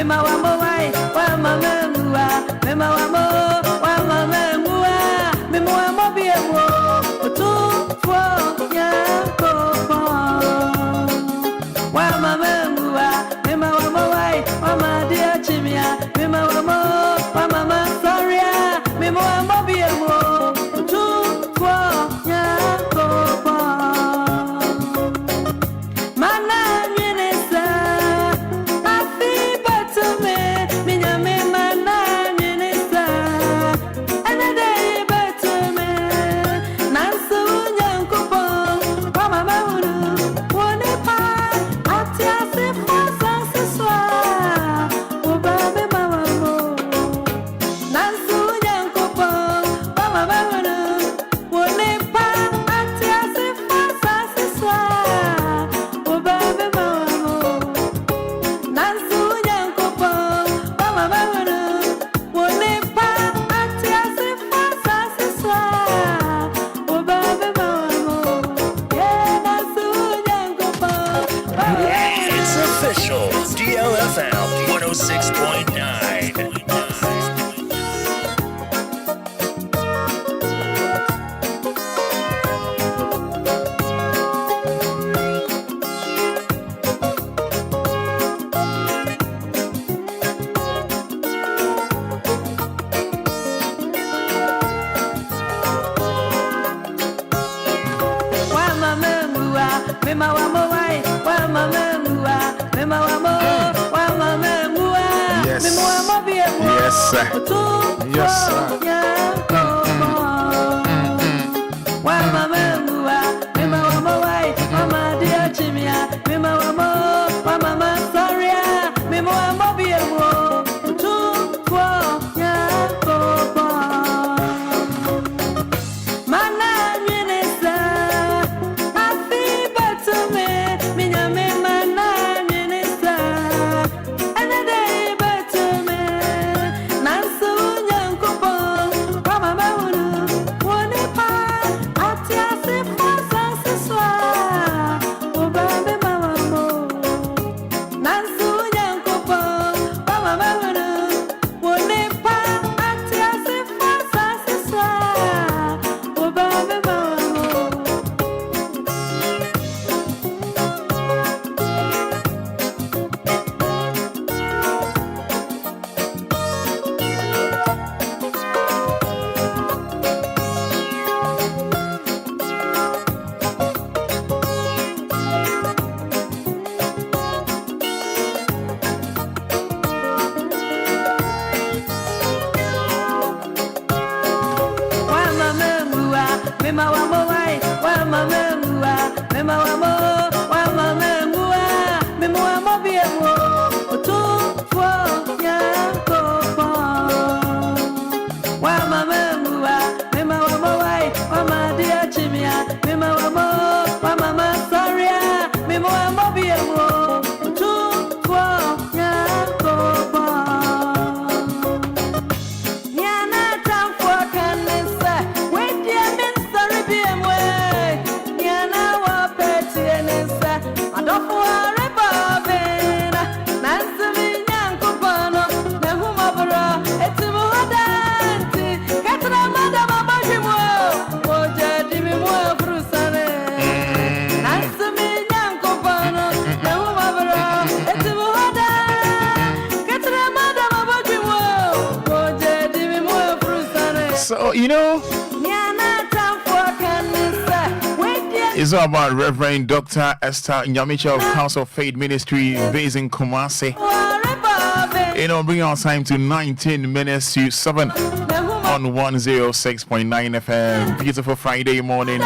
mema wa mo wai wa mama mua mema wa mo wa mama mua mema wa mo bi emo otu fo ya ko wa mama mua mema wa mo wai wa ma dia chimia mema wa mo wa mama soria mema wa mo bi emo otu fo ya ko DLFM 106.9. Yes, sir. Yes, sir. So, you know, it's all about Reverend Dr. Esther Nyamicha of House of Faith Ministry based in Kumasi. You know, bring our time to 19 minutes to 7 on 106.9 FM. Beautiful Friday morning,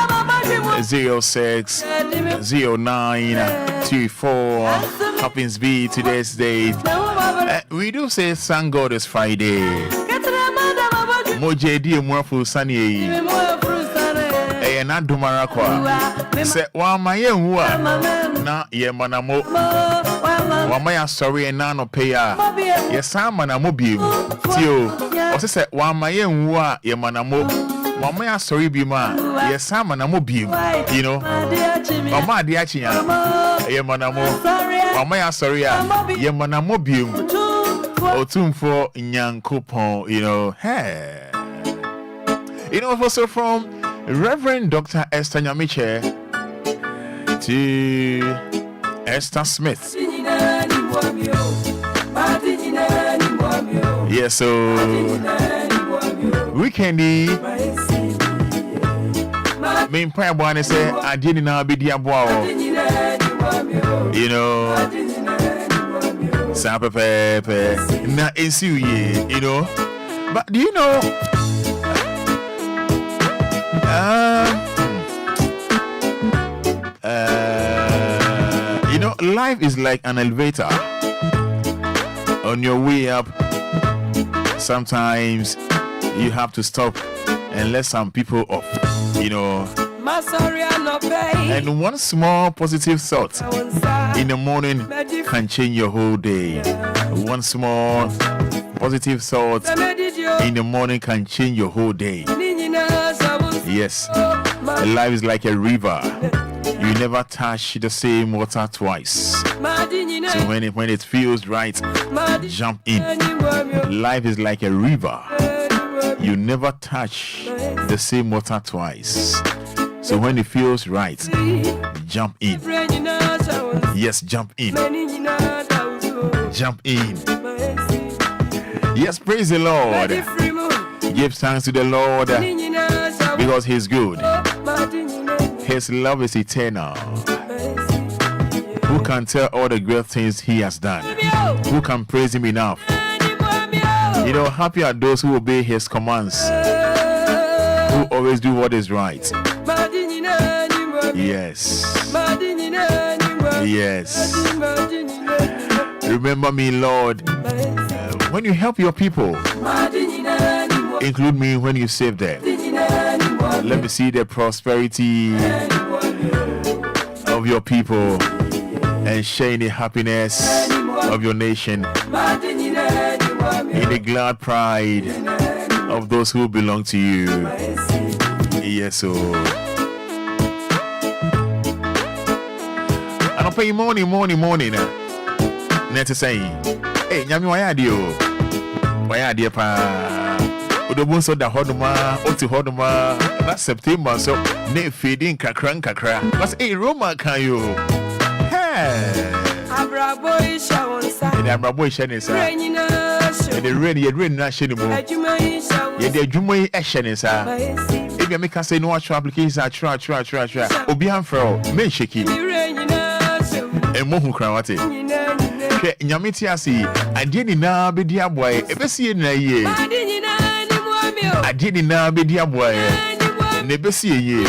06 09 24. Happens be today's date. We do say thank God it's Friday. Mojedi Mwafu Sani. Na dumara kwa se wa maye huwa na ye manamo wa maya sorry na no pay ya ye sa manamo bi tio o se wa maye huwa ye manamo wa maya sorry bi ma ye sa manamo bi you know wa ma de achi ya ye manamo wa maya sorry ya ye manamo bi Otumfo Nyankopon, hey. Also from Reverend Dr. Esther Nyamiche to Esther Smith. Yes, so weekendy. Main prayer one say I didn't know be diabo. Sample pepe na ensu ye, But do you know? Life is like an elevator. On your way up, sometimes you have to stop and let some people off, And one small positive thought in the morning can change your whole day. One small positive thought in the morning can change your whole day. Yes, life is like a river. You never touch the same water twice. So when it feels right, jump in. Life is like a river. You never touch the same water twice. So when it feels right, jump in. Yes, jump in. Jump in. Yes, praise the Lord. Give thanks to the Lord because He's good. His love is eternal. Who can tell all the great things He has done? Who can praise Him enough? Happy are those who obey His commands, who always do what is right. Yes. Yes. Remember me, Lord, when you help your people. Include me when you save them. Let me see the prosperity of your people and share in the happiness of your nation, in the glad pride of those who belong to you. Yes, so. And I'll pay morning. Net saying, hey, Nyami, why are you? Why are you, pa? Odobun so da hodoma, oti hodoma, na September so ne feeding kakra. But hey, Roma can you? Hey. Abrabo isha wonsa. The abrabo isha ne sa. The rain na she ni mo. Ye the adwuma yi ehye ne sa. Ebi me ka say no actual applications are tra. Obia fro, me sheki. Emo hu kra wate. Hwe nyameti asi, ade ni na be dia boy, ebesi na ye. I didn't know be dear boy. Never see ye.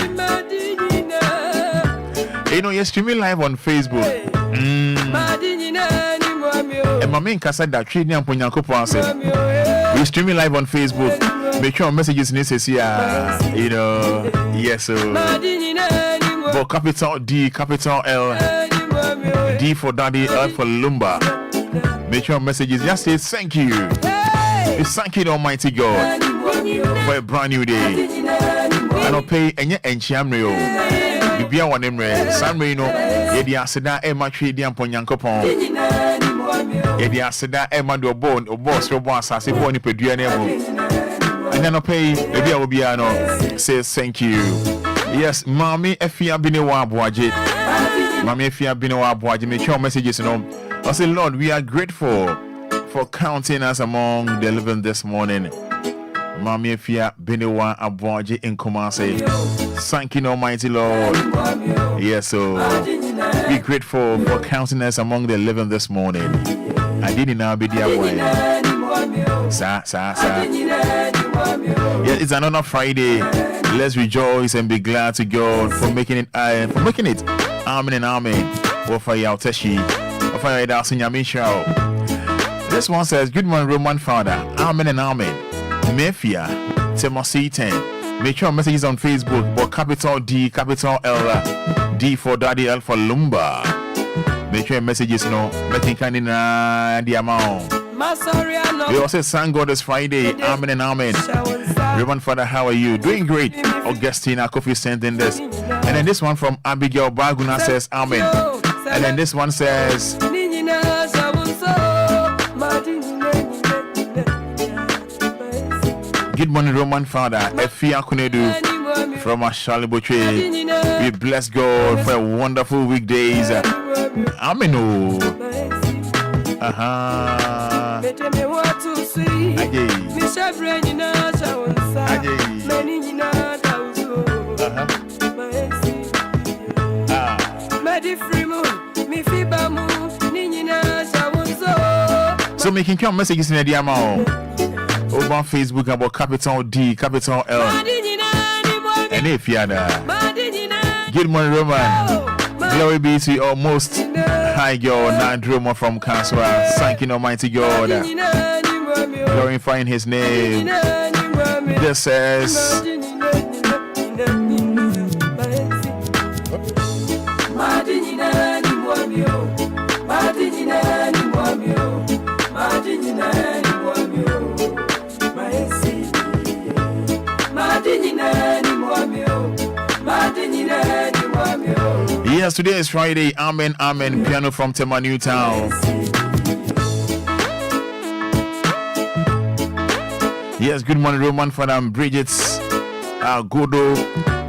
You're streaming live on Facebook. And my main cassette that treating up on your we're streaming live on Facebook. Make sure messages necessary. Yes, sir. For capital D, capital L, D for Daddy, L for Lumba. Make sure messages just say thank you. Thank you, Almighty God, for a brand new day. I don't pay any enchiamrio. Bibia one emre, Sanreno, Yedi Aseda, Emma Tree, Diampon Yankopon. Yedi Aseda, Emma do bone, or boss, or boss, as a bony peduanemo. And then I pay Bibia Obiano, says thank you. Yes, Mammy, Efia Binewa Boajet. Mammy, Efia Binewa Boajet, make your messages, I say, Lord, we are grateful for counting us among the living this morning. Mami Fia Benewa Abwaji in Kumasi. Thank you, Almighty Lord. Yes, so be grateful for counting us among the living this morning. I didn't know be the way. Sa. Yeah, it's another Friday. Let's rejoice and be glad to God for making it. Amen and amen. For your teshi. For your Anidaso show. This one says, good morning, Roman Fada. Amen and amen. Mefia, Timothy 10. Make sure messages on Facebook or capital D, capital L, D for Daddy, L for Lumba. Make sure messages making kind in the amount. We also sang God this Friday. Amen and amen. Reverend Fada, how are you? Doing great. Augustina Kofi sent in this. And then this one from Abigail Baguna says, amen. And then this one says, morning, Roman Fada. Efia Kunedu from Ashali Botre. We bless God for wonderful weekdays. Ameno. So making come messages in the amount over on Facebook about capital D, capital L. And if you good morning, Roman. Glory be to your most high God, Nandroma from Kaswa. Thanking Almighty God. Glorifying His name. This says. Yes, today is Friday. Amen, amen. Piano from Tema Newtown. Yes, good morning, Roman Fada and Bridget Godo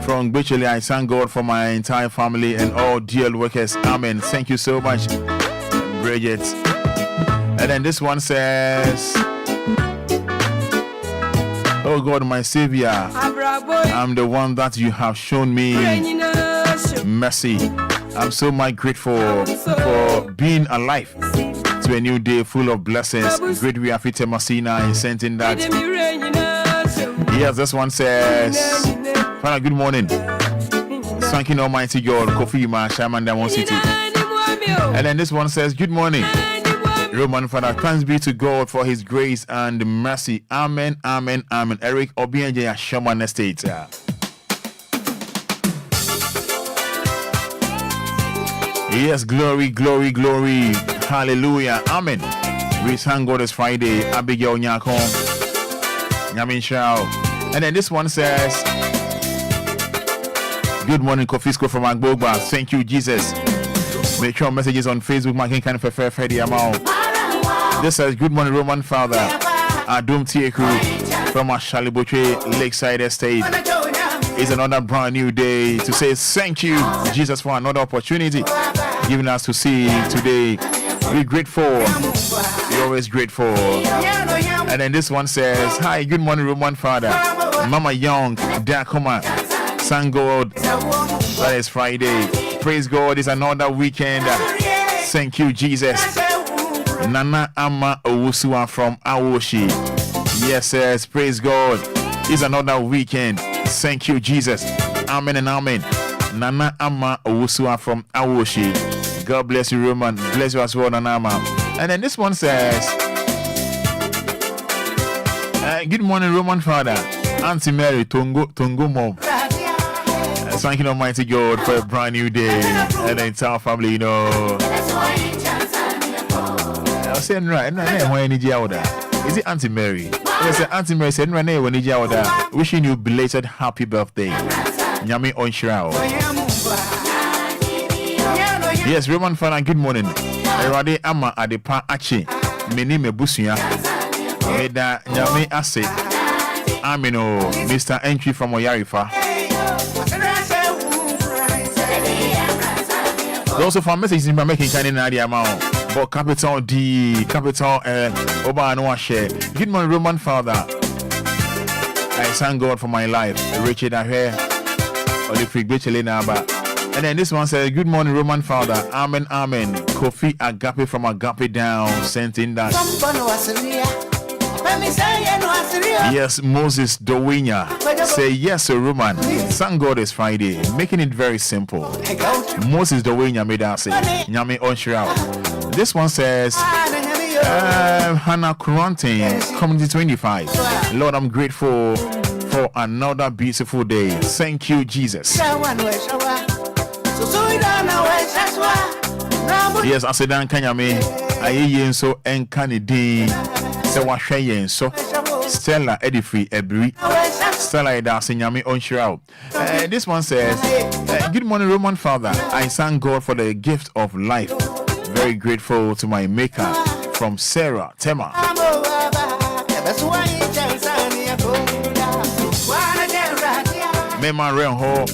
from Bichele. I thank God for my entire family and all DL workers. Amen. Thank you so much, Bridget. And then this one says, oh God, my Savior, I'm the one that you have shown me mercy. I'm so much grateful for being alive to a new day full of blessings. Great we have it, Masina, and sending that. Yes, this one says, Father, good morning. Thanking Almighty God, Kofi Ma Shaman Damon City. And then this one says, good morning, Roman Father. Thanks be to God for His grace and mercy. Amen, amen, amen. Eric Obia Shaman Estate. Yes, glory, glory, glory. Hallelujah. Amen. We thank God it's Friday. Abigail Nyakon. Yamin Shao. And then this one says, good morning, Kofisco from Agbogba. Thank you, Jesus. Make sure messages on Facebook. Marking kind of a Friday amount. This says, good morning, Roman Father. Adum Tieku from Ashaliboche Lakeside Estate. It's another brand new day to say thank you, Jesus, for another opportunity giving us to see today. We're grateful. We're always grateful. And then this one says, hi, good morning, Roman Father. Mama Young, Dakoma, thank God that is Friday. Praise God, it's another weekend. Thank you, Jesus. Nana Ama Owusua from Awoshi. Yes, praise God. It's another weekend. Thank you, Jesus. Amen and amen. Nana Ama Owusua from Awoshi. God bless you, Roman. Bless you as well, Nana Ama. And then this one says, good morning, Roman Father. Auntie Mary, Tongo Mom. Thank you, Almighty God, for a brand new day. And the entire family, you know. I was saying, right, is it Auntie Mary? Yes, Auntie Mary said, wishing you belated happy birthday. Nyami Onshirao. Yes, Roman Fana, good morning. Erade Ama Adepa Achi. Meni Mebusuya. Eda Nyami Ase. Amino, Mr. Entry from Oyarifa. Also for messages in making kind of idea amount. But capital D, capital L, Oba no share. Good morning, Roman Father. I thank God for my life. Richard Ahe, or the free Naba. And then this one says, good morning, Roman Father. Amen, amen. Kofi Agape from Agape down, sent in that. Yes, Moses Dowinya. Say yes, Roman. Thank God it's Friday. Making it very simple. Moses Dowinya made us say, Nyame Onshirao. This one says, Hannah Curating, Community 25. Lord, I'm grateful for another beautiful day. Thank you, Jesus. Yes, I said, Kanyame, I so enkanidi. Se wahwe so Stella Edifree Ebri Stella Edasi Nyame Onshirao. This one says, good morning, Roman Father. I thank God for the gift of life. Very grateful to my maker. From Sarah Tema. Mema Renho.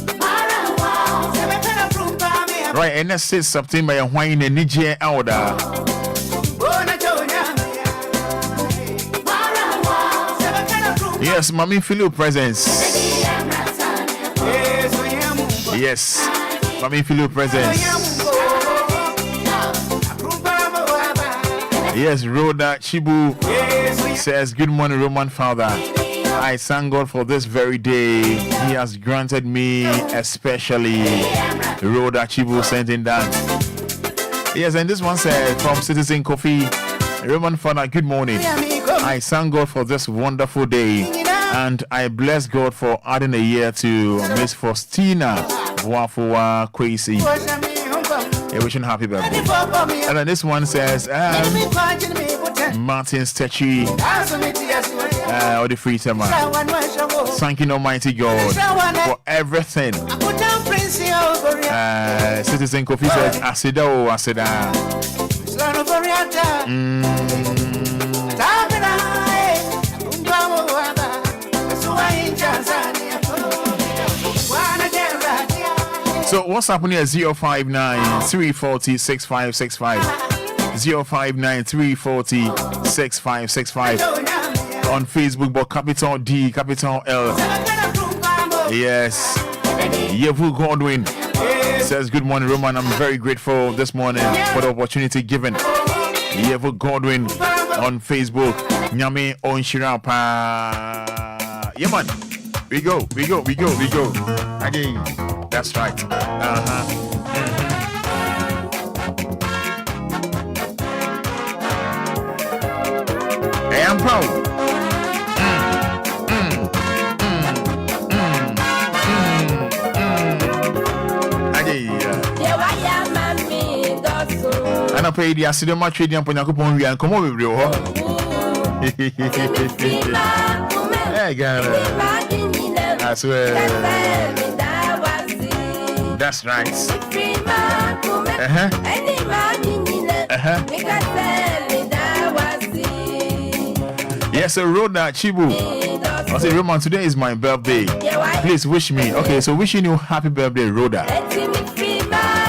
Right, and that's 6 September, you're whining a Niger Elder. Yes, Mami Philip presence. Yes, Mami Philip presence. Yes, Rhoda Chibu says, good morning, Roman Father. I thank God for this very day. He has granted me, especially Rhoda Chibu sent in that. Yes, and this one said from Citizen Coffee, Roman Father, good morning. I thank God for this wonderful day, and I bless God for adding a year to Miss Faustina Wafua Kwesi. Yeah, wishing happy birthday. And then this one says, Martin Stechi, or the free summer. Thank you, Almighty God, for everything. Citizen Kofi says, Asida o Asida. So what's happening at 059 340 6565 059 340 6565 on Facebook, but capital D, capital L. Yes, Yevu Godwin says, good morning, Roman. I'm very grateful this morning for the opportunity given. Yevu Godwin on Facebook. Nyame Onshirapa. Yeah, man. We go. Again. That's right. Hey, I'm proud. And I pay the Asidoma trading upon Yakupon and come over with you. Hey, Ghana. I swear. That's right. Yes, so Rhoda Chibu. I say, Roman, today is my birthday. Please wish me. Okay, so wishing you happy birthday, Rhoda.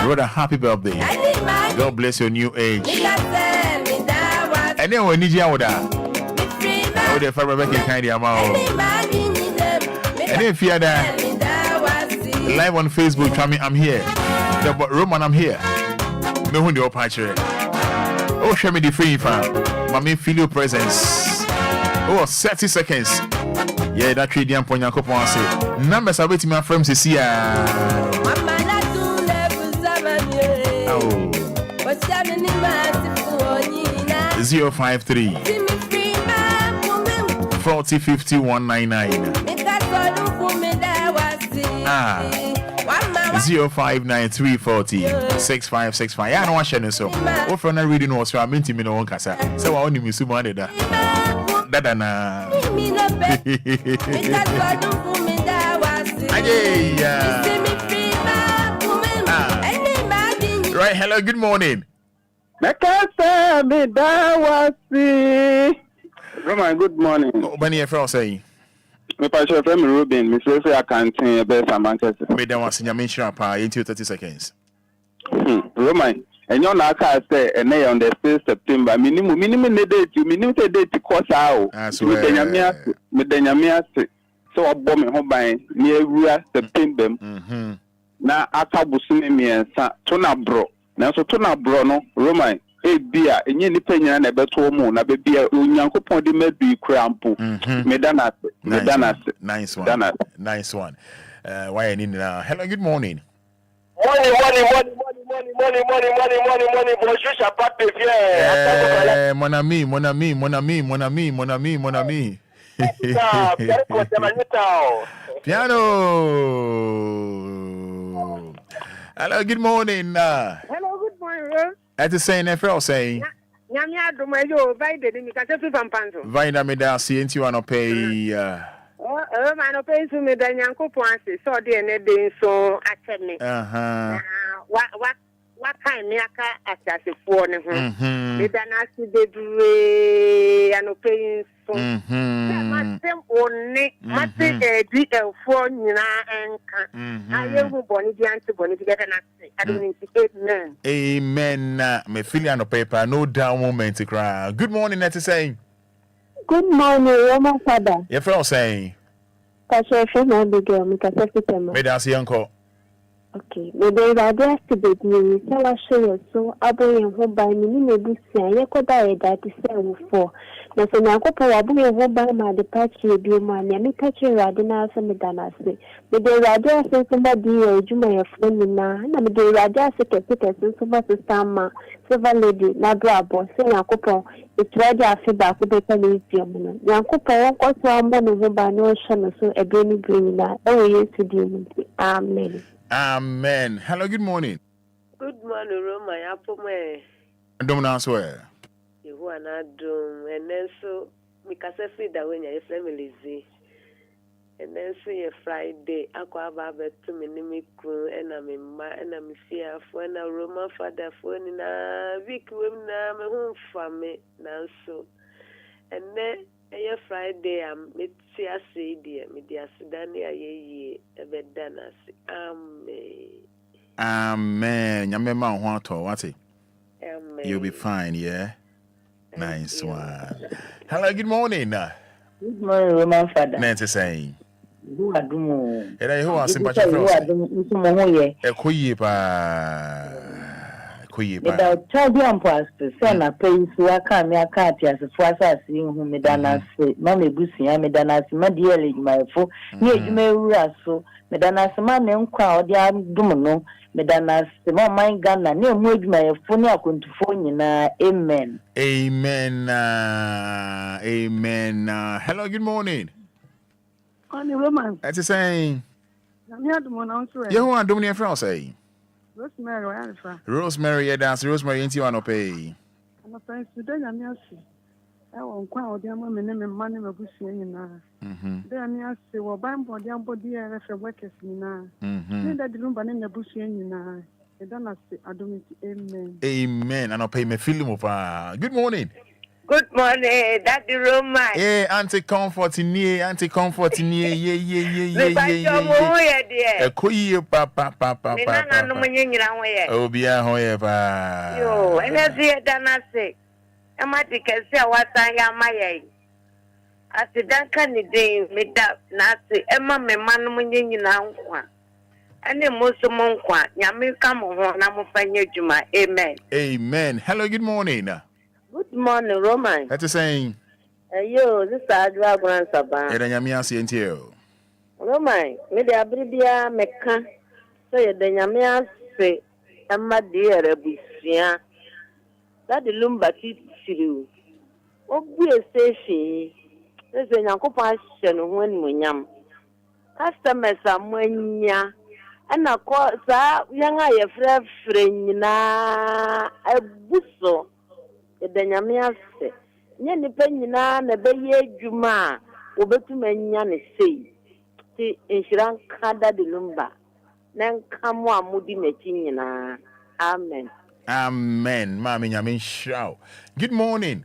Rhoda, happy birthday. God bless your new age. And then we need you out there. Oh, the father back in kind of amount. And if you're there, live on Facebook, tell me I'm here. But Roman, I'm here. Me who the operator. Oh, show me the free fan. Mami feel your presence. Oh, 30 seconds. Yeah, that trade young point Yankopon say. Numbers are waiting my friends to see ya. Oh. 053 40 50 199 059 340 6565. Yeah, I don't want to so. What from that reading was from minti me no one kasa. So I only miss one da. Dada na. Right, hello, good morning. Roman, good morning. When you feel saying? Me pastor from Ruben, me say I can't say best Manchester. Me don't want to mention pa into 30 seconds. Roman, and you know I say and on the 1st September minimum date the date course out. Me denyamia so abom me ho ban near September. Na aka busumi miensa to na bro. Na so to na bro no Roman bia enye nipa nyina na beto mu na be bia onyankopon de madu krampo medana nice one why any now. Hello, good morning. Money bonjour chapat de fier mon ami piano. Hello, good morning. Hello, good morning. At the same NFL saying Nyamia do my yo Vide mi ka tetu pampanzo. Vaina me da si enti wa no pay man no pay so me da Nyankopon ase so de ne de so atemi. what kind Niaka as a phone? The Danasi de and paying so. Them only Martin DL4 and I am Bonnie Bonnie together. I don't need to Amen. Me feeling on paper, no down moment to cry. Good morning, that's saying. Good morning, Roman Fada. Your friend saying. Kasha Fema Bigel, Mikasafitema. May I see uncle? Okay, maybe I address to the news. Tell us so. Abo and home by me, maybe say, Yakoba that is 7-4. Now, so now go for Abu and home by my departure, be man, and me catch you Radina from the Danasi. But the Raja says somebody or Juma phone now, and the Raja says a super stammer, silver lady, Nabrabo, saying a couple. It's Raja feedback with the penny. Yankopa, what's one man by no channel, so a brainy green now. Oh, yes, to do. Amen. Amen. Hello, good morning. Good morning, Roma. Apple me. Don't answer. You are not doom, and then so because I feel that when your family is, and then so your Friday, I go about to me, and I'm in my and I'm fear for a Roma Fada for in a week when I'm home for me now so, and then. Friday, I'm with CSC, dear, Media Sudania, ye, a bed danas. Amen. Amen. Yamema Wanto, what's it? Amen. You'll be fine, yeah? Nice one. Hello, good morning. Good morning, Roman Fada. Nancy saying. Who are doing? And I who are sympathetic. Who are doing? A kuyipa. Without Chadian pastor, son, I pay so I can't make a cat as a first seeing whom Medana say, Mammy Bussy, Medana, my dearly, my fool, near you may russell, Medana, man, and crowd, ya domino, Medana, the more my gunner, near move my phone, I couldn't phone you now. Amen. Amen. Amen. Hello, good morning. On the woman, That's saying, I'm not the one answering. you want to do me a friend say. Rosemary, dance Rosemary into one pay. I'm a friend today. I'm Yassi. I won't call the woman and money of Bussy in then Yassi or Bambo, the body and for workers in that the Lumba in the Bussy in I don't say, I don't amen. Amen. And I'll pay me film of good morning. Good morning, Daddy Roma. Yeah, anti-comfort in here, anti-comfort in here, yeah. A queer papa. Obia, however. Yo, and I see it, and I say, I might say what I am my. I said, that can you do me that Nazi, Emma, my man, when you know one. And then most of Monqua, Yami come on, I'm a Juma. Amen. Amen. Hello, good morning. Good morning, Roman. That's saying, yo, this is our grandson. And I'm Yassi you. Roman, maybe a bribia mecca. Say the Yamia say, and my dear Busia. That the Lumba keeps you. Obia say she. There's an occupation when we yam. Customers are when ya. And of course, young I a friend na a busso. The Yamia say, Yanni Penina, the Baye Juma, Obetuman say, the insurance card the Lumba. Then come one moody making. Amen. Amen. Mammy, I mean, shout. Good morning.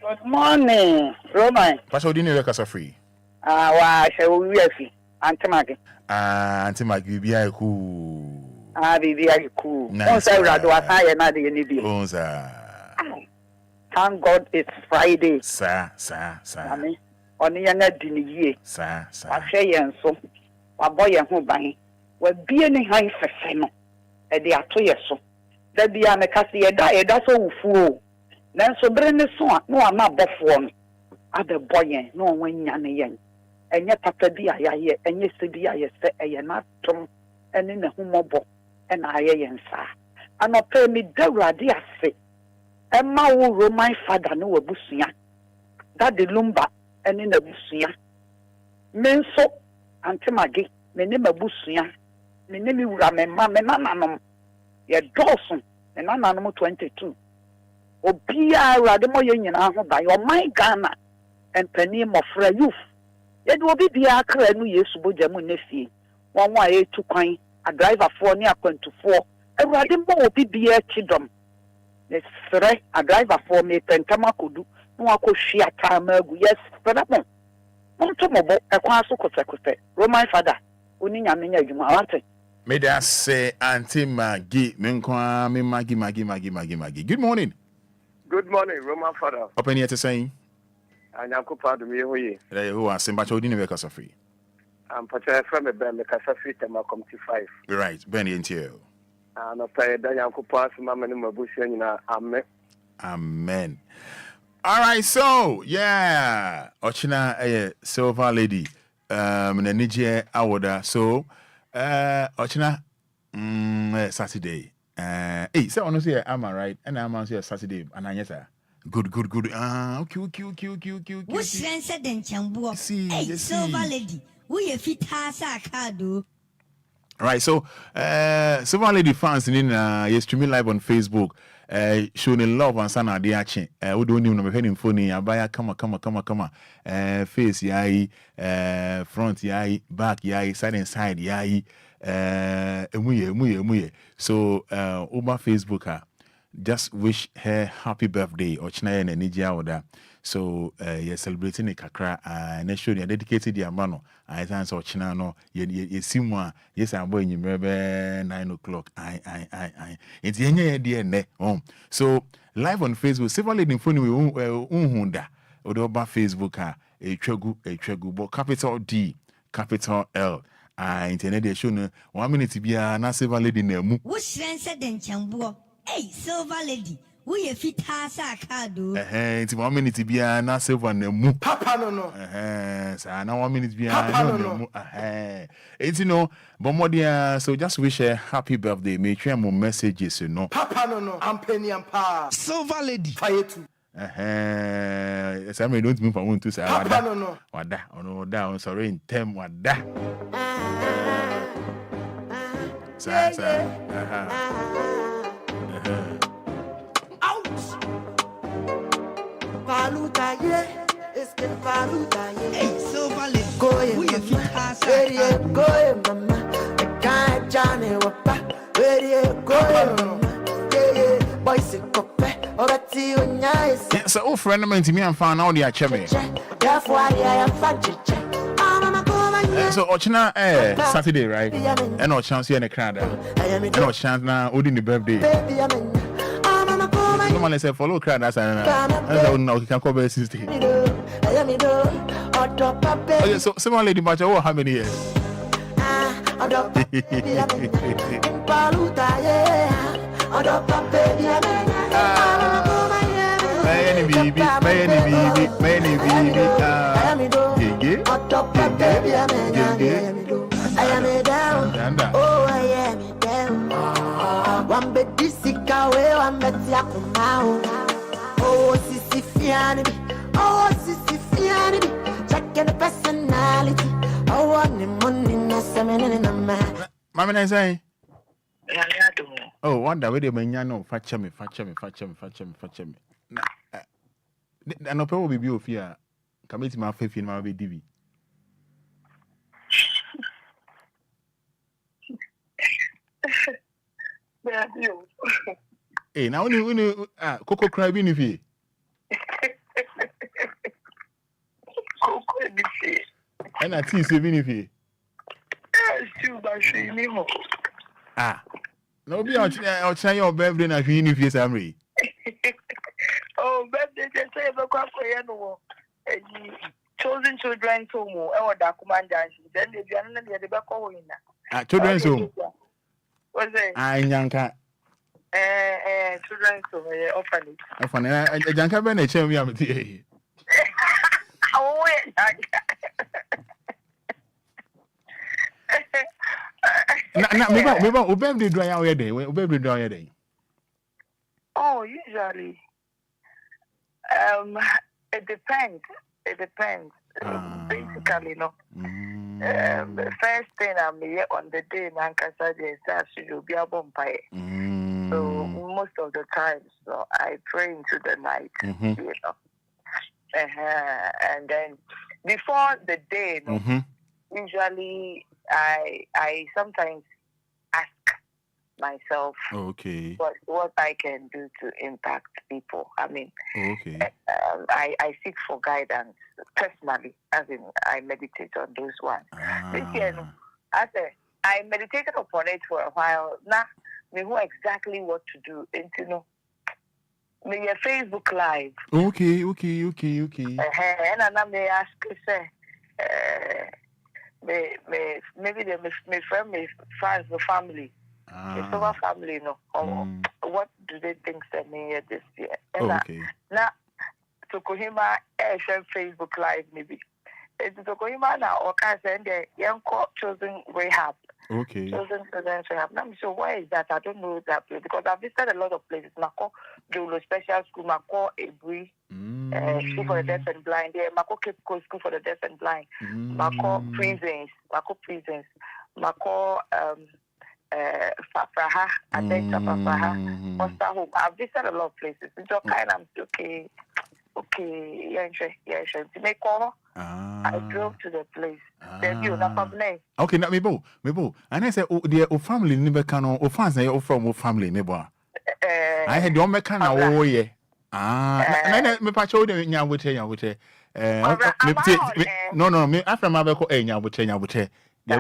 Good morning, Roman. Pastor Dini Recasa free. Why shall we see? Auntie Maggie. Auntie Maggie, be a cool. Be cool. No, sir, I do a high and I didn't Thank God it's Friday. Sir. I mean, on the younger dinner, sir. I say, and so, a boy and who bang, will be any high for Seno, and they are 2 years so. There be a Cassia diet, that's all fool. Then so bring the son, no, I'm not both one. Other boy, no one young, and yet after the I and yesterday I said, I am not Tom, and in the humobo, and I am, sir. And not pay me the radia say. Emma will Roman Fada no Busia. That the Lumba and in the Busia. Men so Auntie Maggie, my name a Busia. My name is Ramman, ye Dawson, and Ananamo 22. Obia Radimo Yen by your my Ghana and Penny Mofra youth. It will be the Accra New Year's Bujamu Nefi. 1 way to coin, a driver 4 near 24. Awurade mo obi bia chidom. Ne sere a driver for me pentama kodu. No akohwia tamagu. Yes, Fada mo. Monto mo bo ekwa so kosekose. Roman Fada. Oni nyame nya adwuma wate. Me da say Auntie Maggie, menkwa me Maggie. Good morning. Good morning, Roman Fada. Open here to say. Anyankopɔn adom yɛ hɔ yi. Who are Simba Chodini Veka free. I'm Pacha from a band, Kasa Free Temakom T5. Right, Benny and Tio. And I pray that Yankopas, Mamma Mabusian, Amen. All right, so yeah, Ochina a silver lady, Nije Awoda. So Ochina Saturday. Hey, so honestly, am I right? And I'm on Saturday, and I yes, good. Okay. What's said then, Chambu? Hey, silver lady. We a fit has a card. Right, so silver lady fans in you streaming live on Facebook. Showing love and sana de ache. We don't even know any phone. Abaya come. Face yai, front yai, back yai, side and side yai. Muye. So over Facebook just wish her happy birthday or china and Nija order. So you're celebrating a kakra and show you dedicated the amano. I thank so china no you see one yes I'm going you remember 9 o'clock. I it's the dear ne so live on Facebook several lady in phone we unhunda odoba Facebook a tregu but capital D capital L internet they show no 1 minute be na several lady nemu what's said then Chambu? Hey, silver lady, we a fit has a card. It's 1 minute be na silver nemu. Papa no. So now 1 minute be no. It's but more dear, so just wish a happy birthday. Make sure more messages, Papa no. I'm penny and pa. Silver lady. Fire too. Some don't move from one to say. Papa no. Wada, no down. Sorry, in term wada. Faluta ye, eske faluta ye. Hey, silver lady, go we a fit has a go mama, I can't jane wapa. Where ye go mama, yeah, boy se kope, obati unya is. Yeah, so oh friend me me and found out the acheme. Therefore I am fanchiche. So Ochina Saturday, right? And no chance here in the crowd. And no chance now holding the birthday. Normally say follow crowd that's no can cover 60. Okay, so someone lady match how many years? I am a down. Oh, I am a down. One bed disika we one bed yakumao. Oh, sisi fiani. Oh, sisi fiani. Checking the personality. Oh, one the money no semen na man. Mama na say. Oh, wonder where the manyano facha me. Na no pe will be ofia. Kameti ma fefi na be divi. Hey, now when Coco cry be nifi. Coco ni fi. And I see se be nifi. Still ba shi ni ho. No be on your birthday na fi nifi samri. Oh, birthday say be kwa ya no. Chosen children to mo e woda kumanda shi. Then they be anna dey be ko hina. Children's home. What's it? Nyanka. Children's home, orphanage. Orphanage. Janka be na chem am tie. Oh, me ba birthday do ya dey. Birthday do ya dey. Oh, usually it depends. Basically, no. The first thing I'm here on the day, Nankasa is that should be a bonfire. So most of the time, so I pray into the night, you know. And then before the day, usually I sometimes ask myself. Okay. What I can do to impact people. I mean, okay. I seek for guidance personally, as in I meditate on those ones. This year, I meditated upon it for a while. Now, I know exactly what to do. And you know, maybe a Facebook Live. Okay. And I may ask, say, maybe my friend, my friends, my family, my family, no. What do they think send me here this year? And now, to Kohima, Facebook Live, maybe. It's to Kohima now, or can send the young chosen rehab. Okay. Chosen rehab. Now, so why is that? I don't know that place because I've visited a lot of places. Mako Jolo Special School, Mako Ebri, School for the Deaf and Blind. There, Mako Cape Coast School for the Deaf and Blind. Mako prisons, Mako Fafraha, Adenta Fafraha, Foster Home. I've visited a lot of places. It's all kind of okay, yeah, to make call. I drove to the place. Okay, now me bo. And I say, oh, dear, oh family never can oh fans na from family never. I had don't make oh yeah. Me pacho de nya wote. No, me after my beko nya wote. They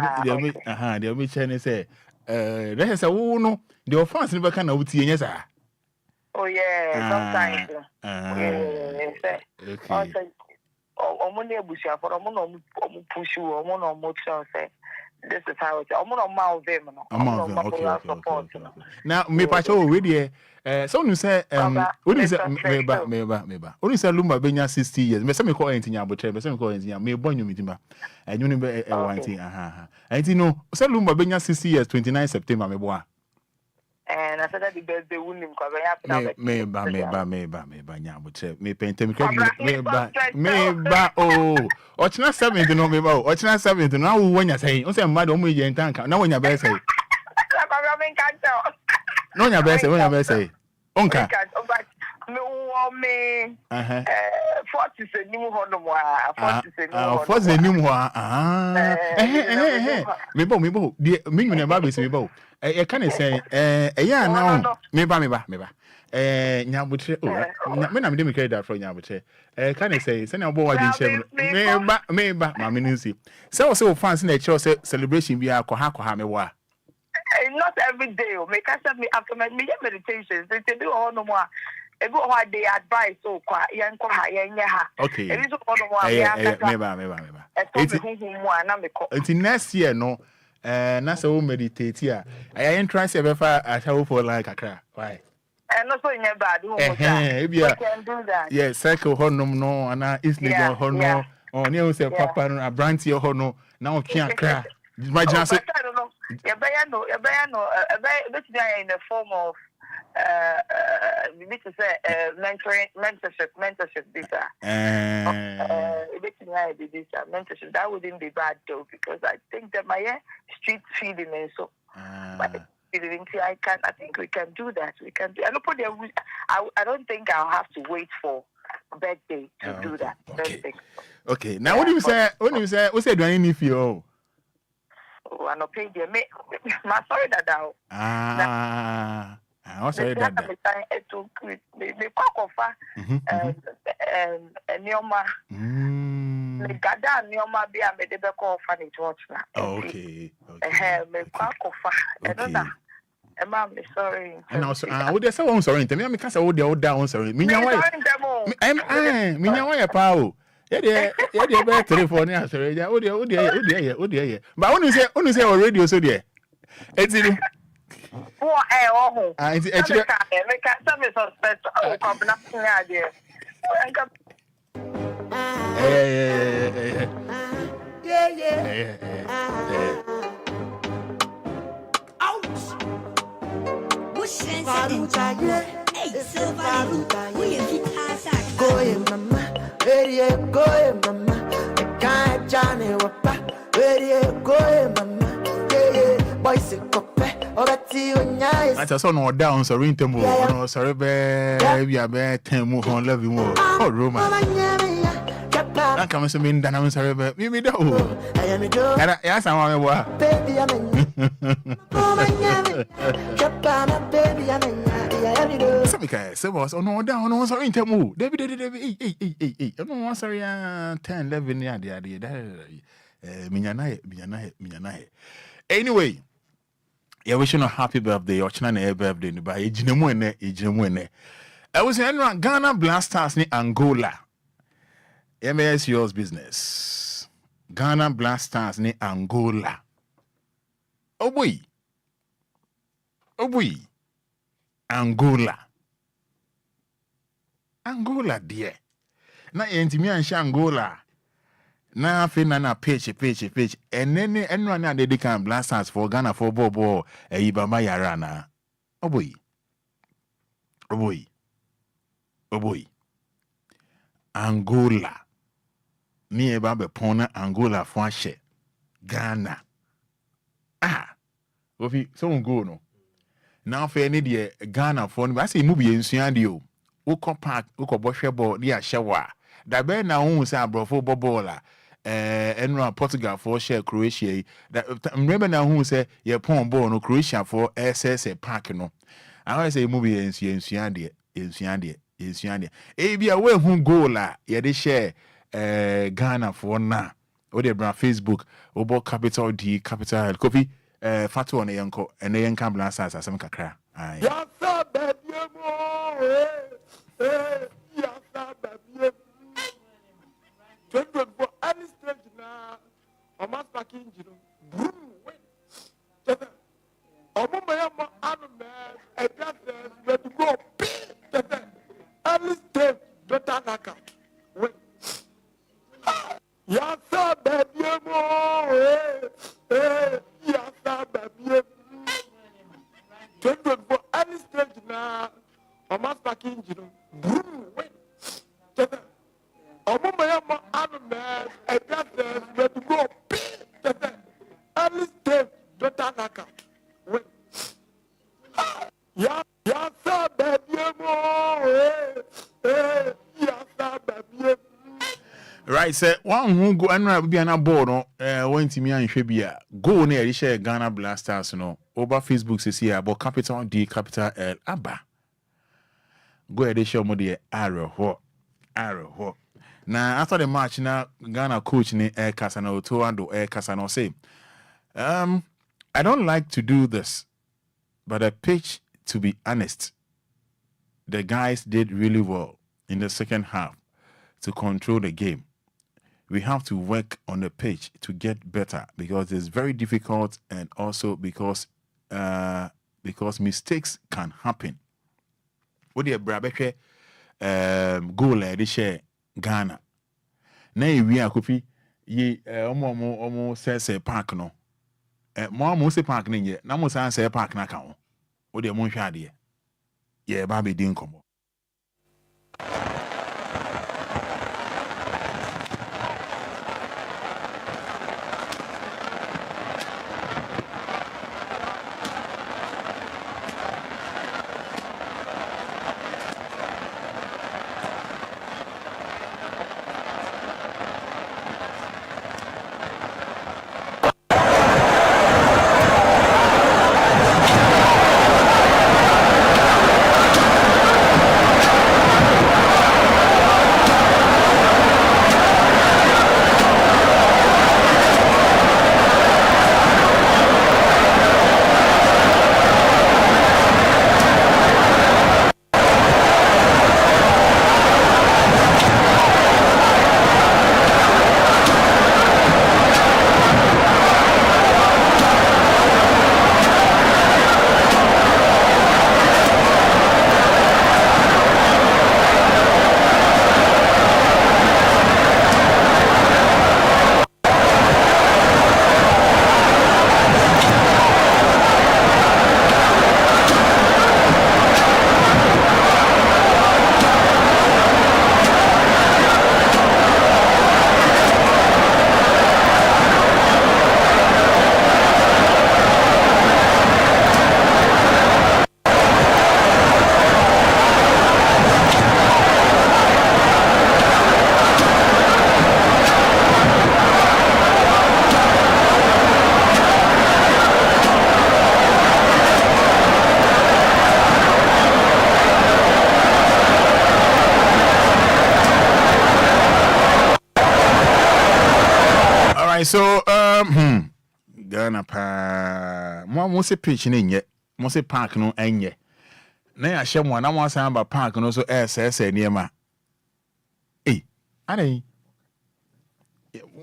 me chene say that is no the offense never can wuti nya sa. Oh yeah, sometimes. Okay. Omone busia for omo push you omo say this is how it omo them no okay. Now me pacho we there so you say only say meba only say Lumba benya 60 years me say me call entinya abotre me say me call entinya me bonyo midima enyu ni be wanti enti no say Lumba benya 60 years 29 September me boa. And I said that the birthday wouldn't because I have me nya botre me pente me oh ochina 7 no me ba ochina 7 no awu wonya say o say mmadụ omu ye ntanka na wonya be say no nya be say onka me wo me 40 se nimu ho no mo 40 se nimu me bo de me nwune ba be se me bo e kan say ya na me ba nya botre me na me de me credit for nya botre kan say na bo wa de chem me ba ma me nsi say fans na e say celebration bi akọ me wa. Not every day. Make us me after my meditations. They do all no more. Every one day advice so kwa yan kwa ha. Okay. It is all no more. Me. Until next year no. Na say we meditate here. I ain't try say befa at how for like akra. Why? And also in your bad. We can do that. Yeah, cycle honum no ana easily go hono. Oh, near say papa no abranti ho no. Now can akra. Imagine say in the form of we need to say mentorship visa. Mentorship that wouldn't be bad though because I think that my street feeding and so I think we can do that. We can do I don't think I'll have to wait for birthday to do that. Okay. Now what do you say what's do I need for you? Oh, I no pay there. My sorry that now. I'm sorry that. Me kwakofa nioma. Me gada nioma bi a me de be ko fa ni church na. Okay. Me kwakofa. Enoda. Emma, me sorry. And also, we dey say one sorry. Tell me can say we dey down sorry. Me nya why? Me nya why pa o. Yeah, be 3 4 na sorry. Yeah, o dey. But when you say already so there. Etini. Oh, oh. It's actually me can some suspect o come na nya there. Yeah. Ouch. Hey, Silva, we are Vitasa. Go mama, go mama. I can't Johnny Wapa. Go mama, boys I just saw no down so rintemo no sorry be we are be temu on love you more. Oh Roma. I come to me in Dana, sorry, but me do. Yes, I'm a baby. So was on no down on sorry to move. David, no sorry 10 11 yeah minyana. Anyway, yeah, wishing a happy birthday or china birthday by ejinemu. I was in Ghana Blasters ni Angola. MS yours business. Ghana Blasters ni Angola. Oh boy. Angola dear. Na entimi ansha Angola. Na fina na page. And then anyone na dey can Blasters for Ghana for bobo Ibama Yarana. Oh boy. Angola. Ni eba be pona Angola for she. Ghana. Ofi so go no. Now for any de Ghana for I say movie ensuande o. Woko park, woko bohwe ball dia shower. Da be na hu say abrofo bobola. Enra Portugal for share Croatia. That remember na hu say ye pon ball no Croatia for SS park no. I say movie ensuande. E bia we hu goal la ye de share Ghana for na. O de bra Facebook, obo capital D capital L copy Fatu on yanko and the yankan blasters as some kakra. Aye. Yasa baby yasa baby. 24 any stage na o mas packing jino. Omo ma anu me e just let to go. Any stage better naka. Yasa baby yasa baby. 24 any stage na o mas packing jino. Omo ma anu me e just let to go. Any stage better naka. Yasa baby yasa baby. Right, sir. One who go and be an board no went to me and Shebia. Go near share Ghana Blasters no over Facebook says here about capital D capital L Abba. Go ahead show me the arrow. Now after the match now Ghana coach ni Air Casano to and Air Casano say I don't like to do this, but I pitch to be honest. The guys did really well in the second half to control the game. We have to work on the pitch to get better because it's very difficult and also because mistakes can happen. What the Brabeke goal they share Ghana. Na we are kofi ye omo say park no. Mo say park ni ye na mo say park na kan. What the mo hwa de. Ye ba be din komo. so Ghana pa mo se pitch ni nye mo se park no enye na ya hye mo na mo san ba park no so ss niema Ane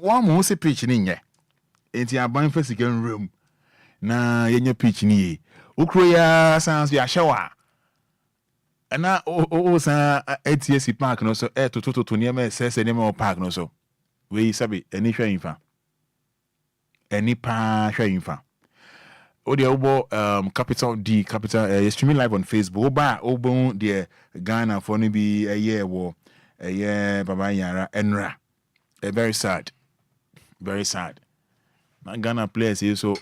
mo se pitch ni nye enti aban fa second room na yenye pitch ni ukro ya san so ya hye wa na o san ATC park no so to niema ss niema o park no so we sabi eni hwa infa eni pa hwa infa Odia Obo capital D capital streaming live on Facebook. Obo the Ghana for no be a year war a year Baba Yara Enra. Very sad. Very sad. Na Ghana players here so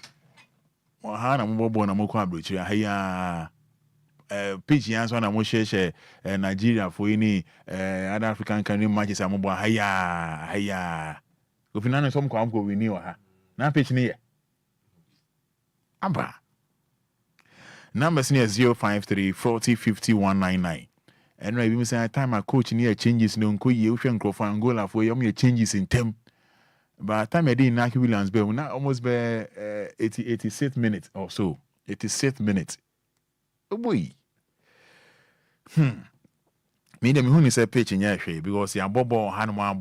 hana mbobo na moko abrochi haya pitch yanso na mo share Nigeria for any other African country matches ambo haya. Go finana some kwa go wini wa ha. Na pitch ni Aba. Numbers near 053 40 50 199. And right, we say time my coach near changes no nko ye uhwe nkrofo Angola for ye changes in tem. But time I did Naki Williams be now almost be 86th minute or so. 86th minute. Oh boy. Me dem hu ni say pitch nya hwe because ya bobo hanuma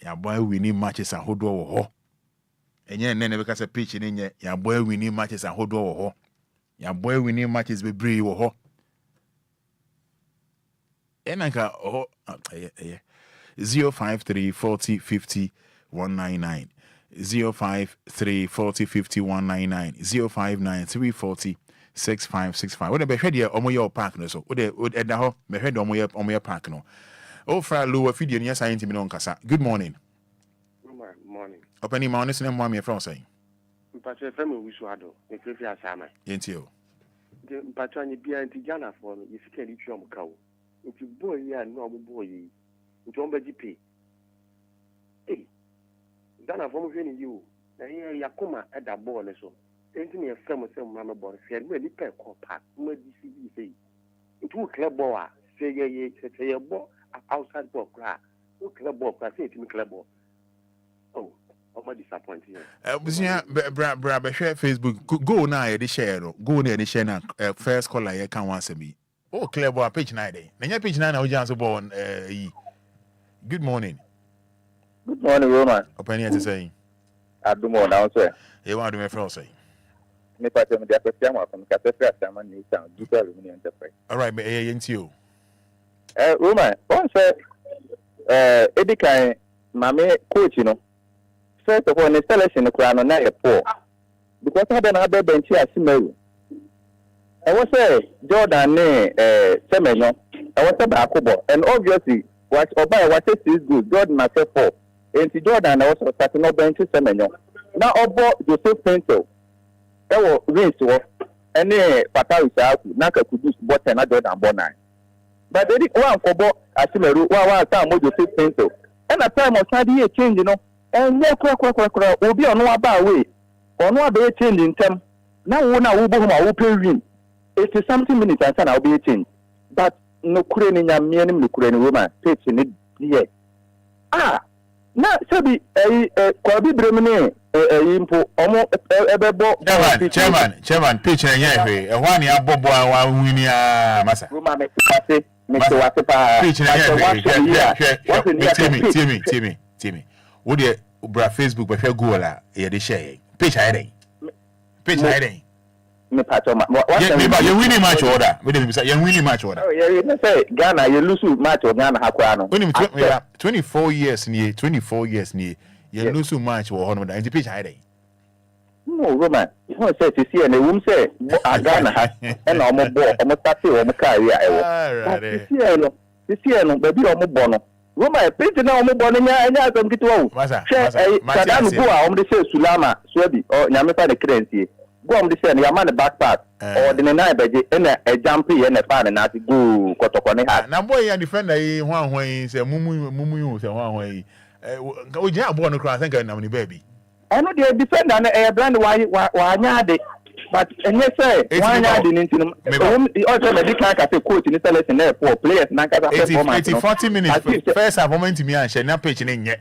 ya boy winning matches ahodo wo ho. Enye nene beka se pitch ni nye ya boy winning matches ahodo wo ho. Ya boy winning matches bebre wo ho. Enanka 053 40 50 199 053 40 50 199 059 340 6565. What be hwede omo your park no so. What eda ho be hwede omo your park no. O fra low video ni science mi no nkasa. Good morning. Morning. Openi ma honest name me from say. Mpacho FM Wiswado, e krefi asama. Yentio. De mpacho anyi bia anti Ghana for me, yefika li twa mkawo. Nti boy ya no boy yi. Nti on be GP. Ghana for me hwe ni yi o. Na ye yakoma e da ball ne so. Enti ne FM say ma me ball fe me ni pe ko park. Ma DCB say. Nti wo club ball a say ye ball outside ball kra. Wo club ball kra say ti club ball. Oh, I'm disappointed. Busia bra be share Facebook go na e dey share no. Go na e dey share na first caller here can once be. Oh, clear boy page 9 dey. Na nya page 9 na o janso born yi. Good morning. Good morning, Roman. Open here to say. Adumo na so. E wa do me from say. Me pate me dia kwesi am afam ka tefra sama ni town. Duka Lumini enterprise. All right, me yentio. Roman, on say edikan mame coach no. First of all, the selection no na e poor. Because I don't have a bench asimeru. I was say Jordan Semenyo. I was say Bakobo, and obviously what Obia was is good. Jordan na say 4. And Jordan also starting no bench Semenyo. Now Obo Joseph Pinto. That was race to and Fada na ka kudus bottom na Jordan born 9. But they one for Bo asimeru one time Joseph Pinto. And at time of study change, you know. And yeah, Obia no aba way. Or no be change in term. Now na wo bo ma wo pay win. 80 something minutes and sana be change. But no kure ni nya me ni kure ni woman. Pitch ni die. Na sabi kwa bi bremne impo omo ebebo chairman pitch na nya hwe. E ho ani abobo wa win ya masa. Woman me pase me to wasepa. Pitch na nya hwe. Timi. Wo de bra Facebook be hwe goal a ye de share. Pitch hide. Me pato ma. You winning match order. We dey say you winning match order. Oh yeah, you say Ghana you lose match or Ghana hakwa no. 24 years ni you lose match wo hono da. Pitch hide. No, Roman. You want say to see and whom say Ghana ha and omo ball omo start omo career e wo. This year no baby omo ball no. Roma pete na omo bɔ nya asɛm kitwa o Fada no go a omo de say Sulama Swabi o nyame fa de krensie go omo de say na yama ne backpack o de ne na beje na e jump ye na fa na ati go kotoko ne ha na boy ya defender yi ho ahwan say mumu yu say ho ahwan yi o gya bɔ no kra senka na me baby eno de defender na e brand wa nya de But and yes, sir, why not didn't you also medical coach in the selection there for players? 40 minutes. First, I moment to me and share not pitching in yet.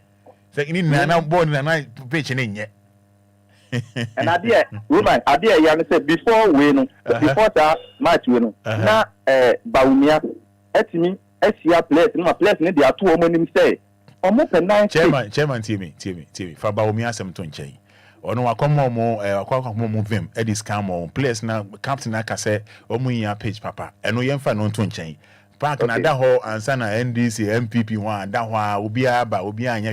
Second, now born and I pitching in yet. And idea, woman, idea, young said before win, before that match win. Now, Baumia, Etimi, SCR players, no players, there are 2 women say. Almost a 9 chairman, TV, for Baumia, some to change. Or no, I come more move him, Eddie Scam, players now, Captain Akase, or Muya page papa, and we ain't no to change. Park na that whole and Sana NDC, MPP one, that one, Obia, Obia, and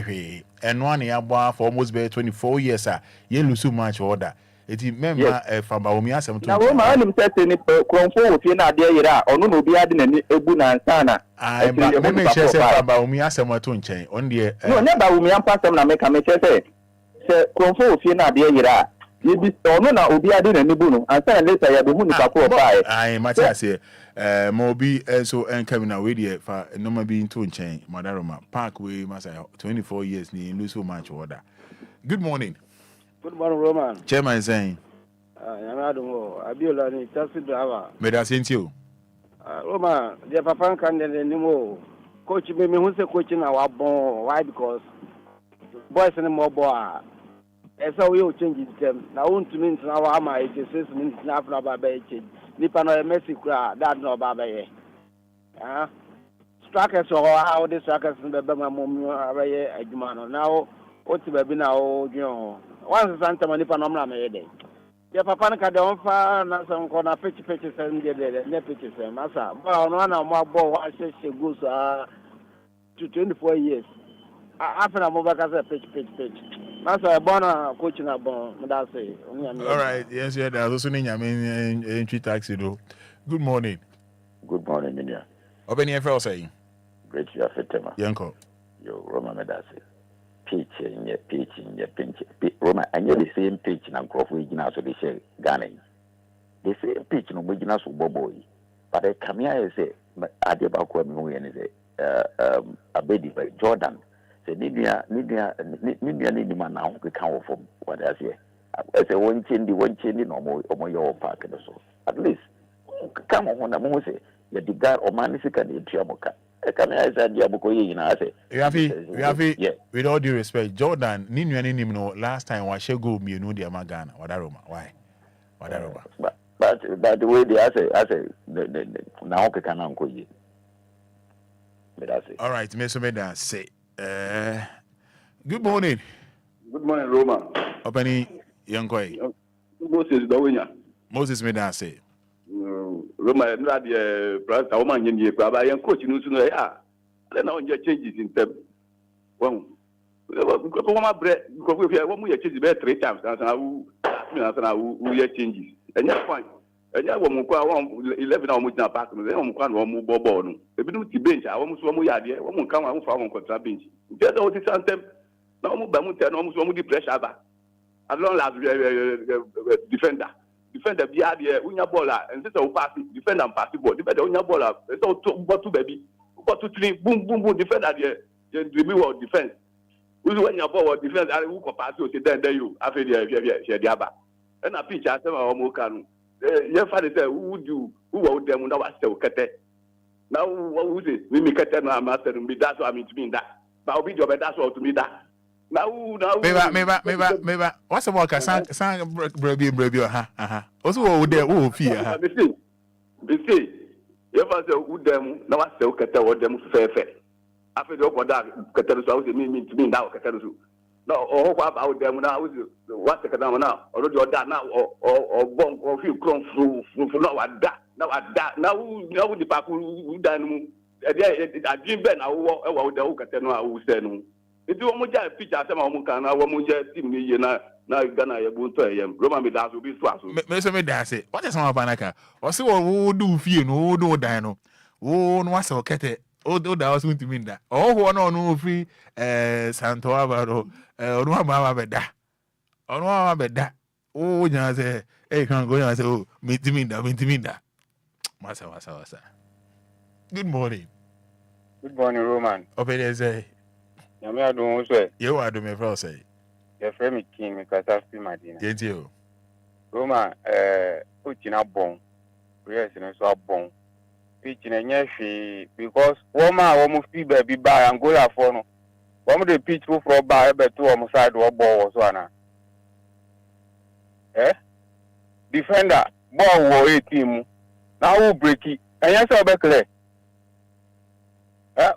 and 1 year for almost 24 years, you lose so much order. It is member from Baumia, some to now, I'm setting it from 4 if you're not there, or no, be adding any Ebuna and Sana. I am Baumia, some to change on the no, never Baumia, pass them, make a message. Say, Cronfo, if you're not there, you be no, Obia didn't any Bunu, and then later you be Bunu Papo by. I might say, Mobi, so and coming away there for no being to change, Madaroma, Parkway, Massa, 24 years, you lose so much order. Good morning. Good morning, Roman. Chairman is saying, I don't know, I be a taxi driver. But I sent you. Roman, the Papa can't anymore. Coach me who's a coaching our bone. Why? Because boys and more boy. And so we will change them. Now, want to mean now, I'm a 86 minutes now, about change. Nippon or a messy crowd, that no baba. Strikers or how the strikers in the Bama Mummy a Jumano. Now, what's the baby now, you know? Once Santa Manipa made. The Papa can don't find some corner pitches and get the pitches and massa. But one of my boy, I say she goes to 24 years. After I'm over as a pitch. Massa, born a coaching a bone, that's it. All right, yes, yeah, there's also in entry taxi. Good morning. Good morning, Minia. Open your first saying. Great, you have a Yanko. Yo, Roma Medasi. Pitch in your pinch. Roma, and you're the same pitch in a crop regional, so they say Ghanaian. The same pitch in a regional boy. But I come here and say, I did about Kwame and say, a baby by Jordan. Say, Nidia, man now, we can't from what I say. I say, one change, no more your park and so. At least, come on, I'm going to say, you're the guy or manisika in Tiamoka. With all due respect, Jordan, no last time was she go me no the Magana. Why? But the way they I say now can uncle you. All right, Mr. Meda say good morning. Good morning, Roma. Opening Enquiries. Moses Meda say Roma, not the brother, woman in the club. I am coaching you to know. Then I just changes in them. Well, my bread, because we have changed bed 3 times, and I will changes. And that's fine. And I want 11 hours now back, and then I'm going to move Bobo. If you do the bench, I want to move your idea. One come out from contra bench. Just all this anthem. Now, Bamutan almost want to pressure back. As long as defender. Defender be the unya baller and this pass defender and pass the ball. Defender unya baller. So two baby. Got to 3 boom defender the dribble or defense. Who's when your ball defense and who can pass you then you after the aba. And a pitch after our Mokanu. Your father said, who would them now still cut it? Now who's it? We make it now master and be that's what I mean to mean that. But I'll be your that's what to me that. Now, maybe. What's the work? Sang, baby, also, would there who fear? They say, if I say, would them now I say, okay, them fair. After the other Catalus, I was mean to me now, Catalus. No, or about them now, what's the Canama now, or you're that now, or bomb or few crumbs through now at that. Now, the Papu who done, I dream Ben, I will the Catano, I will say no. If you want to pitch at some Mukana, I want to see me now Ghana, Roman Medas will be swap. Mr. Medas, what is my banaka? Or so who do fear no dino? Oh, no, so cat it. Oh, that was going to mean that. Oh, one or no free Santo Avaro, or no mamma beda. Or no mamma beda. Oh, you say, hey, can't go and say, oh, meet me that. Massa. Good morning. Good morning, Roman. Open there, say. I don't say. You are doing me for say. Your friend King, because I feel my dinner. Get you. Roma uchina bon. Yes, no so bon. Pitch na nyeshi because woman fi baby buy Angola for no. Woman the pitch for buy be to on side wo ball so ana. Defender ball wo 18 now who break it. And yes be clear.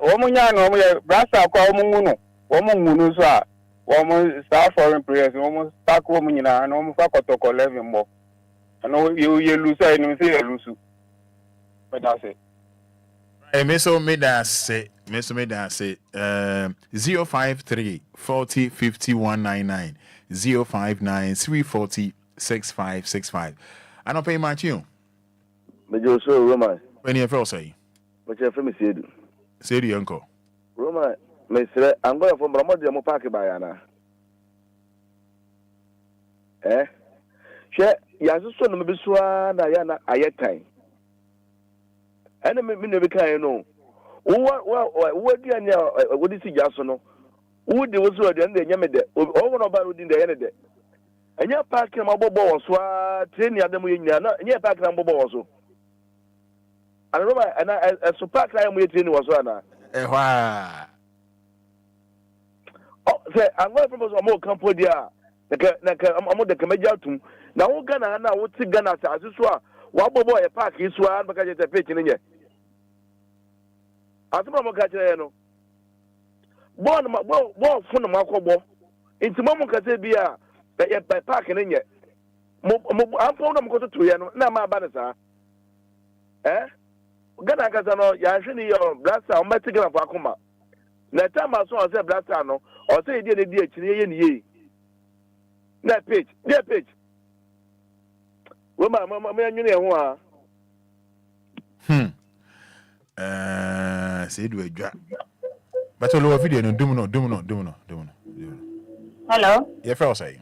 Woman nya no mo brasa kwa woman ngunu so a woman start foreign players woman start woman nyina na woman fa kotoko 11 more. No, you lose, I know say you lose. But that's it. Meso made that say 053 40 50 199 059 340 6565. I don't pay my tune. But you so Roma. When you first say, but you from Sedu. Sedu uncle. Roma, Mr. I'm going from Ramadi Park by Anna. She Yasu no be swa na ya na ayetan. Ene me no be kan no. Wo di anya wo di si jaso no. Wo di wo so de na nya me de. O no ba wo di de ye de. Enya park na mabobo wo so a train ya dem ye nyina na enya park na mabobo wo so. Ana no ba ana so park na mo ye train wo so ana. Hwa. Oh, say I'm going from mo campo dia. Naka amo de kemeja tum. Na wo Ghana na wo ti Ghana sa so a wo bobo e park isu an baka je page ni nye asuma mo ka kire no bo funu makobo inti mo ka se bia e park ni nye mo ampo na mo ko to ye no na ma ba ne sa Ghana ka sa no ya hwe ni yo blaster o meti Ghana fa akoma na time so o se blaster no o se die ne die akire ye ni ye na page Roma me anyune ho a say do adwa but all over video no dum no hello you feel say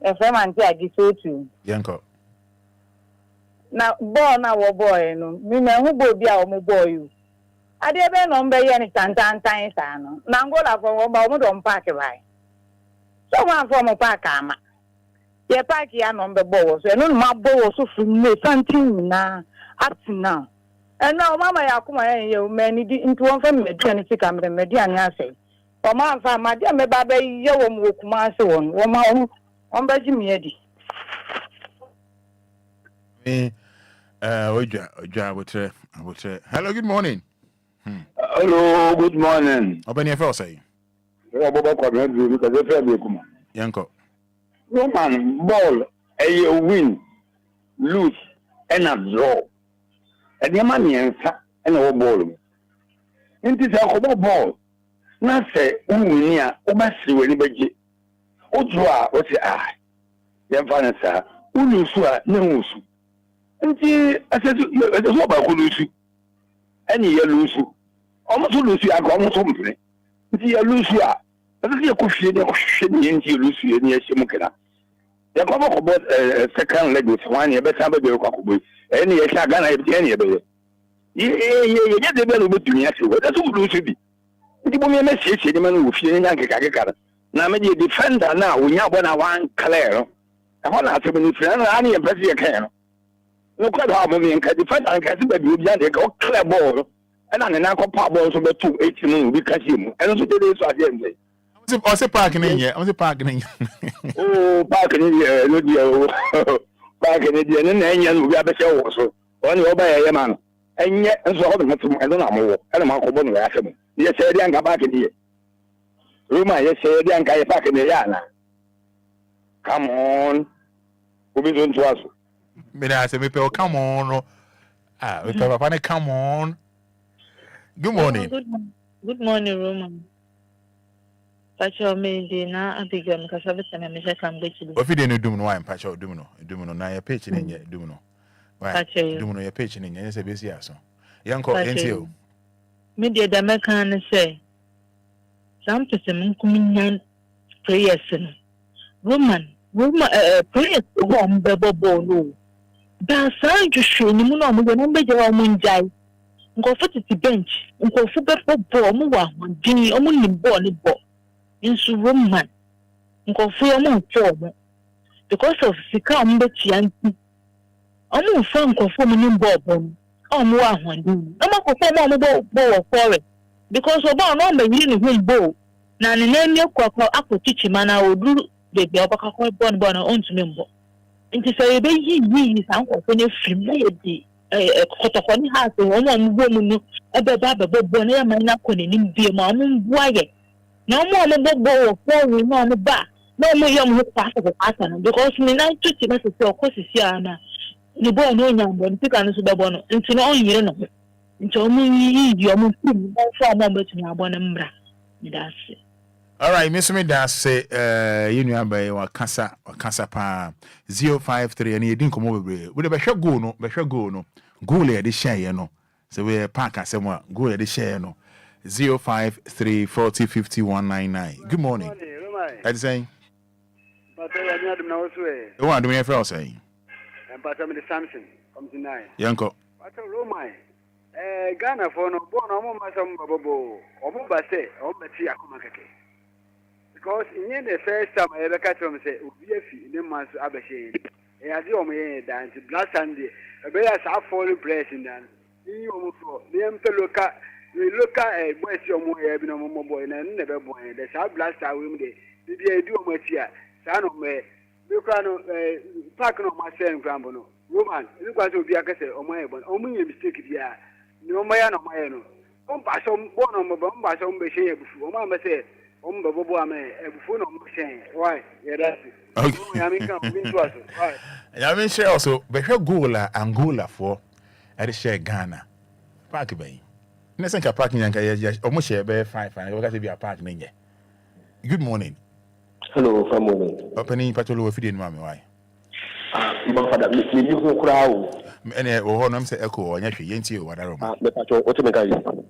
FM anti agiso tu yanko na boy na wo boy no mi na hu bo bia o mo boy you ade be no mbe ye ni tantan sa no na Angola for wo ba o mo do park bai so man for mo park ama ye park ya no mbe bo so eno ma bo so fu me santin na atina ena o mama ya kuma ye o mani di nti won fa media ni sika mbe media ni ase o ma fa ma dia me ba be ye wo mo kuma ase won wo ma on ba ji mi edi Oja wotre hello good morning hello good morning obani e fe say e bobo kwa me bi because e fe be kuma yanko Roman ball a win lose and a draw and the man yansa and a ball nti se akobo ball na se unwini a obasi we ni beje o draw a o se yan fa na sa ulusu a na usu nti asesu ba ko lusu ani ya lusu omo so lusu a ko omo so mpre nti ya lusu a asesu ya ko hwie ni ko hwie ni nti lusu ni ya shemu kana ya ko ko bo second leg with one ya beta ba be ko ko bo eni ya sha Ghana ya bi eni ya be ye de be no betumi ase wo asesu lusu bi nti bo me sie ni man wo hwie ni anke kaka na me de defender na wo nya bo na wan clear no na ase ni friend na ani ya pese ya kan no kwa da mo me nka defender nka se ba bi obi ande ka clear ball na na ko pa ball so be 2 8 bi ka shi mu eno so de so ade mbe o se park ni nye oh park ni no dia o park ni dia na enya no bi abese wo so oni oba ye ma no enye nso ho be tum eno na mo wo eno ma ko bo no ya se mu ye se dia nka park ni ye Roma ye se dia nka ye park ni ya na come on obi zo nto aso me na say me pe come on we papa come on good morning good morning Roman Pacho me na abigam ka sabe tana me se kam bechi o fi de no dum no why pacho dum no na ya page ni nye dum no why dum no ya page ni nye se be si aso yanko ntio me de da me kan ne se sam to se mun kuminyan prayers no Roman prayers go mbebo no da san ju ni mu no mo go no beje wa mu njai ngo foti bench ngo fu be bo mo wa ho din o mu ni bo ni bo insu Roman nkofu yo mo cho mo because of sika ombechianti omu franco for me bob omu ahwandi no makofo mo bo for because oba no me yiri ni bo na ne name kwakwa akotichi mana oduru bebe obakakọ bon ontumi mbo nti so ebe yi sankofo ne frim na yedi kotokọ ni ha so omo mbo mu no ebe ba bo na ya mana kọ ne nim bie ma omo mbo aye na omo bo for we no no ba no mo yam ho pasa no because me na tuti na se okosisi ana ni bo no nyambo nti kan so bebo no nti no onyire no nti omo yi omo frim na so omo betumi abo ne mbra midase. All right, Miss Mida say, you know, by Wakasa pa 053 and you didn't come over. Would have a go no, go let the share, no. So we park as someone, go let the share, no. 053 40 50 199. Good morning. I'd say, but I know you want to me a friend saying, and but I'm the Samson, come tonight. Yanko. But Romai, Ghana for no born, almost some bubble, or Mubase, or Matia Kumakake. Because in the first time I ever catch him say, Ubiafi, the man's Abashe, and I do me dance, Black Sunday, a bear as I fall in place in that. You look at a boy, your more having a more boy, and never boy, the South Black Star women, maybe I do much here, son of me, you can pack on my son, Grambono, woman, look at Obia, or my one, only a mistake here, no my no my no. Pass on one on my bomb, pass on Beshe before, Mamma said. Why? Yeah, that's it. Okay. I mean, share also, but her goal Angola for at the share Ghana. Park Bay. Let's think a parking and almost share by 5 and we're going to be a parking. Good morning. Hello, from morning. Opening patrol if you didn't, Mammy. Why? Fada, you who crowd. And I'm say echo and actually, ain't you what I remember. The patrol, what to make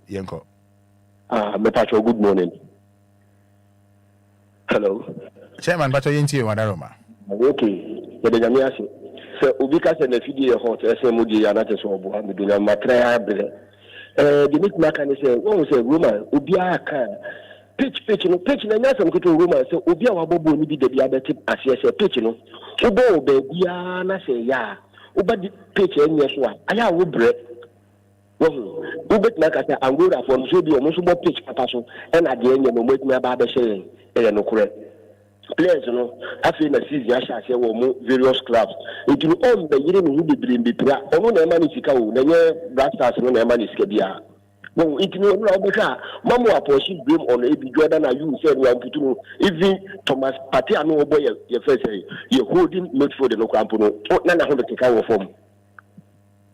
Yanko. The patrol, good morning. Hello. Chairman, but I ain't here, Madaroma. Okay. The Yamiasi. So, Ubika said the video hot SMUD and that's all Buham do not matter. The Nick Macan say, what was a woman? Ubia pitch, and that's some good woman. So, Ubia Wabobo will be the other tip as yes, a pitch, no. Ubo, baby, I say, ya. Uba the pitch and yes, one. I will break. Ubet Nakata and go from Zubi almost more pitch, Pataso, and at the end, you make me about the saying. No correct. Players, you know, after the season, I shall say, various clubs. It will own the year who be bring the prayer. Only a man is Sikau, the year Brasters, no man is Kabia. No, it will not be car. Mamma, Poshi, Grim on A.B. Jordan, and you said, well, to even Thomas Patiano, boy, your first say, you're holding not for the local Ampuno, Nana Honda to cover from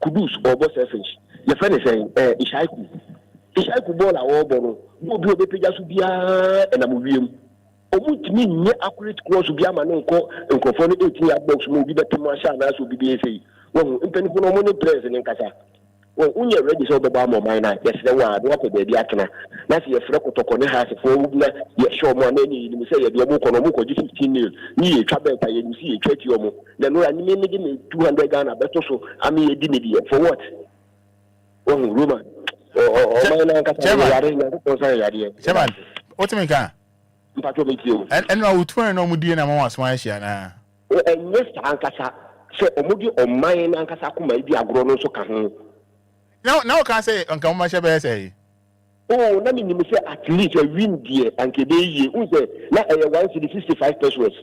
Kudus or Boss Effish. Your friend is saying, Ishaiku ball our bono, no be Pijasubia and a movie. Omuti ni accurate cross bi ama no nko nkofo no 18 box mo bi beto asha na so bi bi sei won mpanipo no mo ne press ne nkasa won unye ready so be ba mo man na yes the wa do ko be bi akena na se ye frɛ kotoko ne ha se fo na ye show mo na ni ni se ye de mo ko no mo ko 15 mil ni ye twa be pa ye ni se ye twati omo na no ani me ne gi 200 Ghana beto so ami ye di ne di for what won Roman man na nkasa yare na ko sa yare Chairman, what me ka and I would turn no mudi na mama smash na and yes ankasa se omudi o man ankasa kuma bi agro no so ka ho now can say anka mama she be say oh na me ni say at least a win there anke be ye u say na 165 pesos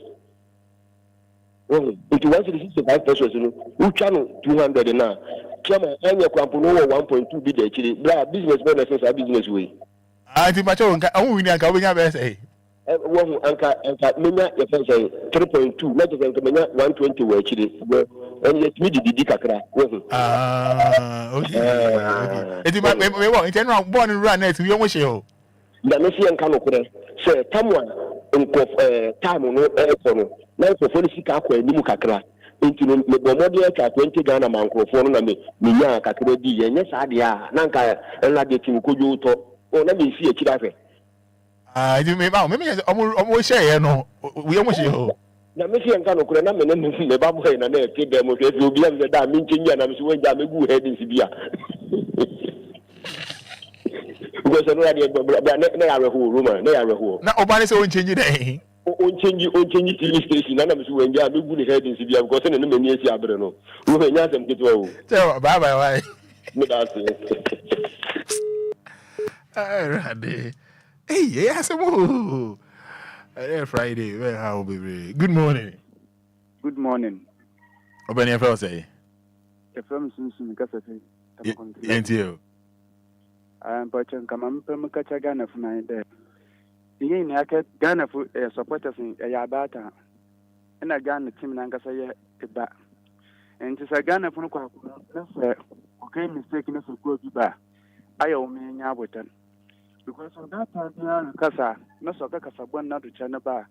oh it 165 pesos no u twa no 200 na chama anya kwampo no 1.2 bi da chiri bra business man say business way ti macho nka awu wini anka obinya be say one anka menya your friend say 3.2 not just anka menya 120 we chiri and let me didi kakra okay eti me wo intend na born run net we almost show da me see anka no kure say tamwan nkof time no no na nkof no sika akwa animu kakra enti no me bomodi aka 20 Ghana mankrofo no na me nya kakra di ye nya sa de a na nka enla de tim kojo to o na me see akira fe you me ba me omo share no we almost show na me see anka no kure na me me ba boy na na e dem mo fe obi am da me nchinya na me so wanja me gu heading sibia because no ya de na ya reho Roma na ya reho na obani se o nchenji dey on change TV station and I'm so enjoy me good head in Sibia because in the many years abrano. We may not get well. Bye bye. Hey, yes, Friday. Well, how be? Good morning. Good morning. Open your first say. The film Susan Cassette. Thank you. I'm Pachan Kamam Permacacha Ghana for my day. The Yaka Ghana for supporters in Ayabata. And I Ghana Tim Nankasaya Tiba. And it's a Ghana for okay, mistaken for Gobiba. I owe me in Yabutan. Because of that time, Casa, no soccer Casabon not to Chanaba,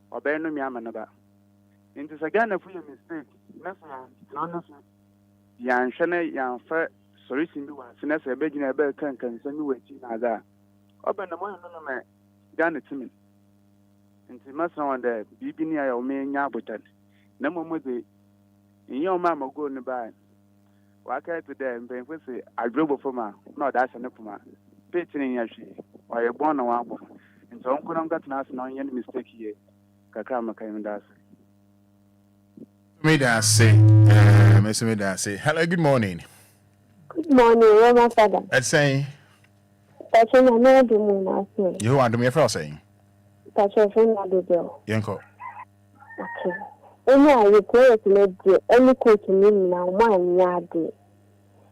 or Benum Yamanaba. And it's a Ghana for your mistake. Nothing. Yan Shana Yan Fair, sorry, Sindu, Sinessa, begging a bell can send you waiting as that. Open the morning, Ghana Timin. And the master on the Bibinia or me in Yabutan. No more the in your mamma go in the bar. Why can't today and then we say, I drove for my, not that's enough for my. Pitching yashi, why you born a wambo. And so Uncle got an answer on any mistake here. Kakama came das. Say, hello, good morning. Good morning, Roma Fada. Let's say, that's what I know the moon. You want to me first saying? That's what I do. Yanko. Okay. Only I require to make the only coaching now, one yard.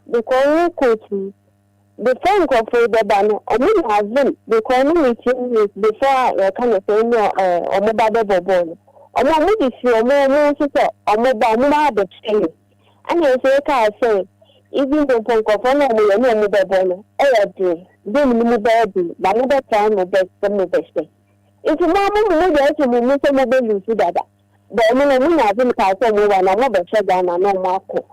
The calling coaching. The phone call for the banner, or me has been the community before I kind of say no, or mobile bone. Or more movie, or more sister, or mobile mother staying. And you say, even the phone call for no mobile bone, do, then baby, but another time of best from the best. It's a moment who knows to move some mobile to that. But I mean, I think I saw more than a mobile shut down and no Marco.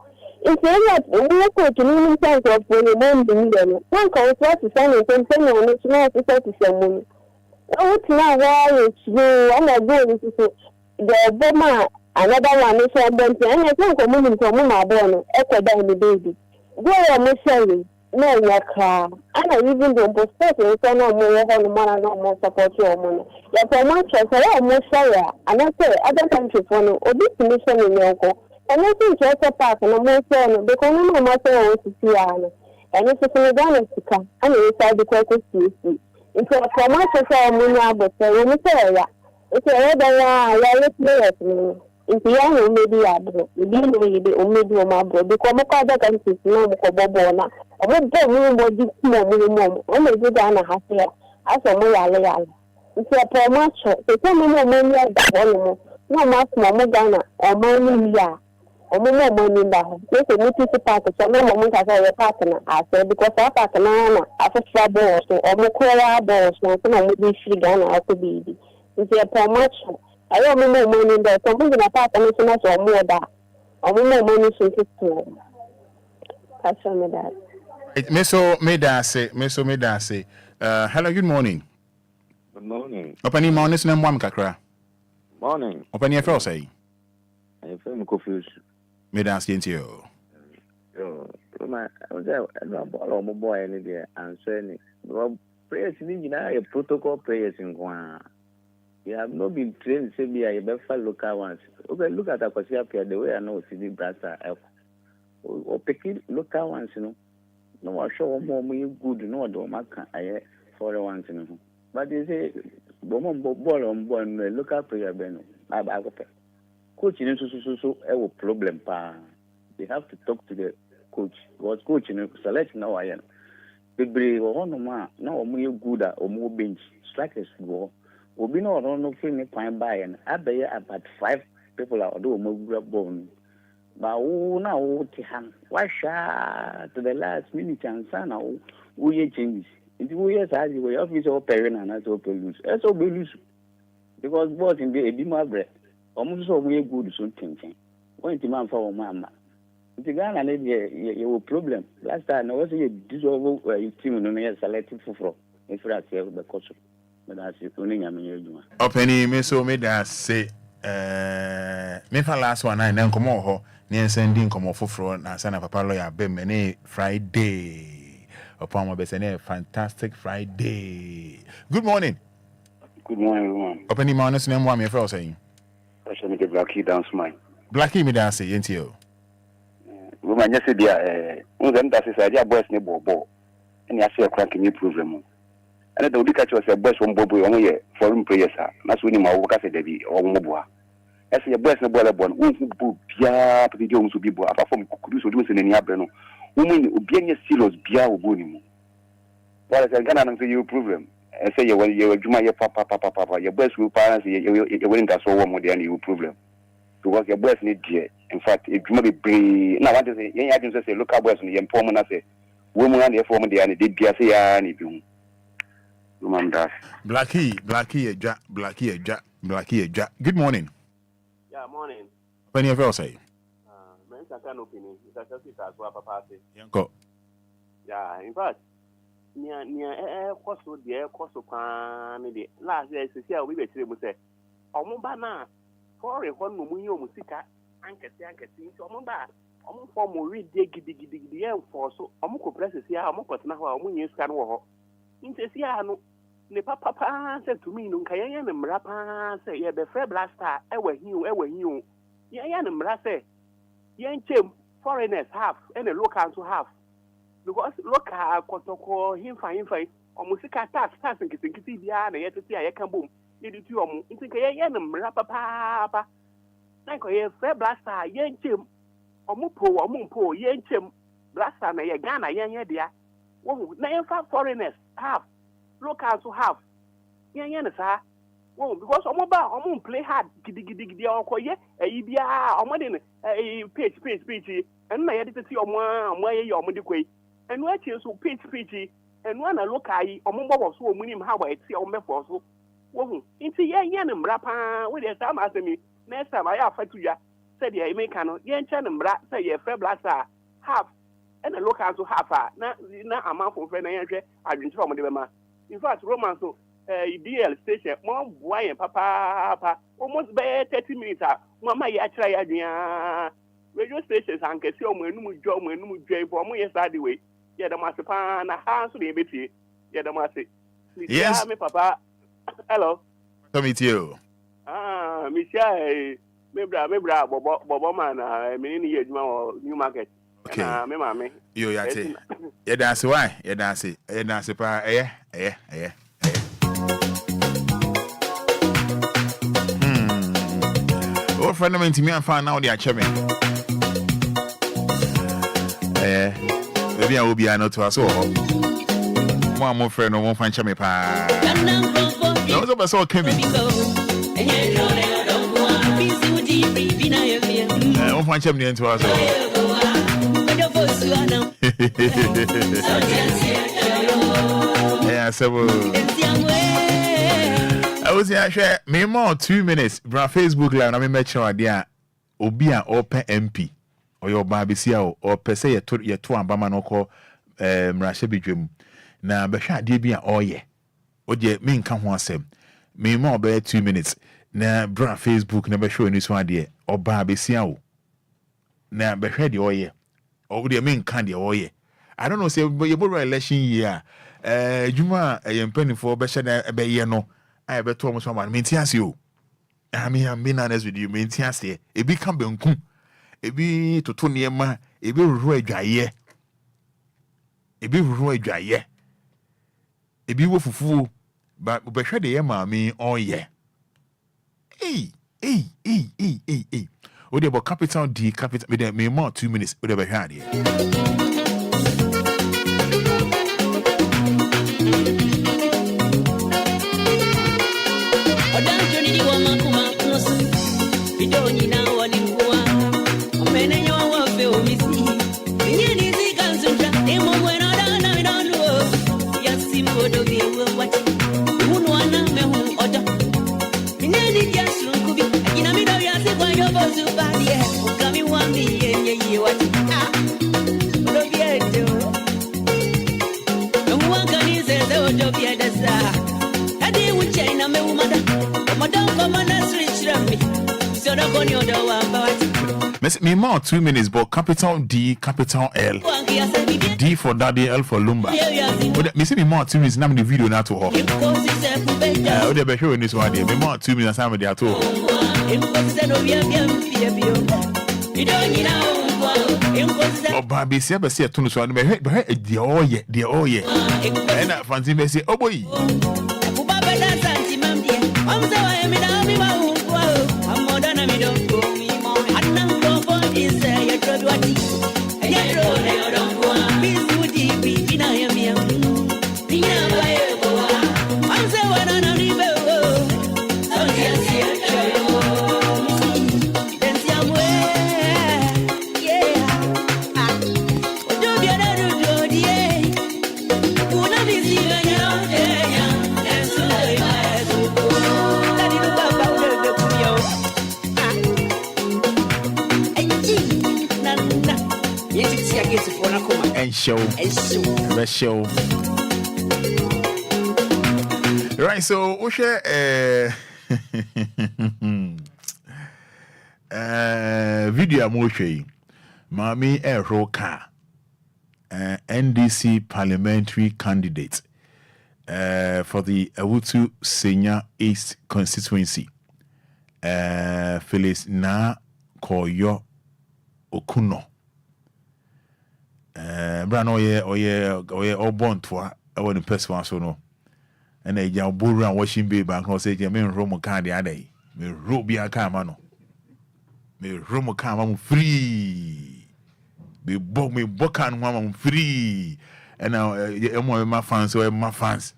It's not local to meaning sense of when you don't believe in it. One calls what to send and send on it's not to say to someone. Oh, it's not why it's you and I go to the Obama, another one is a bunch, and I think a woman from my born, echo down the baby. Go on, Miss Shelley, no, your car. And I even don't post it, so no more than one no more support your money. Your promotion, so I almost say, and I say, other country for no, or this mission in your uncle. And I think it's a part of my son, because no matter what to see, and it's a Ghana, and it's all because of CC. It's a promotion for Muna, but when you say, it's a other player. It's young, maybe able, maybe only my brother, because my father can see no Bobona. I won't go with this mom, only good Anna has here, as a more. It's a promotion, the same money as the no much more Ghana or money. Money now. This is a part of some moment as a partner. I said because our partner, I have trouble, so I'm a quarter balls, so I'm with this Ghana or to be. It's a promotion. I don't know money there. Something in a partner is not or more that. Or more money to system. That's me that. Meso Medase. Hello, good morning. Good morning. Open your morning, name one kakra. Morning. Open your first say. I feel confused. Medase into you. I was a boy any day answering. Prayers in a protocol prayers in Guan. You have not been trained to be a better local ones. Okay, look at the the way I know CD Brasa or pick local ones, you know. No, I show more good, no, don't make I for once, you know. But they say, ball on local prayer, Ben. I coach in so a problem. They have to talk to the coach. Was coaching select now I am. Big brave or no man, no more good or more bench. Strikers go. Will be no feeling fine by and I bear about 5 people are do more bone. But now, why shy to the last minute and son, we change. It was as you were office or parent and as open loose. As open loose. Because both in the Edima bread. Almost so we good so thinking. When the man for mamma. It's a Ghana you problem. Last time I was a dissolve team on a selected for if I say the cost. But that's it. Only I'm here. Open me so made us say, me for last one, I then come over. Near sending come off for na sana papa lawyer be many Friday. Upon my best fantastic Friday. Good morning. Good morning, everyone. Open the morning, name one me for saying. I shall make a Blackie dance mine. Blackie me dance, ain't you? Woman, yes, dear. Them that is idea boys neighbor ball. And I see a crack in your program. And the week I was a boys from Bobo on year foreign prayers. That's when my work as a Debbie or Moboa. As a boys no boy born, who Pia, the Jones to be born, apart from Kudu in any abreno. Woman, Obia silos Bia or Bonim. Well, as I can answer your program. I say you were Juma, your papa, your best will parents, you're willing to solve more than your problem. Because your best need dear. In fact, if you may be now, what is it? You have to say, look at West and the employment. I say, woman and the former day, and it did be a say, and if you Blackie, Jack. Good morning. Yeah, morning. When you say, men's an opinion, it's a just as well, papa. Yeah, in fact. Near cost the air cost of the last year, we were say, Omubana, for a one Mumu Musica, Anka, Omumba, Omum read the air for so Omuko presses here, Omukos now, Omun Scanwo. Intesiano, the papa said to me, Nuncayan and Rapa say, yeah, the fair blaster, ever you, Yan and Brase, Yan Chim, foreigners half, and a local to half. Because look at Kotoko, him fine, or Musica tax, and Kitty Diana, yet to see I can boom. You do you, you think I am Rapa Papa. Thank you, fair blaster, Yan Chim, or Mupo, or Mumpo, Yan Chim, blaster, and a Ghana, Yan dear. Oh, 9 foreigners, half, local to half. Yan, sir. Oh, because Omoba, play hard, giddy, or Koye, a Ibia, or Modern, a pitch, and my editor, or my Yomodique. And what is so pitchy, and one a look I, or Mumbo was so winning how I see on my fossil. Whoa, into Yan and Brapa, with a time asking me, next time I offer to ya, said ya, make an Yan Chan and Brat, say a fair blaster, half, and a look out to half, not a month for friend I didn't tell me. In fact, Roman so, DL station, more boy and papa, almost by 30 minutes, Mamma, I try radio stations and can see when you join when you drive for me yesterday way. Yeah, the masterpan, a house to the betty. Yeah, the master. Yes, me, papa. Hello. Come to you. Michelle, Mebra, Bobo man, many years new market. Okay, me, mammy. You, Yati. Yeah, that's why. Yeah, that's it. Yeah, that's it. Yeah. Oh, friend, I'm to me and find out the achievement. Maybe I will be a not to us all. One more friend, won't find Chammy Pa. Those of us all came in. I won't find Chammy into us all. Yeah, so I was here, me more 2 minutes. Bra Facebook live, I met you idea. Obia open MP. Or your babisia or per se your two and bama no call Rashabi dream. Now, Basha debia oh yeah. O dear, mean come one sem. Me more by 2 minutes. Now, bra Facebook never showing this one dear or babisia. Now, Basha the oh yeah. Or dear mean candy oh yeah. I don't know, say, but your boy election year. Juma, I am penny for Basha a no. I bet Thomas one maintains you. I mean, I'm being honest with you, maintains there. It become Benkum. Ebi to Tony Emma, ebi ruwe dwaye. Ebi wo fufu, but behwe de yema mi onye. Hey. O de bo capital D capital me de me more 2 minutes o de behwe ade. Odan joni di wa makuma kunosu. Video ni na woni kuwa. Mene yo wa fe o misi. Ni ni zikanzuja emo bueno na don't know. Yasimu do bi we wati. Unu ana me hu oda. Ni ni yasu kubi. Ina mi do yasi kwa yo bozu ba die. Ukami wa mi ye wati. Do bi edo. Nwa kanize ze odo bi edasa. Adi wuche na me umada. Madam come on street rambi. So do go nyodo wa ba wati. Me more 2 minutes, but capital D, capital L. D for Daddy, L for Lumba. Me see me more 2 minutes. Now the video not to her. The be showing this one day. Me more 2 minutes. I'm there too. Oh, baby, see, I see a tune so I be the oh yeah. And I fancy me say, oh boy. Show. Right, so we share video motion. Mami Roka, NDC parliamentary candidate for the Awutu Senior East constituency. Phyllis Na Koyo Okuno. Brand oye all born to I want the person so no. And they jam bull around washing baby bank no say me room can the other day. Me robia car mano. Me room car I'm free. Me bokan I'm free. And now my fans so my fans.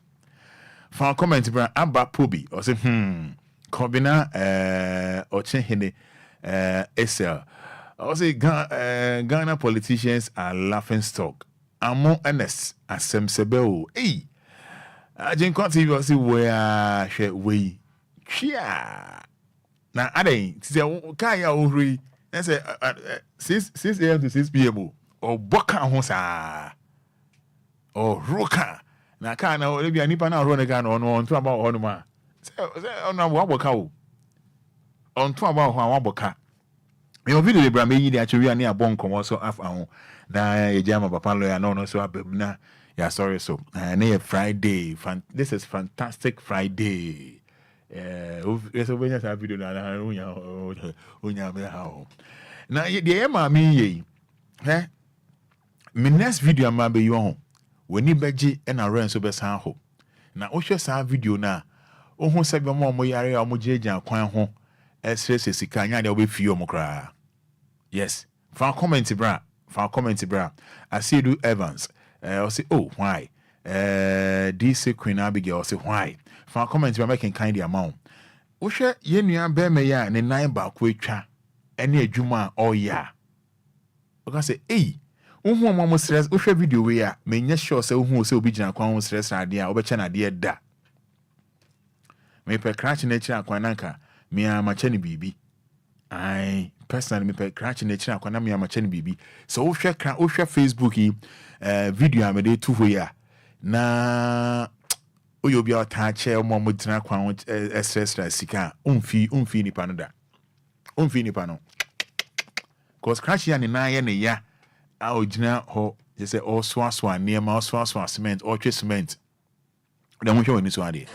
Fan comment brand Abba Pubi or say Kobina or Chenhene SL. I say Ghana politicians are laughing stock. Among honest as some sebel. Hey, I didn't continue to see where she we. Chia. Now, I didn't say, Kaya Uri. I say 6 a.m. to 6 p.m. Or Boka Hosa. Or Roka. Now, can't know if you nipa now run again on to about Honoma. Say, on a Waboka. On to about Waboka. Your video the Brame the actually near bon come also half hour. Na ye jama papa lawyer no so abemna. Yeah, sorry so. Na Friday. This is fantastic Friday. Yes, when you have video na unya me how. Na the ma me ye. Eh? My next video ma be you when you beji and a run so be san ho. Na o hwe sa video na o hu se be mo yare a mo jeja kwan ho. Esrese sika nya de obe fie o kra. Yes. Fan comment bra. I see you Evans. I say oh why? DC Queen Abigail say why? Fan comment bra making kind amount. Wo hwe ye nua be me ya ne nan ba ko atwa ene adwuma oh yeah. Oka say eh unhu mo stress wo hwe video we ya me nya sure say unhu say obi gina kwan stress ade a obecha na de da. Me pe crash na chi akwan nanka me amache ni bibi. I personally me pe crash na chi akwan na me amache ni bibi. So wo hwe Facebook video am de tu ho ya na oyo bia tache mo modina kwan stress sika umfi nipa no da. Umfi nipa no. Cause crash ya ni na ye ne ya a ogina ho je say all swaswa near ma swaswa cement or cement. Then we show ni so ade.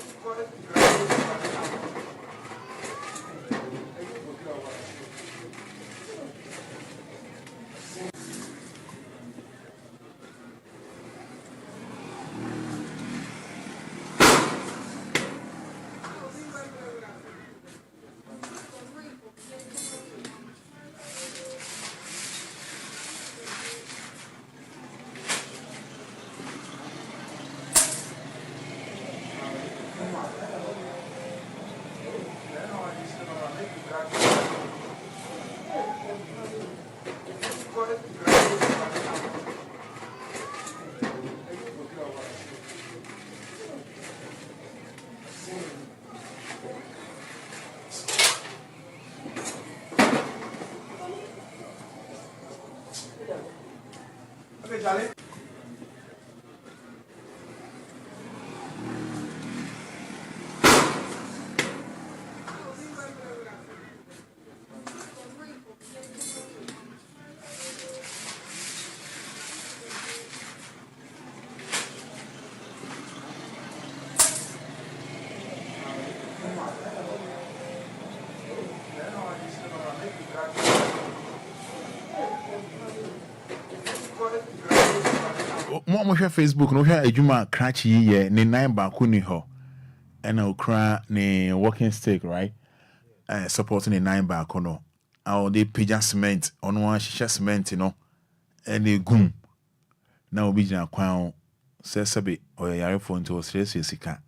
mo hwɛ Facebook no hwɛ adwuma krachi ye ne nine ba ko ni ho ɛna okra ne walking stick, right? Supporting the nine ba ko no. How they pija cement on one shisha cement, you know, and they gum. Now be jina kwan se sabi or yare phone to stress sika.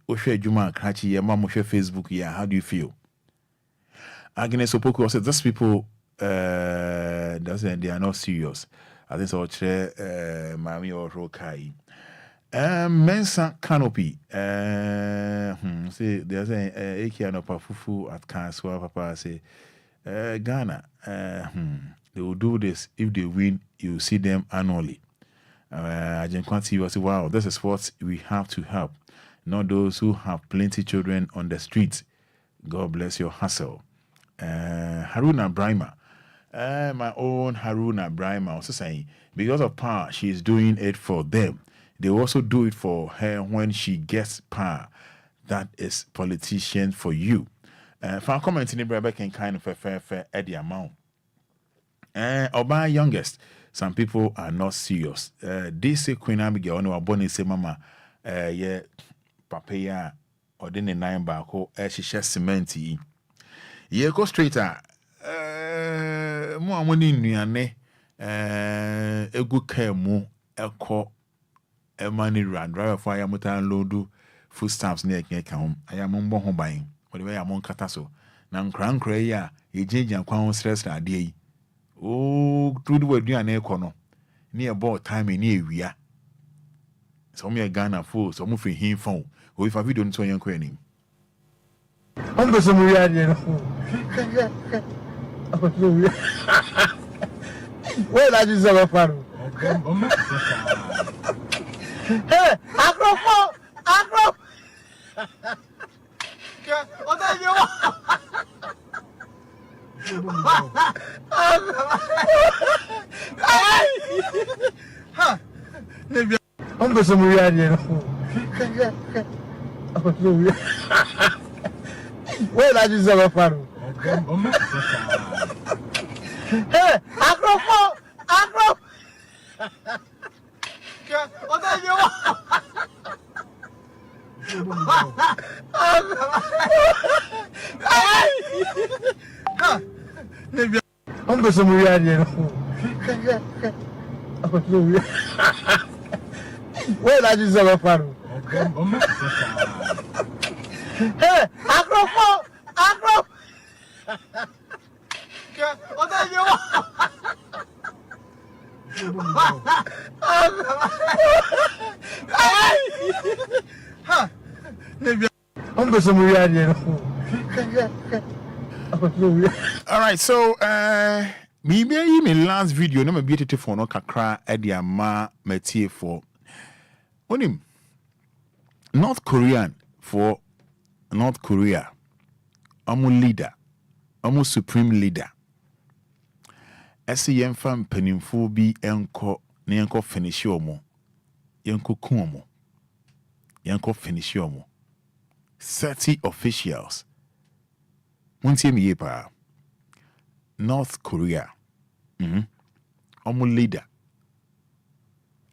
Oshe adwuma krachi ye ma mo hwɛ Facebook ya, how do you feel? Agnes Opoku said those people they are not serious. I think so. Mami or Rokai. Mensa Canopy. Say there's a Ekiano Pafufu at Kanswa. Papa say Ghana. They will do this if they win. You see them annually. Ajenkwanti was wow. This is what we have to help, not those who have plenty children on the streets. God bless your hustle. Haruna Brima. My own Haruna Brima also saying, because of power, she is doing it for them. They also do it for her when she gets power. That is politician for you. For commenting, Brother can kind of a fair at the amount. Oba youngest, some people are not serious. They say Queen Abigail, no, Bonnie say mama, yeah, papaya, or then a 9 bar, she shares cement. Yeah, go straighter. Mo amoni nuane egu ka mu ekọ emani ran driver for ya mutan loadu food stamps na ekeka hom aya mo mbọ ho ban o de ya mo nkata so na nkra ya ejejan kwa ho stress na ade yi o tudu waduane ekọ no ni e ball time ni ewia so me Ghana fo so mo fi hin fon o ifa video nto yen kwa ni on so mo ya ni no where are you so far? Hey, agro. What are you? Ha! Maybe I'm some real. Where are you so far? Hey, agro. What are you? Maybe I'm some real. Where are you so far? Hey, agro. What are you? All right, so maybe my last video no be beautiful for no kakra ediama metie for onim North Korea amu leader amu supreme leader ese yemfa mpanimfo bi enko ne enko finish omo yenko ku omo yenko finish omo 30 officials muntie mi yepa North Korea omo leader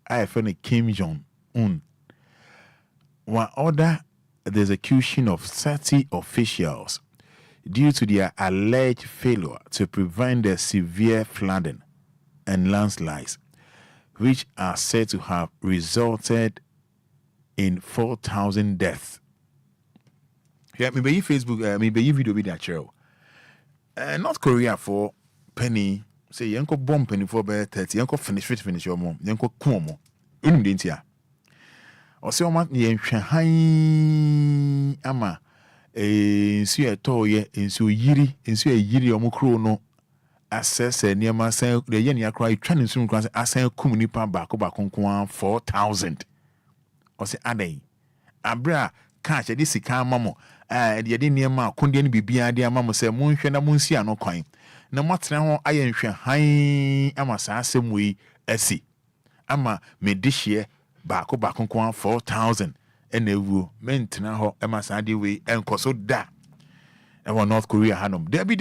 I find Kim Jong-un one order the execution of 30 officials due to their alleged failure to prevent the severe flooding and landslides, which are said to have resulted in 4,000 deaths. Yeah, maybe Facebook, maybe video be that show. North Korea for penny say yanko bomb penny for bear 30, yanko finish your mom, yanko kuomo, dintia. Or say on Shanghai ama. Nsu eto ye nsu yiri omukro no assess niema san de ye ne akra twa ne nsu nkran asan kum nipa baako nko 4,000 o se adai abra ka che de sika amamo de de niema akonde ne bibia de amamo se monhwe na monsi ano kwan na motena ho aye nhwe han ama saa asem wi asi ama medihye baako nko 4,000 enewu mentena ho emasade we enkoso da ewo North Korea hanom debi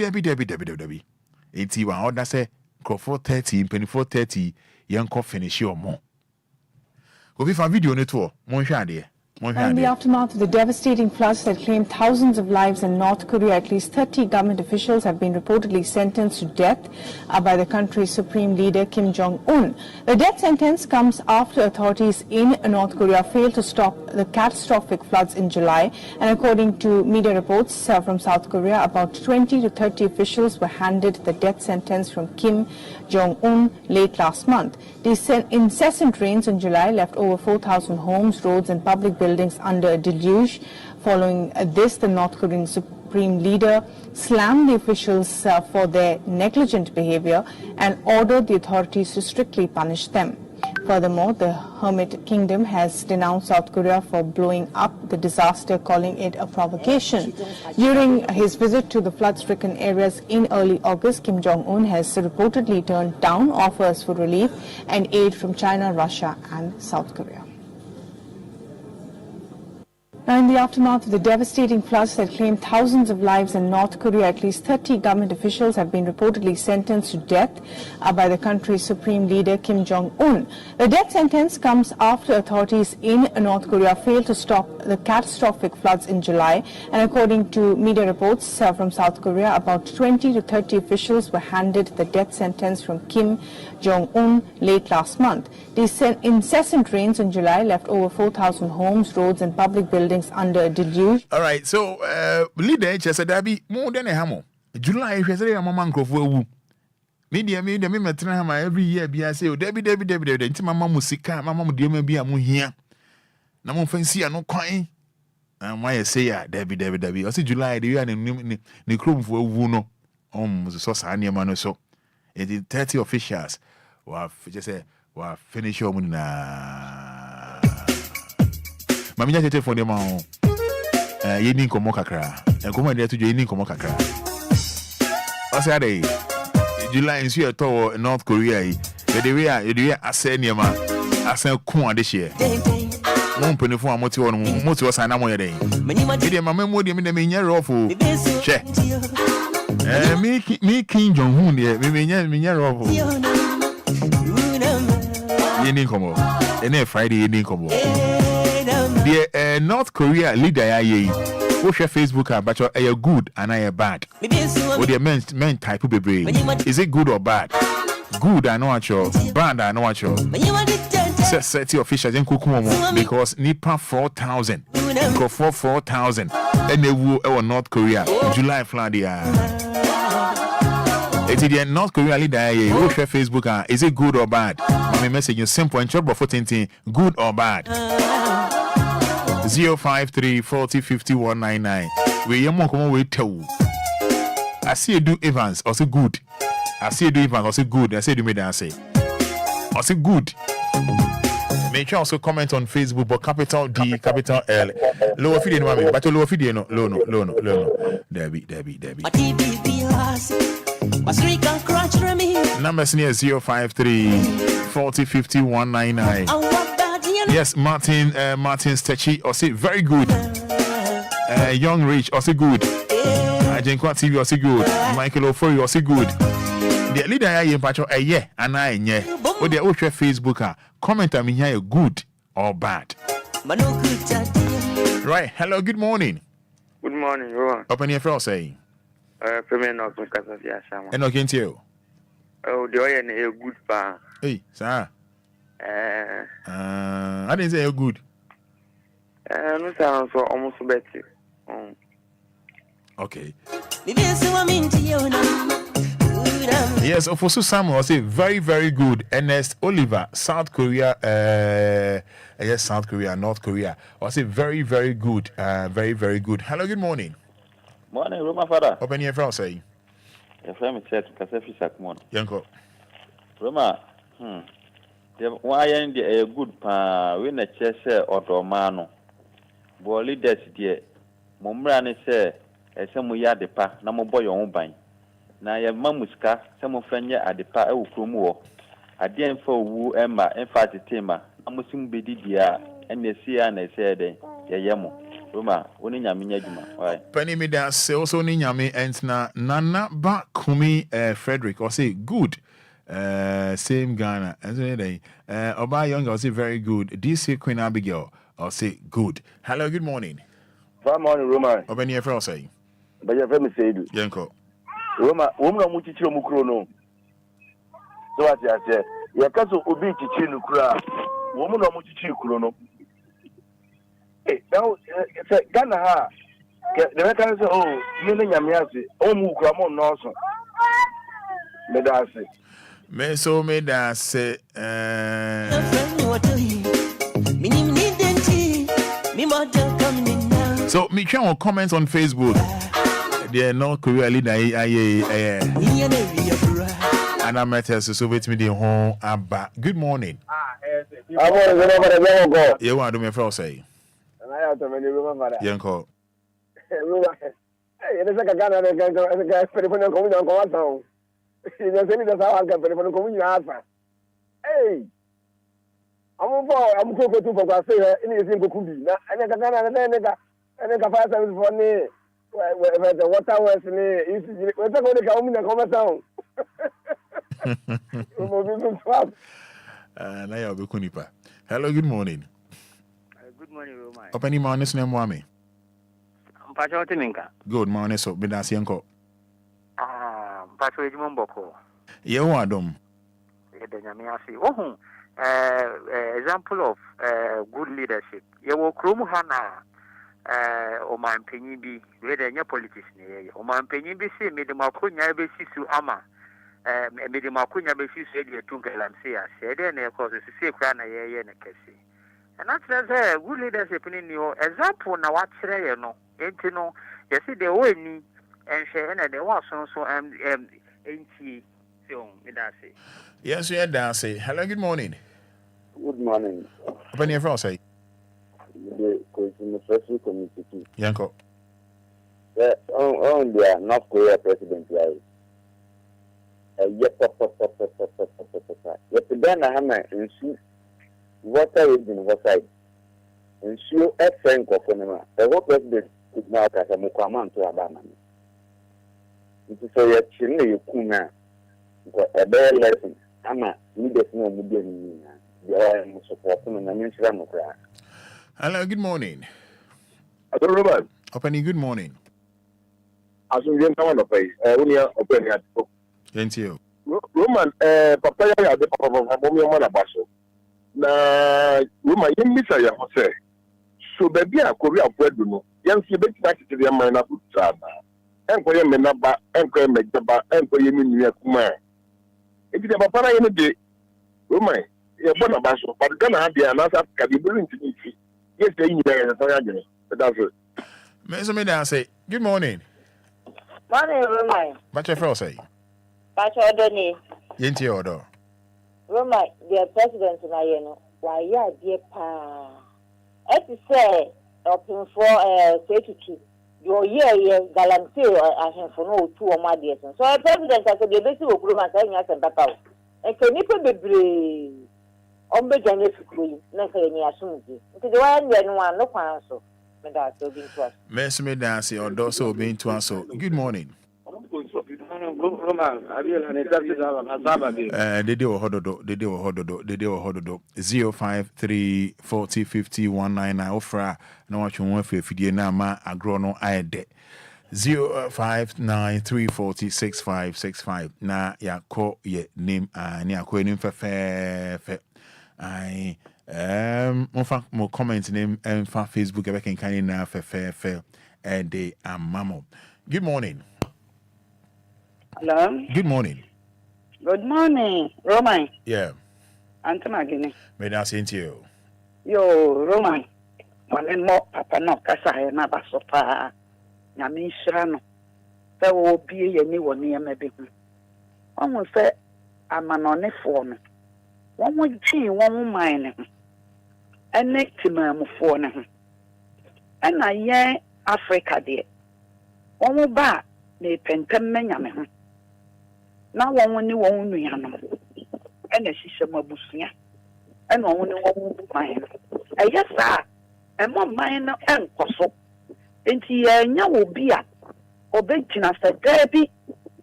enti wa order say crofo 30 24 30 yenko finish your mo Go be for video ne to. Mon hwa de. In the aftermath of the devastating floods that claimed thousands of lives in North Korea, at least 30 government officials have been reportedly sentenced to death by the country's supreme leader Kim Jong-un. The death sentence comes after authorities in North Korea failed to stop the catastrophic floods in July. And according to media reports from South Korea, about 20 to 30 officials were handed the death sentence from Kim Jong-un late last month. The incessant rains in July left over 4,000 homes, roads and public buildings under a deluge. Following this, the North Korean supreme leader slammed the officials for their negligent behavior and ordered the authorities to strictly punish them. Furthermore, the Hermit Kingdom has denounced South Korea for blowing up the disaster, calling it a provocation. During his visit to the flood-stricken areas in early August, Kim Jong-un has reportedly turned down offers for relief and aid from China, Russia and South Korea. Now, in the aftermath of the devastating floods that claimed thousands of lives in North Korea, at least 30 government officials have been reportedly sentenced to death by the country's supreme leader Kim Jong-un. The death sentence comes after authorities in North Korea failed to stop the catastrophic floods in July. And according to media reports from South Korea, about 20 to 30 officials were handed the death sentence from Kim Jong-un late last month. The incessant rains in July left over 4,000 homes, roads and public buildings under a deluge. All right, so leader said that be more than a hammer. July, she said, I'm a man of woo. Media, me metra every year. Be I say, Debbie, into my mom musika, my mom, dear, maybe I'm here. No more fancy, I no coin. And why I say, Debbie. I say, July, the year and the crew for Wuno. The sauce, I near man so. It is 30 officials. Well, just say, well, finish your money na. Mami ya for them all. You need komo kakra. And come there to you need komo kakra. What's that day? July in Sierra to North Korea. The way I say near man. I say kuan this year. Mon penny for motor sign am one day. Media mamma mo de me nya rofu. Che. Me King Jong-un here. Me nya rofu. You need komo. And Friday you need komo. The North Korea leader what's your Facebook but are you good and are you bad? What the men type of baby? Is it good or bad? Good I know what you bad I know what you set officials in Kukumo because Nipa 4,000 go for 4,000 and they will North Korea July flood it's the North Korea leader what's your Facebook is it good or bad? My message is simple and trouble for thinking good or bad. 053 40 50 199. We come away tell. I see you do Evans, also good. I see you do Evans, also good. I say you made that say. Also good. Make sure also comment on Facebook, but capital D, capital L. Lower video no, but lower video no. Debbie. Numbers near 053 40 50 199. Yes, Martin Stechi also very good. Young Rich also good. Jenkwa TV also good. Michael Ofori also good. The leader I am patcho yeah and I yeah. What the old Facebook comment me here good or bad. Right. Hello. Good morning. Good morning, Rowan. Open your phone saying. Premier not because of Yashama. And against you. Oh, the oil a good bar. Hey, sir. I didn't say you're good. No sound so almost better. Okay. Yes, Ofosu Samuel was very, very good. Ernest Oliver, South Korea, yes, South Korea, North Korea. Was very, very good. Very, very good. Hello, good morning. Morning, Roma Fada. Open your phone, say. Your family said, Kasefi Sakmon. Yanko. Roma, why ain't a good pa when a chess or domano? Boy, leaders, dear. Mombrani say, a samuya de pa, no more boy on bine. Now, your mamuska, some of Fenya at the pa, oh, Krumo. I didn't for woo Emma and Fatty Tema. I must soon be dear, and the sea and I said, Yamo. Roma, only Yamina. Why? Penny me that also Ninyami and Nana Ba Kumi Frederick or say good. Same Ghana. Oba Young, I'll say very good. DC Queen Abigail, I'll say good. Hello, good morning. Good morning, Roman. Open your friend say. But your friend say do. Yanko. Roma, woman muchichiro mukrono. So what I say, ya kaso obi chichi nukura. Woman muchichiro krono. Eh, now Ghana ha. The Americans say, oh, you know Yamiasi, oh, Mukramon Norson. Medase. Me so medase. So, me try on comments on Facebook. They are not clearly and I met us so with me the home abba. Good morning. You want to do me first say? And I have to many room. Yanko. Hey, it is like a Ghana and a guy for the coming on Command. He doesn't need us out for the coming answer. Hey, I'm going to go for say in his simple could be. And I can find something for me. Where the water was in it. We're going to come in and come down. Hello, good morning. Good morning, Roman. Open your mouth, name Wami. Good morning, so Bedasianko. Pacho Jimboko. You are dumb. Example of good leadership. You will Krum Hana. Oman Penny be whether any politician. Oman Penny be say, made the Macunya be Sisu Ama. Made the Macunya be Sisu Tungalamsia. Said, and of course, it's a crana ye and a cassie. And that's a good leadership in your example. Now, what's there? No, ain't you know, you see the way me and share and there was so ain't he film, Midasi. Yes, we are dancing. Hello, good morning. Good morning. Open your phone, say. The first community. Yanko. On the North Korea president, yet then I have my issue. Water is in water. And she at Frank of Panama. The whole president could not as a Mukaman to Abama. It is so yet Chile, Kuna. Got a bear lesson. Ama, needed no median. The oil support and I mentioned Ramokra. Hello, good morning. Hello, Robert. Opening, good morning. As we get on the pay, only open at Thank you. Roman, Papa, I had the Papa of Mommy Basso. Now, Roman, you miss a young say. So, baby, I could have read you. Young, she bet back to the man up with Sada. Enquire Menaba, Enquire Megaba, Enquire Minakuma. If you have a para in a day, Roman, you're born a Basso, but gonna have the answer. Can you bring to me? Yes, they are the that's it. Mr. say, good morning. Morning, Roman. What your friend say? Pacho Odoni. Yenti Odo. Roman, the president in Ayeno. Why, yeah, dear pa. As you say, open for 32. Your year, Galamsey, I have for no 2 or more years. So, a president has a basic of Roman saying as a papa. And can you put the breeze? Ombe janye fikuri na kaya ni asunzi. Nti de wa ndia no an no kwan so. Me da so bi to us. Me da say odo so be to us so. Good morning. Dede wo hododo 053 40 50 199 ofra na wa twon wa fidie na ma agro no ayede 0593406565 na yakọ ye name ani akọ nim fe I more comment name and Facebook I can kind na fe de amamo. Good morning. Hello. Good morning. Good morning, Roman. Yeah. Antamagini. May I say to you? Yo, Roman. One more papa no kasa na basopa. Nyame nhyira no. Sɛ wo bie ye ni wɔ nneɛma bi ho. Wɔn sɛ amanɔnefoɔ no. Wɔn mo gye wɔn man ne ho. Ɛne timamufoɔ ne ho. Ɛna yɛn Africa deɛ. Wɔn mo ba na pɛntɛm me nyame ho. Na wɔn ne wɔn nuanom. Ɛna hyehyɛ mu abusua. Ɛna wɔn ne wɔn bu man no. Ɛyɛ saa. Ɛmɔ man no ɛnkɔ so. Enti yɛnya obi a obegyina sɛ daabi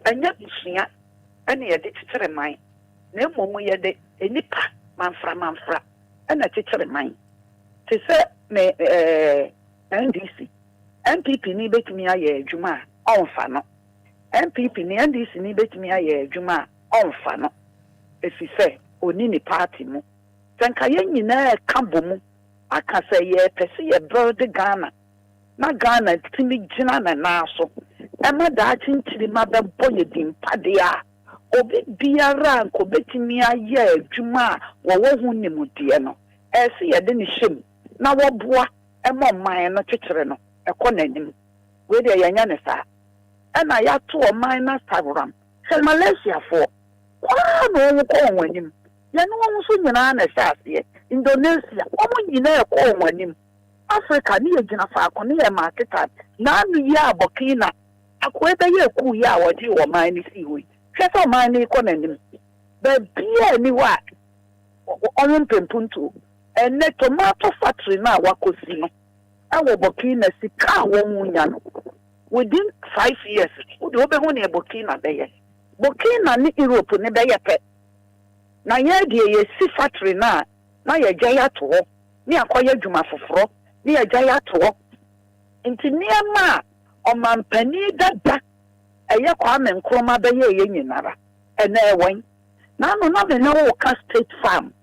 ɛnya busua ɛne yɛde tetere man na mmom yɛ de enipa manfra ɛna kyekyere man te sɛ me NDC MPP ni betumi ayɛ adwuma a ɔmfa no MPP ni NDC ni betumi ayɛ adwuma a ɔmfa no esi sɛ oni ni party mu sɛnka yɛn nyinaa ka bɔ mu aka sɛ yɛpɛ sɛ yɛbuild Ghana na Ghana tumi gyina na nan so ɛma daakye nkyirima bɛbɔ yɛ dimpade a obi biara nko betumi ayɛ adwuma a wɔwɔ ho nimudeɛ no ɛsi yɛde ne hyɛm na wɔboa ɛma ɔman no kyekyere no ɛkɔ n'anim wei deɛ yɛnyɛ ne saa ɛna yɛato ɔman no asaworam sɛ Malaysiafoɔ kwaa na wɔn kɔ wɔn anim yɛne wɔn nso nyinaa na ɛhyɛ aseɛ Indonesia wɔn nyinaa kɔ wɔn anim Africa ne yɛ gyina faako ne yɛ marketed na anu yi a Burkina akɔɛ bɛyɛ eku yi a wɔde ɔman no si hɔ yi hwɛ sɛ ɔman no kɔ n'anim baabi a ni hɔ a ɔmo mpempuntuo ɛnɛ tomato factory na wakɔsi no ɛwɔ Burkina sika a wɔn nya no within 5 years wode wobɛhu ne Burkina bɛyɛ Burkina ne Europe ne bɛyɛ pɛ na yɛ deɛ yɛsi factory na yɛgya yɛ ato hɔ ne akɔyɛ adwuma foforɔ ne yɛgya yɛ ato hɔ nti nneɛma a ɔmampani dada ɛyɛ Kwame Nkrumah bɛyɛ yɛ nyinara ɛnɛ ɛwɔn na ano na me na wɔka state farm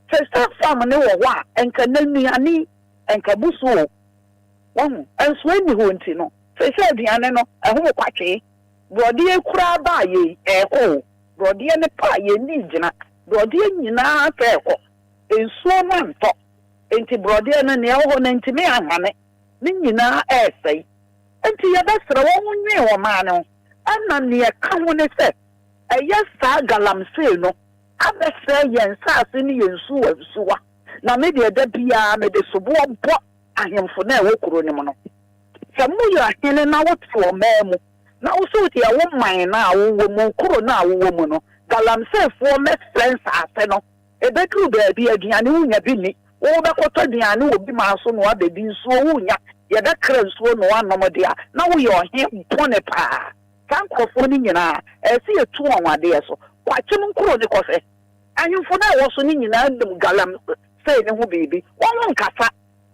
state farm ne wɔ hɔ a ɛnka n'anuane ɛnka busuo wɔn nso ani hɔ nti no sɛ aduane no ɛho kwatwe brɔdeɛ kura ba yɛ ɛkɔ brɔdeɛ ne pa yɛ ni gyina brɔdeɛ nyinaa sɛ ɛkɔ nsuo no ntɔ nti brɔdeɛ no nea ɛwɔ hɔ no ntumi ahane ne nyinaa ɛɛsɛe nti yɛbɛsrɛ wɔn ho nwen wɔ maa no ɛna nea ka ho ne sɛ ɛyɛ saa galamsey no abɛsrɛ yɛn saase ne yɛn nsuwa nsuwa na me deɛ da biara me de soboɔ bɔ ahemfo na ɛwɔ kuro ne mu no sɛ moyɛ ahene na wote ɔmaa mu na wo so deɛ wo man na wowɔ mu kuro na wowɔ mu no galamseyfoɔ mɛsrɛ nsaase no ɛbɛduru baabi aduane wonya bi ni wobɛkɔtɔ aduane wɔ bi maa so na wabɛdi nsuo wonya yɛbɛkra nsuo na wanom de a na woyɛ ɔhe bɔne paa saa nkurɔfoɔ no nyinaa ɛsɛ yɛtu wɔn adeɛ so kwakyem nkuro ne kɔfɛ ahemfo no a ɛwɔ so no nyinaa nim galamsey ne ho biribi wɔn nkasa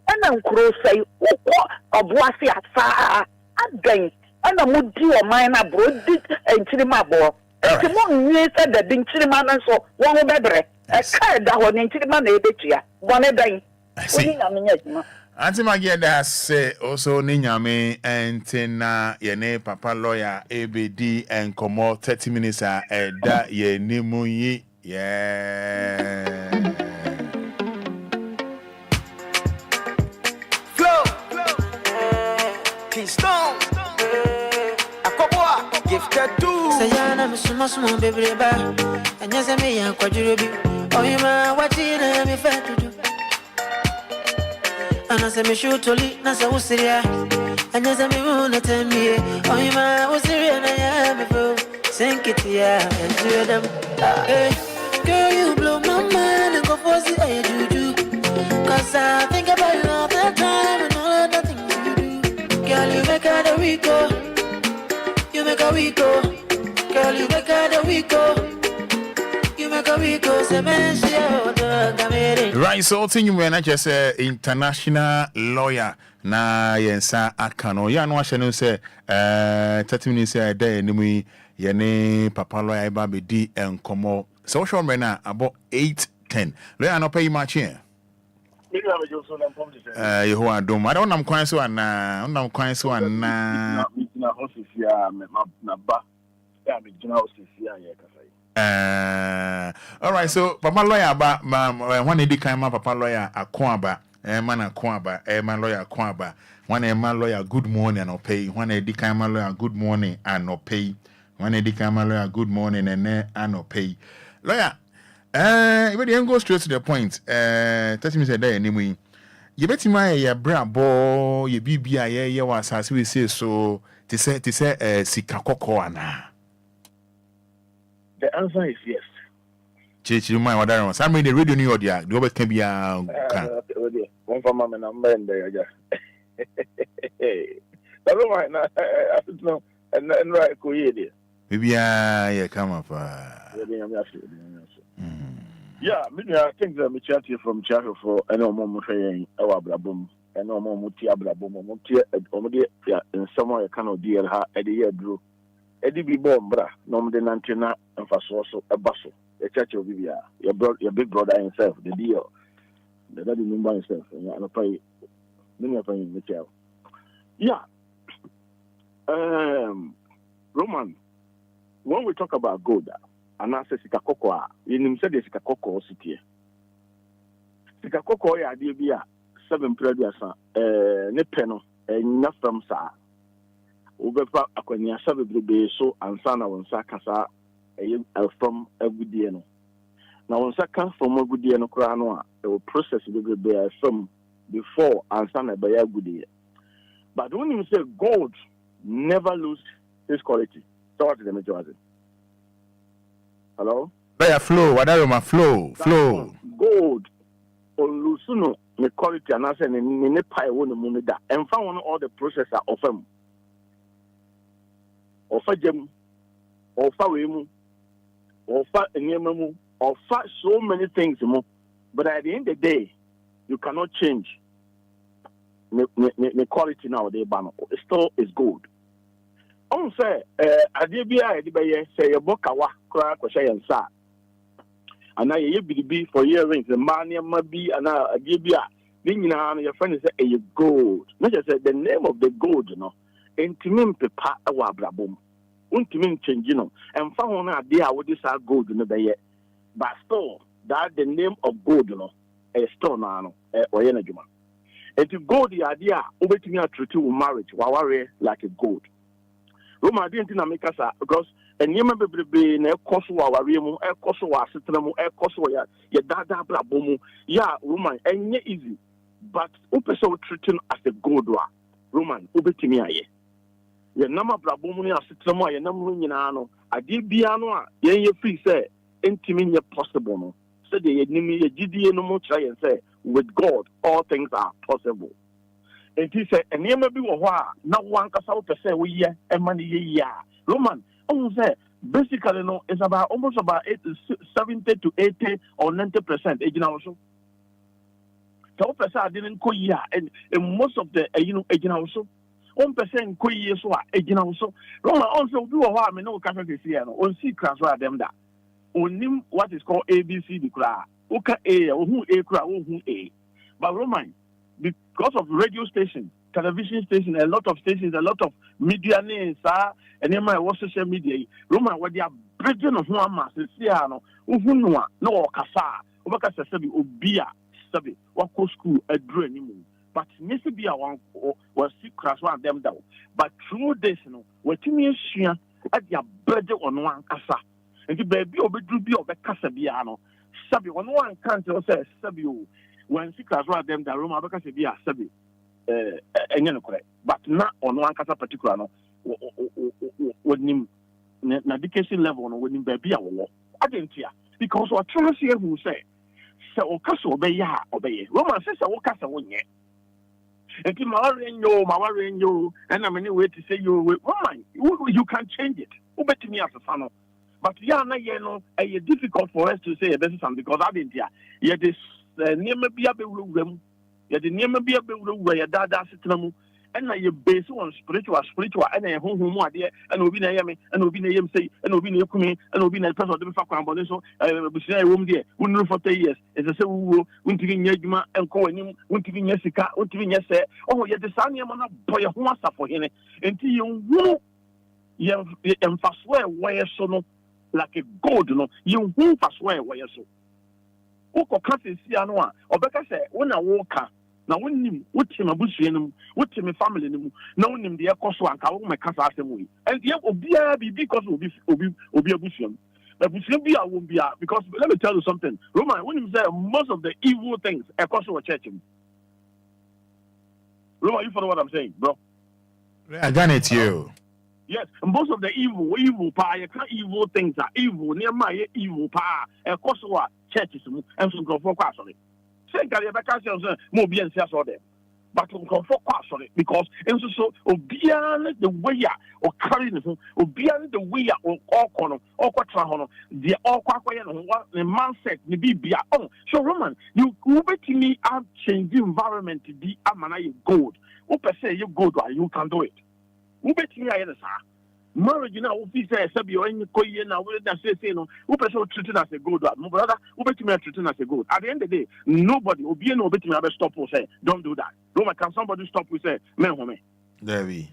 ɛna nkuro sɛe wokɔ ɔboase asaa adɛn ɛna modi ɔman no aborɔ di nkyirima aboɔ nti monwie sɛ dade nkyirima no nso wɔn ho bɛbrɛ ɛka ɛda hɔ ne nkyirima na ɛbɛtua bɔne bɛn woni nyame nyɛ adwuma Auntie Maggie has also Ninyame and Tina Yene Papa Lawyer ABD and Komo 30 minutes da ye nimuyi yeah. Flow Keystone Akobwa gifted too Sayana Misumasmo baby ba and yes I may quadrubi oh you ma what you me fat to do Anasa me shutoli nasa usiria Anasa me una temie Oima usiria na ya me fo Senkitia and two of them Hey, girl you blow my mind and go for the juju Cause I think about you all the time and all of the things you do Girl you make her the weeko You make a weeko Girl you make her the weeko Right, so thing when I just international lawyer na yensa akano ya no ahye say 30 minutes a day ni mu yene papa lawyer ba be di enkomo so show me na about 8:10 lawyer no pay much here you who are dom I don't am kwan so na unam kwan so na na office ya na ba ya me gina office ya ya all right, so Papa Lawyer ba one edi kan ma Papa Lawyer akwaba man akwaba man lawyer akwaba one man lawyer good morning and pay one edi kan ma lawyer good morning and pay one edi kan ma lawyer good morning and pay lawyer we dey go straight to the point 30 minutes a day anyway you bet my ya brabo ye bibia ye wa asase we say so to say sika kokko ana. The answer is yes. Chichi, my wadaron. Some the radio new audio. The over can be one for my number and there. That's right now. I don't know. And right, cool. Maybe I come up. Yeah, I think that we chat here from Chaco for an moment saying our blabum and no more mutia blabum, yeah, and somewhere I cannot deal her at the year drew. Eddie be born, bra, no than antenna and for also a bustle. A church of Obia, your big brother himself, the deal. The daddy member himself, and I pay many of them in the jail. Yeah. Roman, when we talk about gold, and I say Sikakoko, in himself, the Sikakoko city. Sikakoko, ya idea 7 previous, Nepeno, and Nafram Sa. Ubepa Aquania Sabi so and Sana on Sakasa from Agudiano. Now, on Saka from Agudiano Cranoa, they will process the from before and Sana by Agudia. But when you say gold never lose its quality, so what is the majority? Hello? Better flow, whatever my flow. Gold or Lusuno, the quality and I say in the pie one money that and found all the processor of them. Or for Jem, or for Wimu, or for Nyemamu, or for so many things more. But at the end of the day, you cannot change the quality nowadays, but it still is good. On say, Adibia, say a bokawa, crack or shay and sa. And I be for earrings, the money might be an Adibia. Being your friend is a gold. Not just the name of the gold, you know. Intimate pepa awa brabum. Untimate change, you know. And found an idea what this are gold in the bay. But still, that the name of gold, you know, a stone, or energy. And to go the idea, over to me a treaty with marriage, waware like a gold. Roma didn't make us because and you remember being a cost our remo, a cost our system, a cost ya dada blabomu, ya Roman, and ye easy. But Upeso treating as a gold wa Roman, Ubetimia ye. Your number blabomu, a system, your number in ano, a dibiano, ye free say, intimate possible. No. So the enemy, a GDA no more try and say, with God, all things are possible. And he said, and you may be not one can say we and money yeah. Roman, almost say basically no, it's about almost about 70 to 80 or 90% age now. So 12% didn't go yeah, and most of the age now so 1% go yeah so age now so Roman also do a while me no can see on see class where them that on what is called ABC the class. Okay, A or who A crowd who A. But Roman, because of radio stations, television stations, a lot of stations, a lot of media names, and then my social media, Roman, what they are bridging of one mass, no, Kasa, Obaka Sabi, Obia, Sabi, what school, a dream. But maybe one was class one of them down. But through this, what you mean, at your bridge on one Kasa, and the baby will be of a Casabiano. Sabi, one can't say Sabi. When she class one of them, the Roma because be a Sabi, but not on one casa particular, no, when him education level, when him baby a war. I didn't hear because what Charles here who say, so Casso obey, Roma says, I will cast a one yet. And Mawarian, you, and I'm anyway to say you, Roman, you can change it. Who bet me as a son? But yeah, no, it's difficult for us to say a business because I didn't hear. Yet this. Near be a bit room, yet the near be a bit where your dada sitting and you base on spiritual, and a home idea, and will be Naomi, and will be Naomi say, and will be Naomi, and will be a person of the Fakan, but so I will be room there, wouldn't know for 10 years. As I say, we won't give Yajima and calling him, won't give Jessica, won't give Yessa. Oh, yet the son, Yamana boy, who wants for him until you won't. You fast where so like a gold, no, you won't fast where so. Oko kasi si anwa obeka say when I walk na wonim wotim abusuye num wotim family num na wonim de ekoso anka wo mekasa asem yi and ye obia bi because obi abusuye abusuye bi a wo bia because let me tell you something Roman when you say most of the evil things ekoso church Roman you follow what I'm saying bro I got it you yes most of the evil pa you can't evil things are evil near my evil pa ekoso churches and some go for kwasole say carry back say mo bi ensia so there but nkurɔfoɔ kɔ asɔre because nso so obiara ne the way a ɔkari ne ho obiara ne the way a ɔkɔ no ɔkɔtena hɔ no deɛ ɔkɔ akɔyɛ ne ho ne mindset ne bibia so Roman you wobɛtumi a change environment bi ama na yɛ gold wopɛ sɛ yɛ gold a you can do it wobɛtumi ayɛ ne saa marriage now we say sabi o any koye na we na say no who person treat it as a good my brother who bet me treat it as a good at the end of the day nobody obi no bet me stop or say don't do that Roma can somebody stop we say men home there we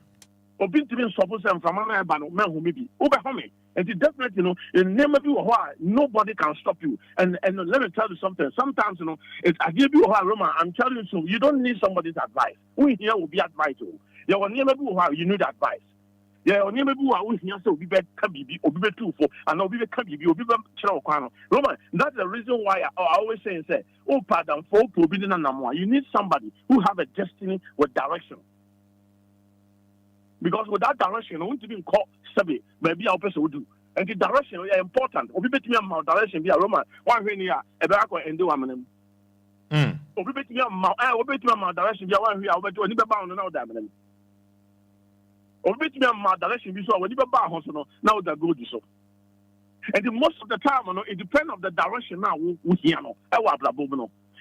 obi to be stop say from man ba no men home bi obe home and it definitely in name of you nobody can stop you and let me tell you something sometimes it's I give you Roma I'm telling you so you don't need somebody's advice we here will be advice you will name of you need advice. Yeah, on your maybe we hear so we bet Kabibi or be too for and now we Kabibi or be Roman. That's the reason why I always say, oh, pardon, for forbidden and more. You need somebody who have a destiny with direction. Because with that direction, I want to be called Sabi, maybe our person will do. And the direction is important. Or be betting my direction be a Roman, one way near a back and do a man. Or be betting my direction be one way I went to a bound and out that. Or bet me my direction be so when you buy house now that good so. And the most of the time it depends on the direction now we hear no.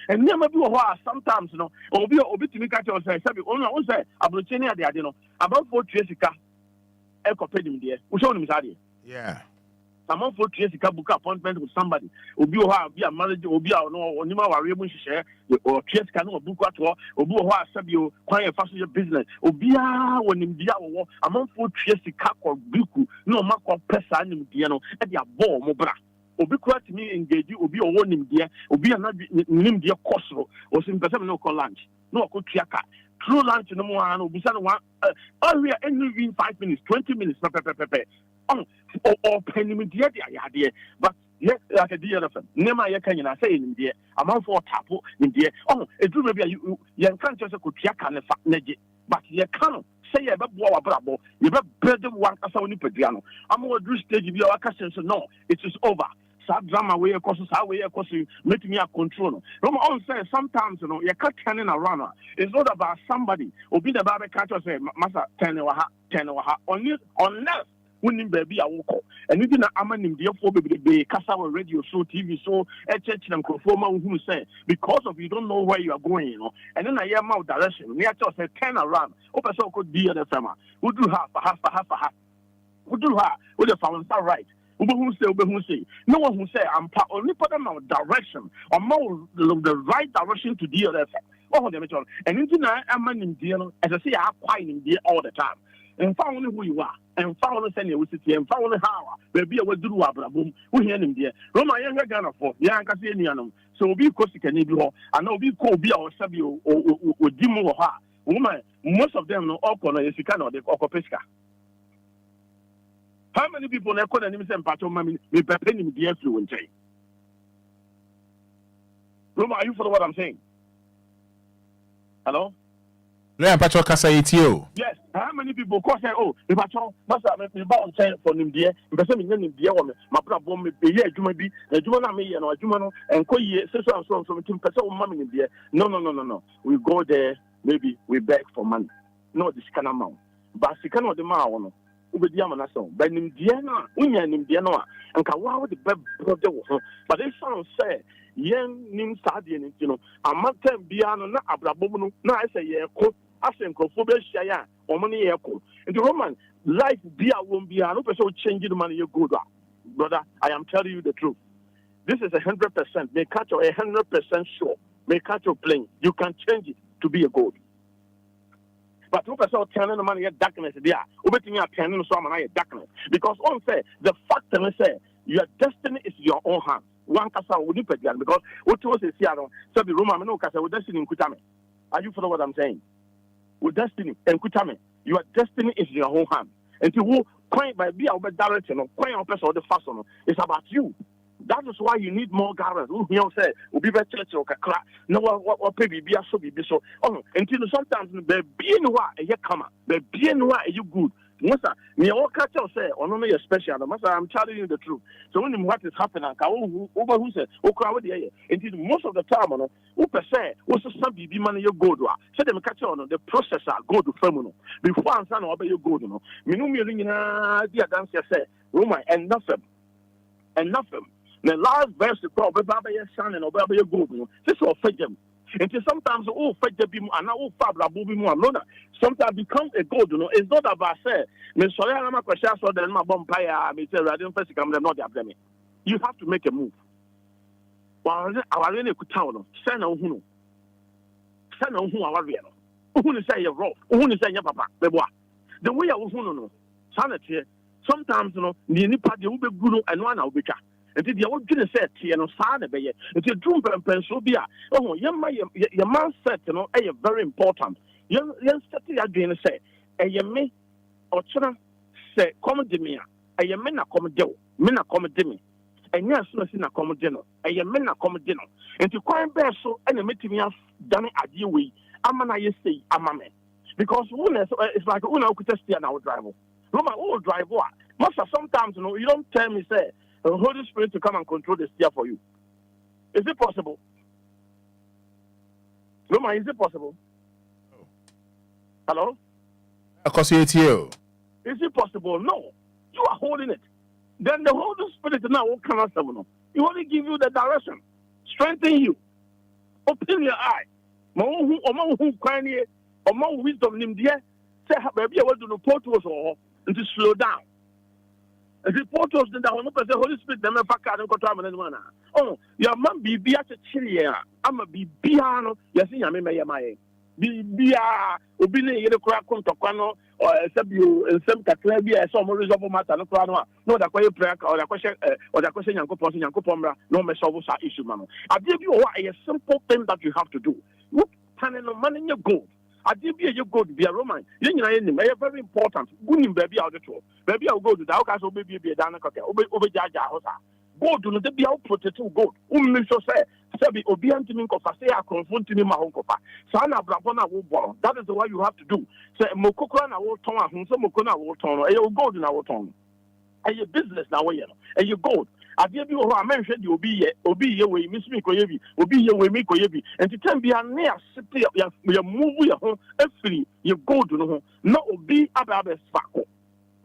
And never do sometimes or be to me catch say only I say abrocheni ade about 4 years ago e ko pedi me there. We show him sade. Yeah. Someone for 3 years ago book appointment with somebody. Obi o ha be a marriage obi a no onima ware mu hihye or 3 years ago no book ato obi o ha sabi o kwan e faso your business. Obi a wonim dia wo among for 3 years ago ko biku no makọ pesa nim dia no e dia ball mo bra. Obi kwa timi engage obi o wonim dia obi a na nim dia kosoro o sim pesa no call lunch. No ko tuaka. Through lunch no mo an obi sa no one we are in 5 minutes 20 minutes pepe. Or penny media, but yes, like a DLFM. Nema Yakanya say in India, amount for tapo in India. It do maybe you can't just could yak and a but you can't say about Bravo, you better build one as only Pediano. I'm going to do stage of your question, so no, it is over. Sad drama way across our way across you, make me a control. Roma all says sometimes you can't turn in around. It's not about somebody who be the barber catcher say, Massa 10 or unless winning baby I will call. And you didn't amanim the for baby Casa radio show, TV show, church and conformer who say because of you don't know where you are going, And then I hear my direction. We just say turn around. Open so could be the family. Who do half. Who do her? Who the found right? Who say? No one who say I'm only put them on direction or more the right direction to deal with them. And into I'm in deal as I say I'm quite in deal all the time. And found who you are, and found send you city, and found how baby I will do boom, we hear him there. Roma younger Ghana for Yankasianum, so be Cosican, and no be called be our Sabio or Dimo or Ha. Woman, most of them know Okona is Sicano, the Okopesca. How many people are calling him and Pato Mammy, me preparing the affluent? Roma, are you for what I'm saying? Hello? Yeah, Pacho Casa ATO. Yes, how many people call say, oh, if I told Master, me bound for him, dear, and person in dear woman, my brother, me be here, you may be, a Jumana me and a Jumano, and call ye, so from 17% money in there. No. We go there, maybe we beg for money. No, this kind of amount. But she cannot demand, Uber Diamana song, but in Diana, in Diana, and Kawa the bed brother, but they sound say, Yen Nim Sadian, a mountain piano, not Abrabono, no, I say, yeah, I think Shaya, or money echo. And the Roman life won't be an open so changing the money you go down. Brother, I am telling you the truth. This is 100%. May catch you 100% sure. May catch your plane. You can change it to be a gold. But who person turning the money at darkness there? Opening up turning so money at darkness. Because on say the fact that say your destiny is your own hand. One casa would be because what was it here? So the Roman no casa with destiny in Kutame. Are you follow what I'm saying? With destiny and Kutame, your destiny is in your own hand. And to point by be our direction or point our person or the fashion, it's about you. That is why you need more guardians. Who say, will be better church or crack. No, what baby be so be so. Oh, until sometimes the being why a come, the being why you good. Once Me all catch us say, or no, me special. I'm telling you the truth. So when what is happening, over who said, oh, crowd, yeah, and most of the time, who per se, what's some BB money you go to? So them catch on the processor go to Femuno. Before I'm saying, obey you go to no. Minumi, dear dancer say, Roma, and nothing. And nothing. The last verse, the crowd, Baba, your son, and obey you go to. This will fetch them. And sometimes fetch the people and now fabra bubi mu alona. Sometimes become a god, It's not about say, me sorry I'm a question so then my bumpire, me say I didn't first come not the you have to make a move. While our any town, send on who our real. Who say you're wrong, who say your papa, the way I was no sanity. Sometimes the any party will be good and one will be car. And the old gonna say, no, son, it's a drum and so be. Oh, your man said, very important. Young study again say, me or children say, come to me. A men are come do, men are come to me. And yes, nothing are come dinner. A men are come dinner. And to quiet bear so and a meeting us done a deal way. I'm an I say, I'm a man. Because it's like one could test an our driver. Roma old driver. Master, sometimes you don't tell me, say, the Holy Spirit to come and control the steer for you. Is it possible? Roma, is it possible? Hello? Because it's you. Is it possible? No. You are holding it. Then the Holy Spirit now will come out. He only give you the direction, strengthen you, open your eye. More wisdom, say, baby, I want to report to us all and to slow down. And report to us that the Holy Spirit never back out and control anyone. Oh, your mom be at a chilly. I'm a be piano. Yes, I may. Be obedient, you crack on to Quano or Sabio and some Catlavia, some resolve matter, no Quano, no, the prayer or the question, Yanko Posin, Yanko Pomra, no Messovosa issue, man. I give you a simple thing that you have to do. Look, turning on money in your gold. I give you go to be a Roman. You know, very important. Good baby out the tour. Baby, I'll go to the house, baby, be a Danaka, over Jaja Hosa. Go to the be out protective gold. So say, Sabi, Obia to me, say, I confront me, my uncle. Sana Brabona will borrow. That is what you have to do. Say, Mokokana will turn, some Mokona will turn, and you'll go in our tongue. And your business now, and you go. I give you I mentioned you be here way, Miss Mikoyebi, will be here with Mikoyebi, and to tell me a near city of your move your home, free, you go to the home, not be about a sparkle.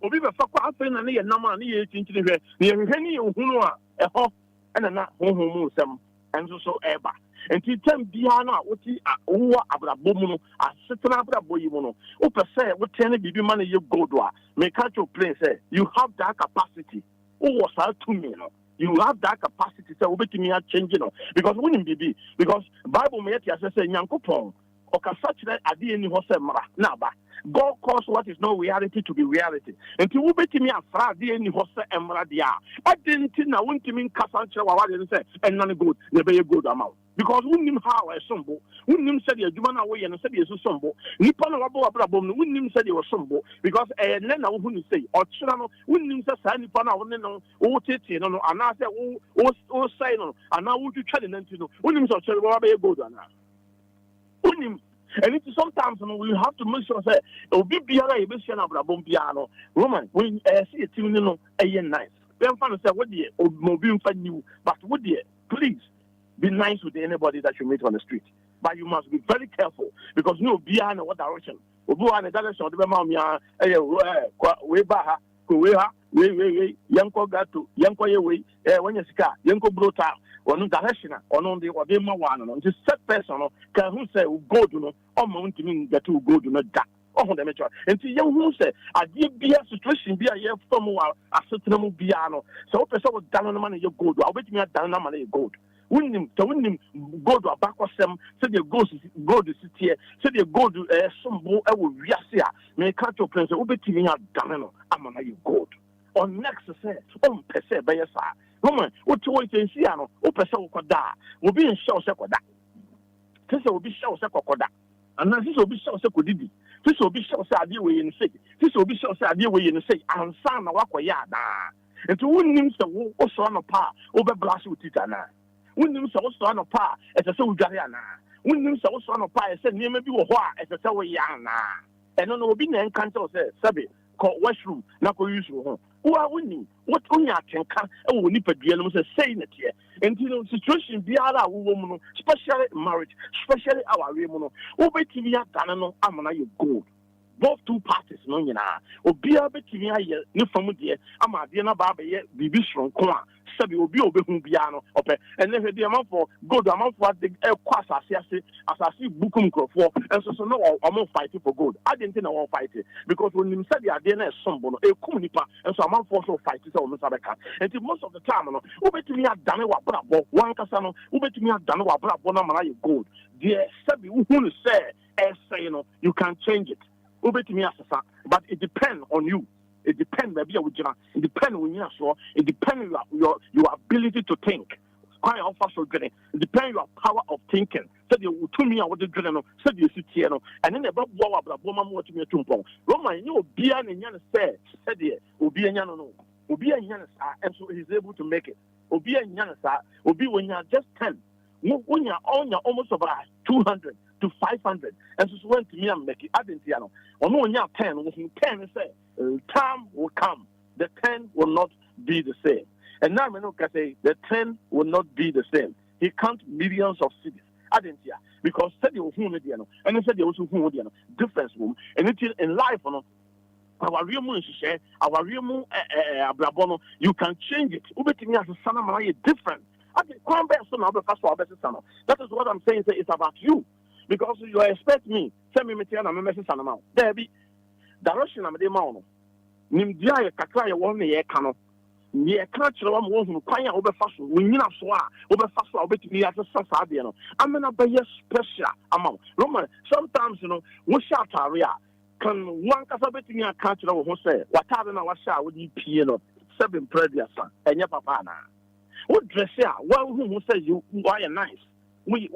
Obi be fakwa afen na ye nam ani ye tinchiri hwe na ye hwe ni ohunu a eho ena na honhom nsem enso so eba enti tem bia na woti wo abrabo mu no asetena abrabo yi mu no wo pese wo tene bibi ma na ye godo a me catch your plane say you have that capacity wo was out to me no you have that capacity say obetimi a change no because when him bibi because bible me yet say nyankopon o ka sachire ade ni ho se mara na ba God calls what is not reality to be reality. And to obey me a Friday and Hossa and Radia. I didn't know when to mean Cassantra what I say, and none good, never a good amount. Because we knew how I sumble, we knew said you're human away and said you're sumble. Nippon of Abrabom, we knew said you were sumble, because a nana wouldn't say, or Chilano, we knew said Nippon, oh, Titi, and I said, oh, say no, and now would you try to know, we knew such a good one. And it's sometimes we have to make sure that Obi Biara Ebesian Abrabom Piano, Roman, when see a team, a nice. Then find say, what dear, mobile for you, but what dear, please be nice with anybody that you meet on the street. But you must be very careful because no Biana what direction. Obu and the direction of the Mamma, way baha, way, Yanko Gato, Yanko way, when you scar, Yanko Brota. Or no direction, or no, they were one, and just set person, can who say, go to no, or mountain mean that you go to no that. Oh, the metro. And to young who say, I give be a situation, be a year from a certain piano. So, if I was down on the money, you go to, I'll bet me a down on money, gold. Win him go to a backward sem, said you go to city, said you go to some boy, I will reassert, may catch your prince, I'll bet me a down, I'm on you gold. Or next, say, per se, by your side. Woman, what to wait and see, no, Opesa Koda, will be in show Sekoda. This will be show Sekoda, and this will be show Sekodi. This will be show Sadi in sick. This will be show Sadi in sick, and son of Wakoyada. And to win him so also on a par over Blash with Titana. Win him so also on a par as a Soul Gariana. Win him so also on a par as a near maybe a as a Sawayana. And on the Obina and Canto says, Sabi. washroom na ko use ho wa woni what onya atenka e wo ni padua no say na tie enti situation biara wo mu no especially marriage especially our we mu no wo betimi adane no amana ye gold both two parties no nyina obia betimi aye ne fam de ama de na ba ye bibi soronko a sabi obi obehu bia no ope ene hwe de amanfo gold amanfo de kwa asase bukum krofo enso so no o fight for gold I didn't think I won't fight it because when you said the idea na sombo no e kum nipa enso amanfo so fight so no sabeka and most of the time no obetimi adane wa brabo wan kasa no obetimi adane wa brabo na mana ye gold de sabi hu no say say no you can change it obetimi asasa but it depends on you. It depends, maybe it depends on you, so it depends your ability to think. Quite often, it depends your power of thinking. Said you to me, I would do said you sit here, and then about woman what me to Roman, you be an yan said it will be a yan no, will be a yan, and so he's able to make it. Will be a yan, will be when you're just 10. When you're on, you're almost about 200 to 500, and so went to me and make it. I didn't see no. Or no, when you're 10, 10 say. Time will come. The 10 will not be the same. And now I can say the 10 will not be the same. He count millions of cities. I didn't hear because said you who and he said you also who difference room. And it's in life, our real moon share, our real moon abrabono. You can change it. Ubeting as a son of different. I think that is what I'm saying. It's about you because you expect me. Send me material and message on amount. There be. Direction am de ma no nim dia ye kakra ye won ye ka no ye ka kire wa mo hu kwan ya wo be fa so wonyina so a wo be fa so a wo betimi ya sa de no amena be ye special amount Roman sometimes wo sha tare a kan wan ka sa betimi ya ka kire wo ho say watare na wa sha wo di pie no 7 predia sa enye papa na wo dress a wa hu say you why nice we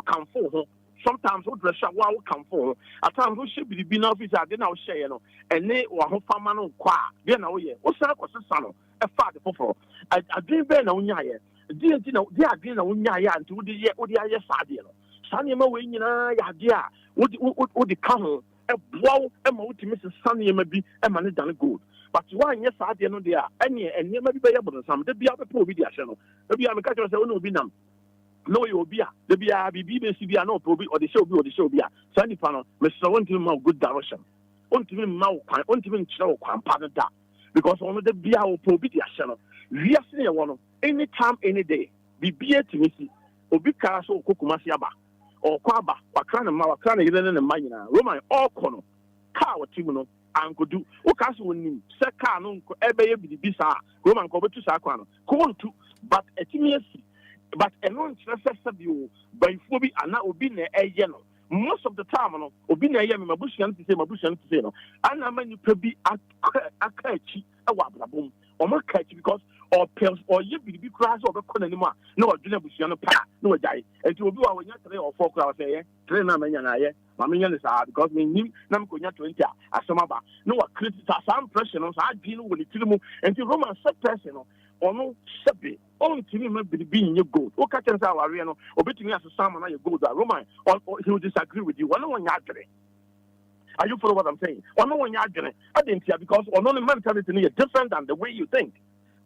come for ho. Sometimes we dress up while we come for. At times we should be no officer. Then I'll share and they were home for man on qua. Then I will. What's that? What's the son? A father for. I didn't bear no yaya. Didn't know they are doing no yaya until the year or the year sadio. Sunny away, you know, idea. Would the come a blow a motive, Mrs. Sunny maybe a man done good. But why, yes, I didn't know they are any and you may be able to some. They be able to prove it. Maybe I'm a catcher, so no be none. No, you will be a the BBCB no probably or the show be a Sandy panel, Mr. Want to good direction. Want to mouth, want to show partner that because one of the Bia will probably a channel. We are seeing one anytime, any day. Be beer to Missy or be castle Kukumasiaba or Quaba, Wakana, Mawakana, and Marina, Roman, all corner, car or Timono, and could do. O castle will set car no ebe be bisa, Roman cover to Sakano, call to, but a timidity. But a non-necessary you by Phoebe and now be near a yellow. Most of the time, be near my bush and to say, no. And I mean, you could be a catchy, a wabla or more catchy because or pills or you be crash or the anymore. No, I didn't bush on a path, no, die. And to do our yesterday or 4 hours, train a man, Mamma is hard because we knew Namconia 20 as some other. No, a critical some pressure on I deal with the and the Roman sub personal. Or no, Sabi, only to me maybe being your good. What catches our arena or between us a salmon you go that Roman or he will disagree with you. One yard. Are you follow what I'm saying? Or no one yard. I didn't hear because or no mentality is different than the way you think.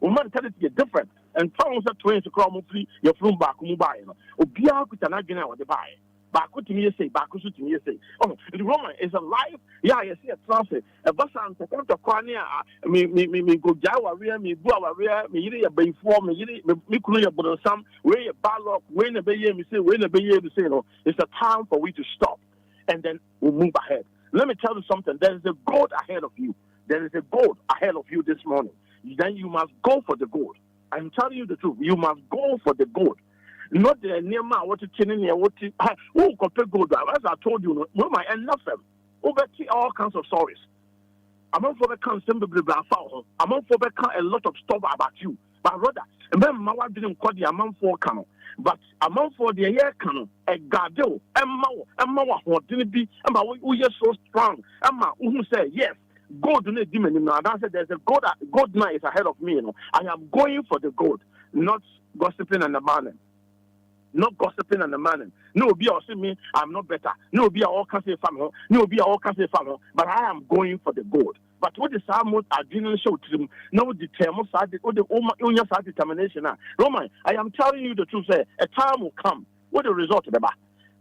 Or mentality is different. And found that twins to crawl free your Lumba, Mumbai. Obia could an agent or the buy. Back to me say, back to me say. Oh, the Roman is alive. Yeah, you see a transit. A bus and to come to Quania, me go Jawa, me Bua, me yiri a bay for me, me kuya, but some way a ballot, when a bay, me say, when a bay, me say, no, it's a time for we to stop and then we'll move ahead. Let me tell you something. There is a goal ahead of you. There is a goal ahead of you this morning. Then you must go for the goal. I'm telling you the truth. You must go for the goal. Not the near man, what to chin in here, what to who compare gold. As I told you, no, my and nothing. Over all kinds of stories. I'm on for the constant foul. I'm on for the a lot of stuff about you. But rather, remember, my wife didn't call the amount for canon. But amount for the year canon, a gado, Emma, what didn't be, Emma, we are so strong. Emma, who said, yes, gold in the demon. I said, there's a gold night ahead of me. I am going for the gold, not gossiping and abandoning. not gossiping and the man. No be or see me, I'm not better. No be all can say family. No be all can say family. But I am going for the gold. But what is our most adrenaline show to them? No determined side or the own side determination. Roman, I am telling you the truth. Say a time will come. What the result of the bar?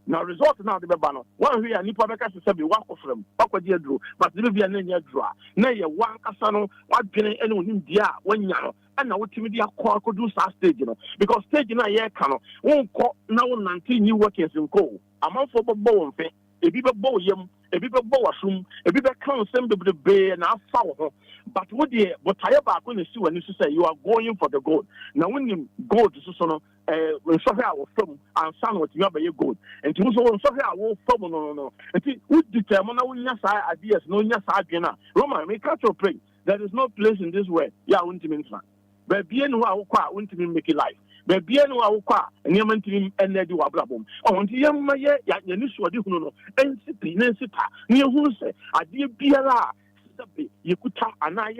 Now result now the bano. One way and nipa beka se be walk of them. Bakwa dia drew, but there be an enya draw. Na ye one kasano, what gene any him dia when yano. And now what media call could do stage, you know, because stage na ye cano won't call now 19 new workers in coal. A month for bow and a people bow yum, a people bow assume, a people can't send the bay and I'll follow. But what the but I back when you see when you say you are going for the gold. Now when you go to Susono, when Sophia will film and son what you have a gold. And to also Sophia will film no. And who determine now ideas, no Yasagina. Roman, make catch your play. There is no place in this world. Yeah, won't mean fun. But bien who are won't mean make it life. But bien who are and you meant to and they do a problem. Oh, and the young Maya, Yaniswa, no, and Sipi, Nancy, near who say, I dear Biala. You could talk and I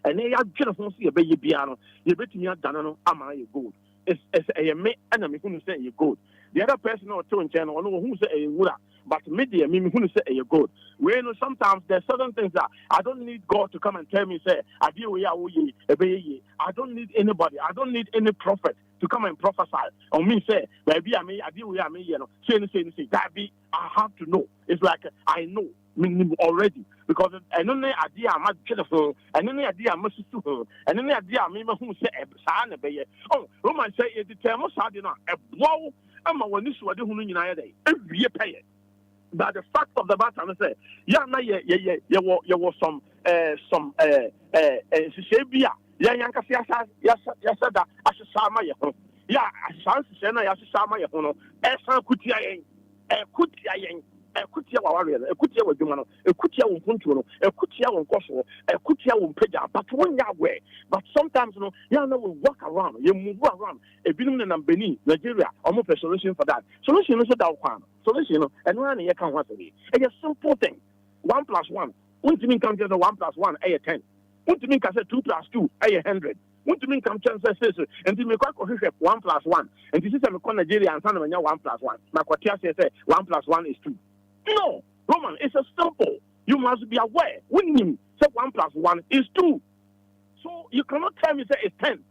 and they are just see a baby piano. You bet me a danano, am I good? It's a me enemy who say you good. The other person or two in channel who say a wood, but media me who say you good. We know sometimes there's certain things that I don't need God to come and tell me, say, I deal with you, I don't need anybody, I don't need any prophet to come and prophesy or me say, maybe I deal with me, you know, say, that be, I have to know. It's like I know. Already because and then the idea I'm not telephone and then the idea I must to her and then the idea I mean who say a sign a oh Roman say it the term a blow I'm a one issue I do every year pay it. But the fact of the matter I say there was some Shabia Yanka yes that I should sama yeah I shan't say I should sama Esan Kutia Kutia warrior, a Kutia with Jumano, a Kutia on Puntuno, a Kutia on Kosovo, a Kutia on Peja, but one way. But sometimes, you know, we walk around, you move around, a Benin and Benin, Nigeria, almost a solution for that. Solution is a down solution, and one year can want to be. It's a simple thing 1 + 1. What do you mean come to 1 + 1, a 10? What do you mean can say 2 + 2, a 100? What do you mean come to say, and to make 1 + 1, and this is a Nigeria and San 1 + 1. Makotia says 1 + 1 is 2. No, Roman, it's a simple. You must be aware. When you say 1 + 1 is 2. So you cannot tell me say it's 10.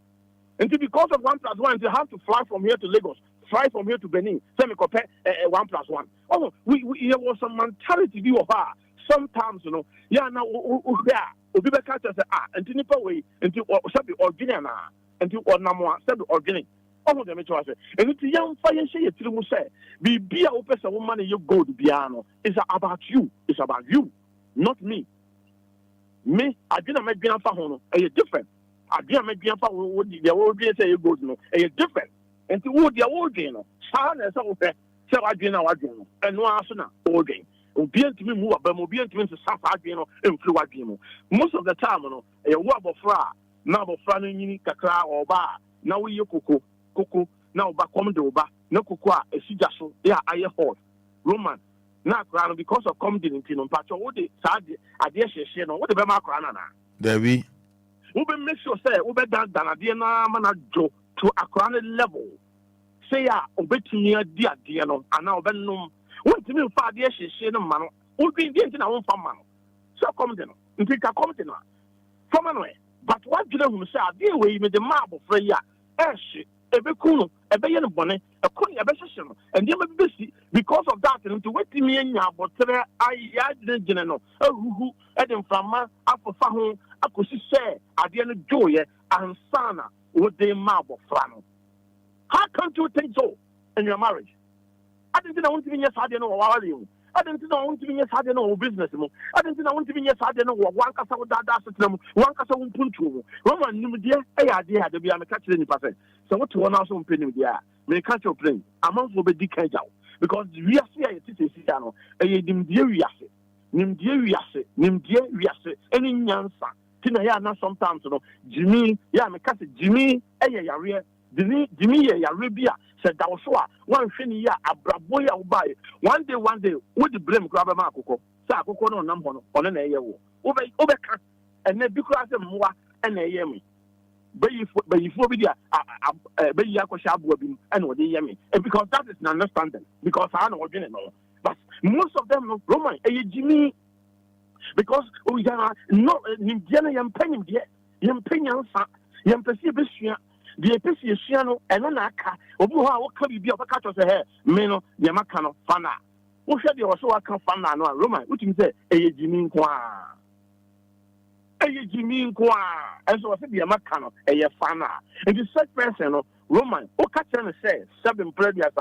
And because of 1 + 1, you have to fly from here to Lagos, fly from here to Benin. Say me compare 1 + 1. Oh, there was some mentality we have. Sometimes, you know, yeah, now we be catch us and to nipa way into sabi original and to ornamo sabi original. Oh, the metro say, and it's young fire say it to say, be a person woman you go to piano. It's about you. It's about you, not me. Me, I didn't make bien for a different. I didn't make bien for what the old say you go to know. A different. And to what the old game, son as okay. So I didn't know what you know. And no answer now, old game. Obia to me move, but Obia to me to suffer, you know, influence you. Most of the time, you know, a wab fra, now of Franny, Kakra or bar, now we you Coco, now back come to Oba, no cocoa, a sijaso, yeah, I hold. Roman, not crown because of comedy in Tinon Pacho, what the sad, I dare say, what the Bema Crana. There we. Ube make sure say, Ube than a dear manajo to a crowned level. Say, obey to me, dear, no, and now Benum. What to me, Fada, she no man, would be the I won't find man. So come to know, and think I come to know. From anyway, but what do you say? Dear way with the marble for ya, shit. A cool, a bayan bonnet, a cool abbassion, and you may be busy because of that. And to wait me in your but I didn't general, who Adam from Apple Fahon, I could say, I didn't joy and sana with the marble flannel. How can't you think so in your marriage? I didn't want to be yes, I didn't know how you. I didn't want to be yes, I didn't know business. I didn't want to be yes, I didn't know one casa with that them, one casa won't put you. Roman, you dear, a idea to be a catcher in person. So what to one also on penny, dear? May catch your plane. Among will be decayed out because we are here at Titiano, a dim dear Yasset, Nim dear Yasset, Nim dear Yasset, any Yansa. Tinayana sometimes, you know, Jimmy, yeah, my cousin Jimmy, a yaria, Jimmy, Arabia. Said that was one shiny ya a braboya will buy. One day, with the blame grab a marco, Sako no number on an air. Obeka, and then because of more and a yemi. before video be yakoshabu and what they yemi. And because that is an understanding. Because I know what you know. But most of them no Roman Jimmy because we are no Indiana yam penny yet. Yam penny yam perceive the appreciation and anaka Obuha what could be of a catch of the hair, Meno, Yamakano, Fana. Who said you also come Fana no Roman, which is a Jimmy Kwa. Jimmy Kwa, and so I said, Yamakano, a Fana. And the such person, Roman, who catch and say, 7 previous,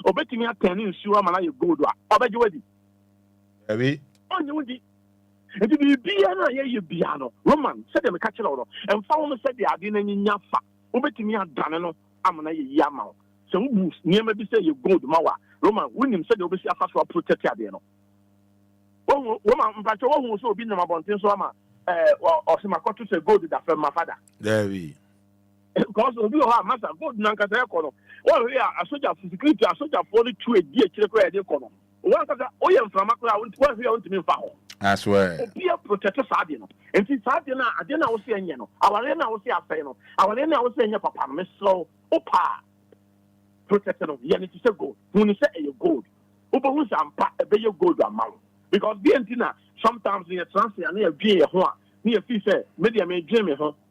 or betting me a 10 in Suamana, you go to, or bet you ready. Heavy. On you, and to be piano, you piano. Roman said them a catch and found said the idea in Yafa, or betting me a Danano, Amana Yama. So, near maybe say you go to Mawa. Roman, William said you'll be a fast protect Adiano. Oh, woman, but you also been about Tinsama. Or some to say go to that from my father. There we. Because we have master good Nanka. Oh, yeah, a soldier for security, a soldier for the 2 years. One of the oil from Makra, one here to me. I swear. Be a protector Sardino. And since Sardina, I didn't know saying, our arena was here, our arena was saying, Papa, Miss Slow, Opa, protector of Yanity gold. When you say you gold, Opa was a better gold amount. Because the antenna sometimes in a transit and near one, near fee say, media may dream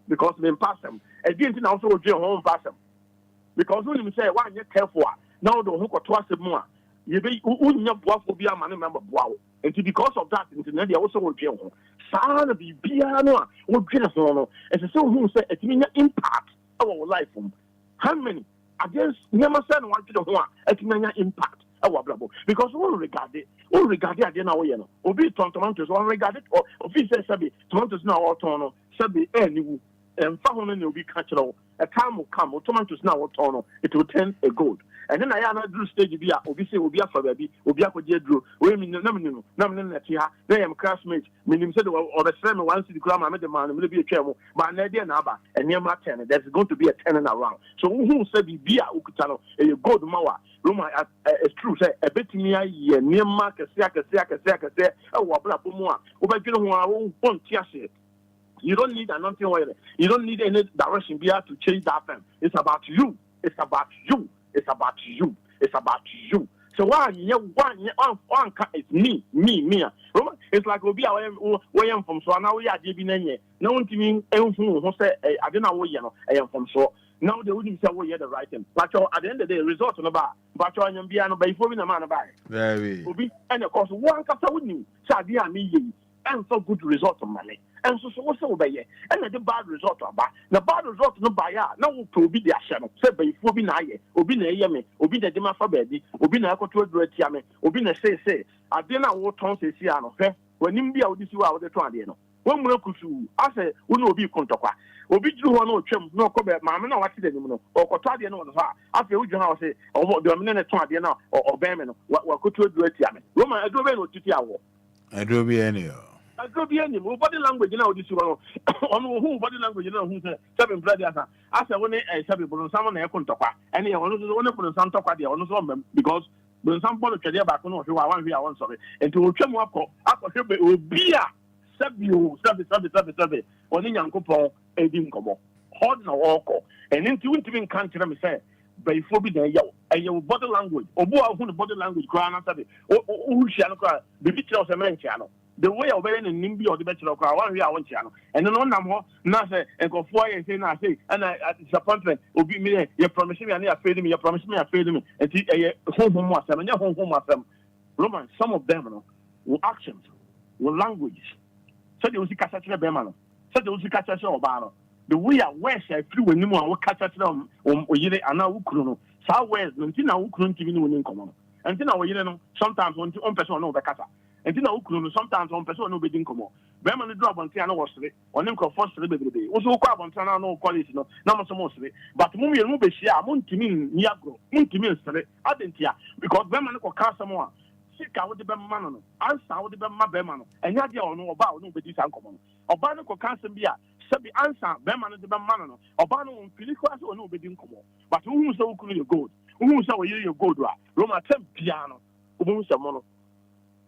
because they pass them. And the antenna also dream home pass them. Because when you say, why you careful, now the hook or twice more, you be Obia man member wow. And because of that, internet they also will dream home. Son of the piano or dream home. And so who say it means impact our life. How many? Against never said one to the one, it means impact. Because we regard it again now, or be tomatoes, or regard it, or if he says, tomatoes now, or tono, Sabi, and found will be catchable. A time will come, or tomatoes now, or tono, it will turn a gold. And then I am not do stage be Obia for baby, Obia for Jedru, women, Nomination, they am classmates, meaning said, or the same once the grammar made the man will be a chairman, but an idea number, and near my tenant, there's going to be a tenant around. So who said be a Ukutano, a gold mower. Roma, it's true, say, a bit near Mark, a sack, a wobbler, Pumua, won't it. You don't need nothing oil. You don't need any direction to change that thing. It's about you. It's about you. It's about you. It's about you. So one it's me. Roma, it's like where I'm from, so now we are giving no one to me, who say, I don't know where I am from, so. Now they wouldn't say, well, you're the right thing. But at the end of the day, result on the bar. But you're on piano by forming a man about it. Very. And of course, one cup of new, Sadia me, and so good result of money. And so what's over here? And the bad result of bar. The bad result no buy now will be the channel. Said by forming I, Obina Yame, Obina Dema Fabedi, Obina Cotua Dretiame, Obina say, I didn't know what Tom says here. When Nimbia would see out the Trandiano. One more could I say, we know be Contaqua. Obi drew one or chum, no cover, mamma, no accident, or Cotadian on the far. After which house say, or what the minute Trandiana or Berman, what could you do it? Roman, I drove in to Tiago. I drove any. I drove any body language, this one. On who body language, who said 7 brothers. I said, when I said, someone I couldn't talk, and he only put on some talk at the honor because when some point of back on who I want, sorry, and to chum up, I could be a. Sabi, on in Yankopo, a dinkomo, hot no walk, and into even country, me say, by forbidden a body language, or who the body language, Grana Sabi, who shall cry, the picture of a man channel. The way of wearing in Nimby or the Bachelor cry, 1 year one channel, and then on more, nothing, and go for and say, and I disappointment will be me, you promise me, and you afraid me, you promise me, I failed me, and home was them, and your home was them. Roman, some of them will actions, will language. So they will see Cassatra Bemano. So they will see Cassatra Obano. The way I wear I flew when you want Cassatra or Yere and now Ukruno. So where's until now Ukrun TV in common. Until now, you know, sometimes one person over Cassa. Until now Ukrun, sometimes one person over Dinkomo. Beman drop on Tiano was on them called first baby. Also, crab on Tana no quality, no, not so mostly. But Mummy and Mubeshia, Muntimin, Niagro, Muntimin, I didn't hear because Beman or Cassamoa. I would be man, answer would be my Bemano, and Yadia or no about nobody uncommon. Obano cancer be a Sabi answer, Beman the Bemano, Obano and Philippus or nobody uncommon. But who so could you go? Who saw you go to Roma 10 piano, who some mono,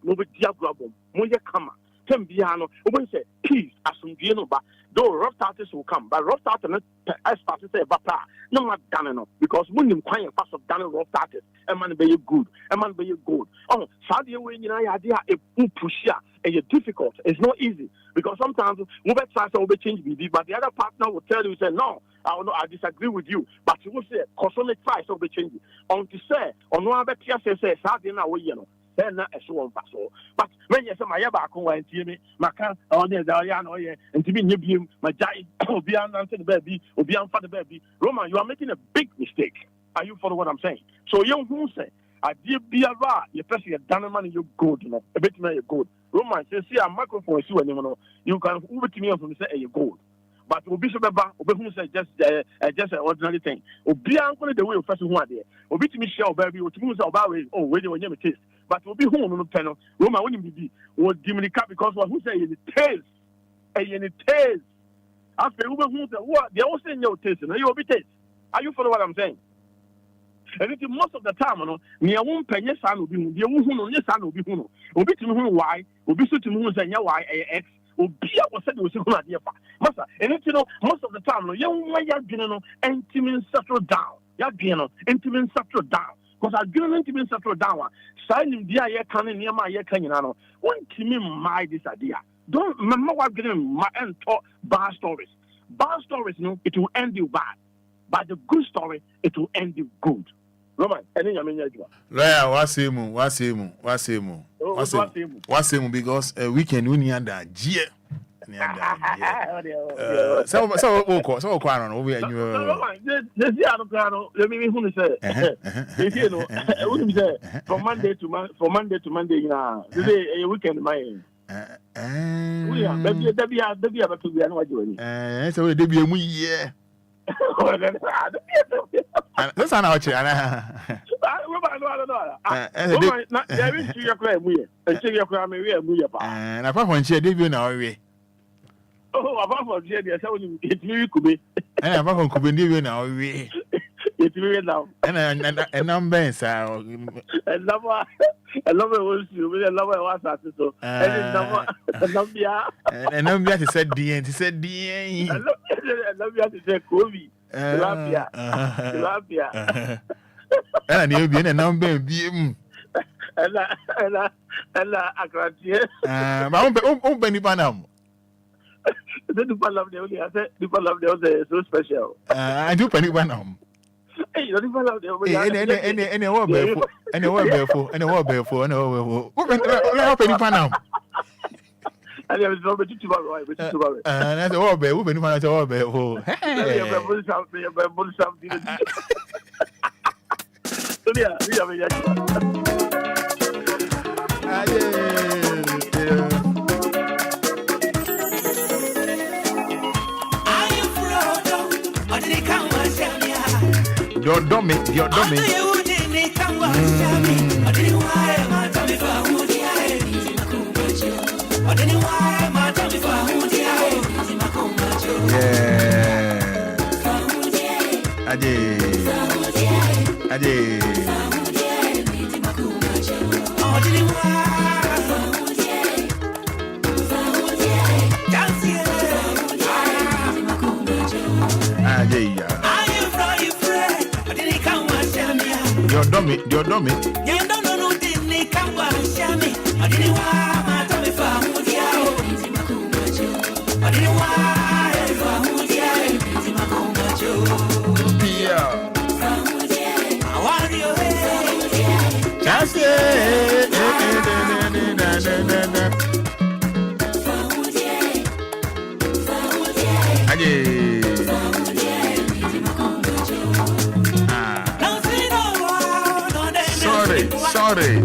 nobody diagram, Moya Kama, 10 piano, who say, peace, as some Genoba, Though rough artists will come, but rough artists I start to say Bapa, no more done no, because when you quiet fast of done rough artists, a man be good, a man be good. Oh, Saudi way you know idea a push and difficult. It's not easy because sometimes we better try to change BD, but the other partner will tell you say no, I disagree with you, but you will say cosmic try to be changing. On to say on one better say Saudi now we you know. Then not a so but when you say my yabako and Timmy, my can on the Diana and to be new, my giant Obia answer the baby, Obia for the baby. Roman, you are making a big mistake. Are you follow what I'm saying? So young who say, I did be a rat, you press your done money, you good, you know, a bit more good. Roman, you see a microphone, you can over to me and say you good. But Obi Sobeba, Obi say just an ordinary thing. Obi uncle the way of first one there. Obi to me share baby, or to move about oh, where you name it is. But Obi home on the panel. Roma wouldn't be would give me the cap because what who say in the taste. In the taste. After Uber who say what they all say no taste, and you will be taste. Are you follow what I'm saying? And it most of the time, you know, near one penny son will be the one who your son will be who. Obi to me why, Obi to me say why X. Obia was said was a good idea. Master, and you know, most of the time, young way you know, intimate settle down. You intimate settle down. Because I do intimate settle down. Signing the air canning near my ear canyon. One to me, my this idea. Don't remember what getting my end talk bad stories. Bad stories, no, it will end you bad. But the good story, it will end you good. Roman, and then I mean, Lawyer, what's him? Because we can win that year. So over here. Let me say, you know, from Monday to Monday, you know, today a weekend, my. We are, maybe about to be another doing. So they be a year. That's an out here. And apart from she did you now away. Oh, apart from she, there's only it's me could be. And apart from could be now away. It's me now. And number so and love was you with a lover was that so. And number to said D and said D. I love you to say Kobe. Tilapia. And you'll be in a number be and I can't hear. Open Panam. The people love the only I said people love the other so special. I do Penny Panam. Hey, you people love the only any war barefoot, any war barefoot, any war barefoot, and open Panam. And there was no better to borrow, which is to borrow. And that's all bear, who find out all bear. Oh, hey, something. So, yeah, we have a Your dummy. Ade. Your dummy. Sorry.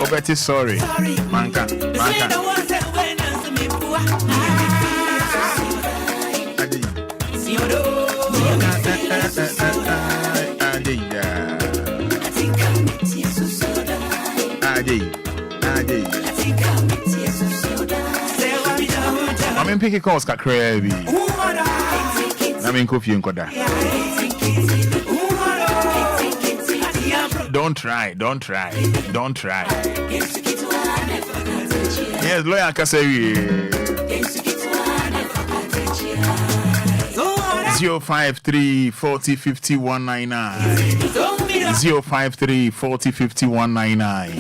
Betty, sorry. Manka. I'm in picky calls, Kakrabi. I'm in coffee and Koda. Don't try. Yes, lawyer Kaseri. 053 40 50 199 053 40 50 199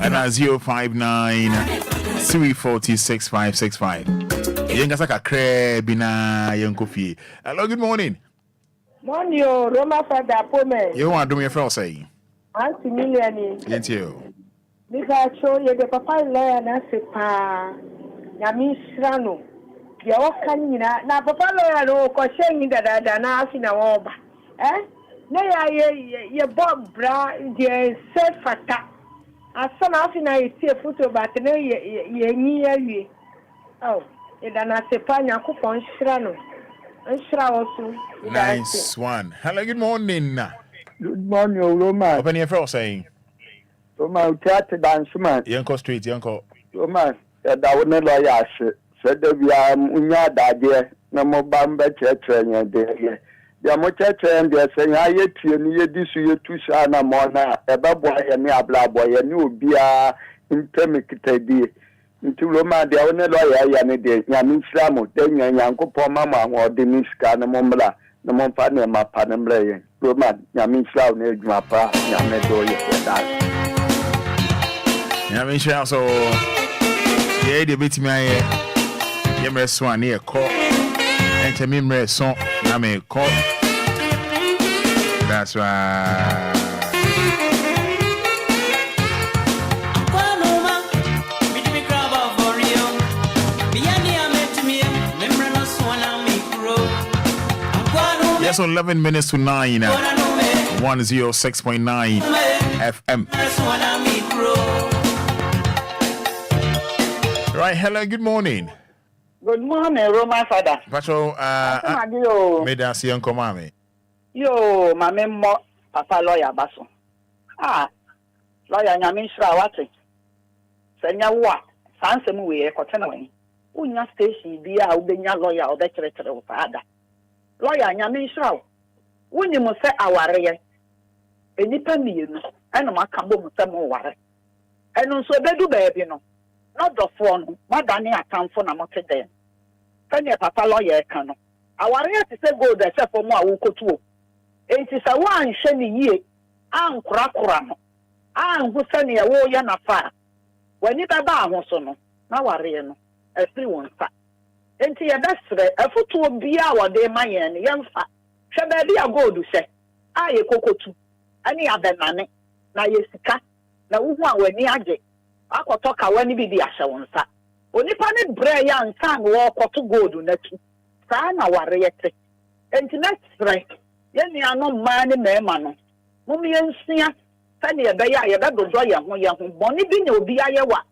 and 059 340 6565. Yengasaka Krebina Yankofi. Hello, good morning. Morning, Roma Fada Pome. You want to do me a favor, say? Auntie Million. Yes, you. Because show you the papa lawyer and I say, Pa, Yami Srano. You all can now, papa lawyer, no, question that I done asking a woman. Eh? Nay, you Bob Bra, you said Fata. As some after I see a photo, but no, ye near you. Oh, it done as a pan, you coupon Srano. Nice one. Hello, good morning. Good morning, Roma. Open your phone saying. Roma, theatre dance man. Yanko Street, Yanko. Roma, that would never ask. Said that we are Unya Dadia, no more Bamba church and there. The Mocha and they're saying, I yet you this you two shana mona, a baboy and me a black boy, and you be a intermediate. Into Roma, the only lawyer, Yanide, Yamin Slamo, then Yanko Pomama, or the Miska, no Mombla, no Mompane, my Panamblay, Roma, Yamin Slav, Mapa, Yamedo, that. Yamin Slav, so, yeah, the bit my Yammer Swan near call, and Tamimre son, Name call. That's right. Yes, 11 minutes to 9. 106.9 FM. Right, hello, good morning. Good morning, Roma Fada. Patrol, Medasi Uncle Mami. Yo, Mammy Mo, Papa Lawyer Basso. Ah, Lawyer Yamisra Wati. Senya what? Fancy me, a cotton. Unya station, dear, Ubenya lawyer, or better of Fada. Lawyer Yamisra. When you must say our rear. Any penny, and a macabo some more water. And also, they do baby, no. Not the phone, Madani account for Namote then. Penny Papa Lawyer canoe. Our rear to say go there for more who could too. It is a one shiny year. I'm crackram. I'm who send a warrior afar. When you buy was no, now our rear no, a 3-1 fat. And see a best a foot to be our day, my young fat. Shall there be a go to say? I a cocoa too. Any other money. Now yes, cat. Now who when near Jay. I could talk when you be the Ashawan fat. Only panic bray and son walk or to go to net. Sana warrior. And to next strike. Yenny are no man in their manner. Mummy and Sneer, Fanny a bay, I better draw young Bonnie Bino be I what?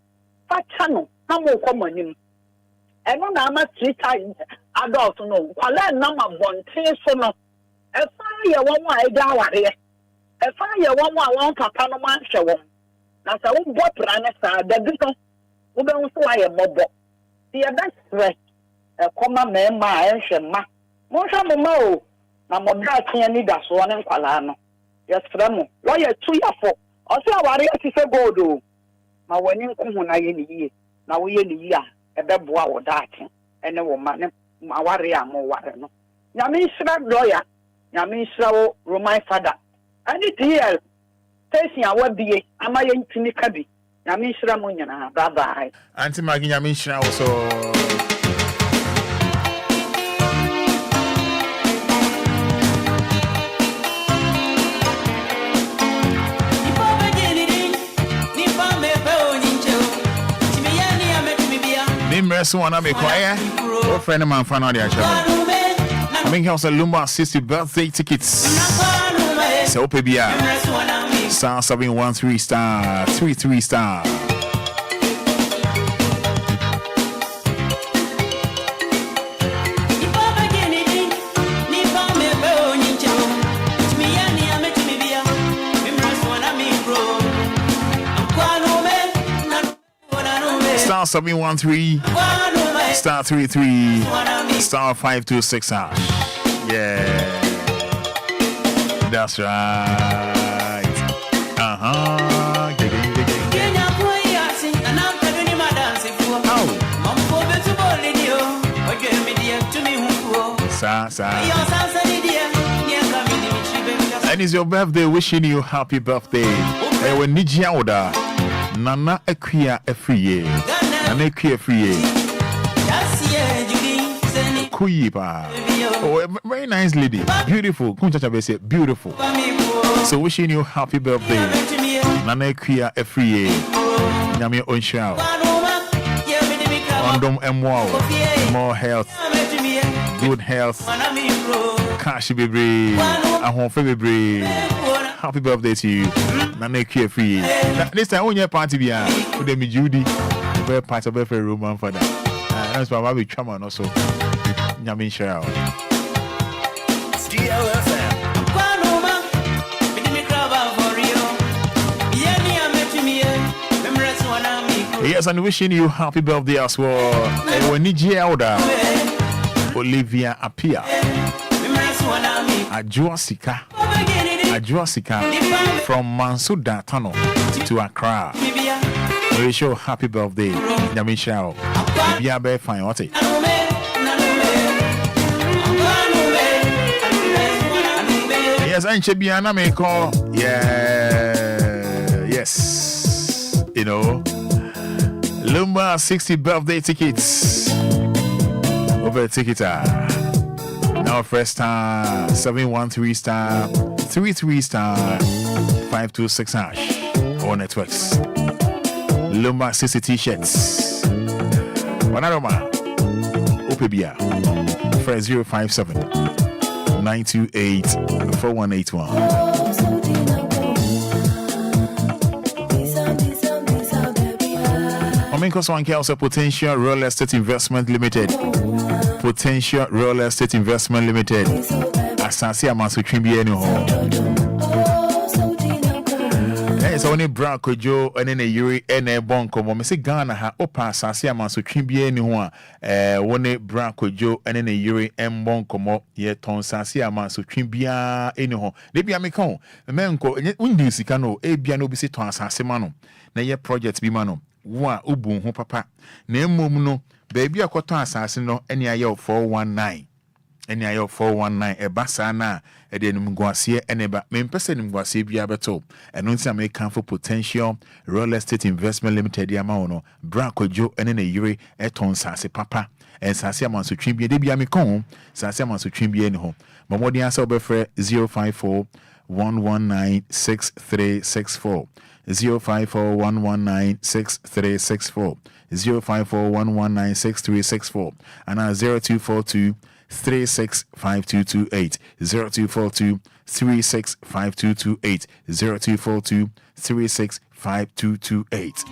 Fat channel, no more common him. And on I'm 3 times adult no, while I number one tears for no. A fire one more I down here. A fire one more I want Papa no man show. Now, so what Ranessa, the Bito, who don't fly a mob. The best threat, a common man, my ancient ma. Monsha Momo. Na modra Anidaso Wɔhɔ nkwalaa no yes framo lawyer 2 years for also aware ti se godo ma wani nkuhu na ye ni yie na wo ye ni yie a ebeboa wo daate ene wo ma ne aware a mo ware no nyame nsira lawyer nyame nsira wo Roman Fada ani DL station a wabie ama ye ntimi ka bi nyame nsira mo nyina bye bye anti magi nyame nsira wo so So I make quiet. What friend of mine found out the actual. I mean, house a Lumba 60 birthday tickets. So Obia star 713 star 33 star. star 713 star 33 star 526 hash. Yeah, that's right. And it's your birthday, wishing you happy birthday. And when Nijia Oda, Nana Equia every year. Nana Equia every year. Kuyipa. Oh, a very nice lady. Beautiful. Kunchacha say beautiful. So wishing you happy birthday. Nana Equia every year. Nyami Onshao. Ondom Emwao. More health. Good health. Cash baby. Baby. Happy birthday to you. Nana Equia free. This time on your party be with them Judy. Very part of every Roman Fada. That's why we come on also. Nyamin Shao. DLFM. Yes, and wishing you happy birthday as well. And when Nijia Oda, Olivia Apia, Ajuasika, from Mansuda Tunnel to Accra. We wish you happy birthday, Nyamin Shao. Be a very fine, what it? Yes, and Chebiana may call. Yeah, yes, you know. Lumba 60 birthday tickets over the ticketer. Now first star 713 star 33 star 526 hash on networks. Lumba 60 t-shirts. Wanaroma Obia for 057 928 4181. Because one also Potential Real Estate Investment Limited. Potential Real Estate Investment Limited. Asasi Amasu Trimbi anyhow. It's only Brown Kojo and then a Yuri and a Bonko. When say Ghana ha opa Asasi Amasu Trimbi anyhow. One Brown Kojo and then a Yuri and Bonko. Yet on Asasi Amasu Trimbi anyhow. They be a mekon. The man ko undi sikano e biano bisi to Asasi mano. Na ye project bi mano. Wa ubu ho papa na emom no baby akoto asase no eni aye 419 e basa na e de nimguase ene ba mempese nimguase bia beto eno nti American for Potential Real Estate Investment Limited ya ma no Brakojo ene na yire eton sase papa ensase amanso twin de bia mekon sase amanso twin bia ni ho mamodi asa obefre 054 119 6364 054-119-6364 054-119-6364 and 0242-365228 0242-365228 0242-365228.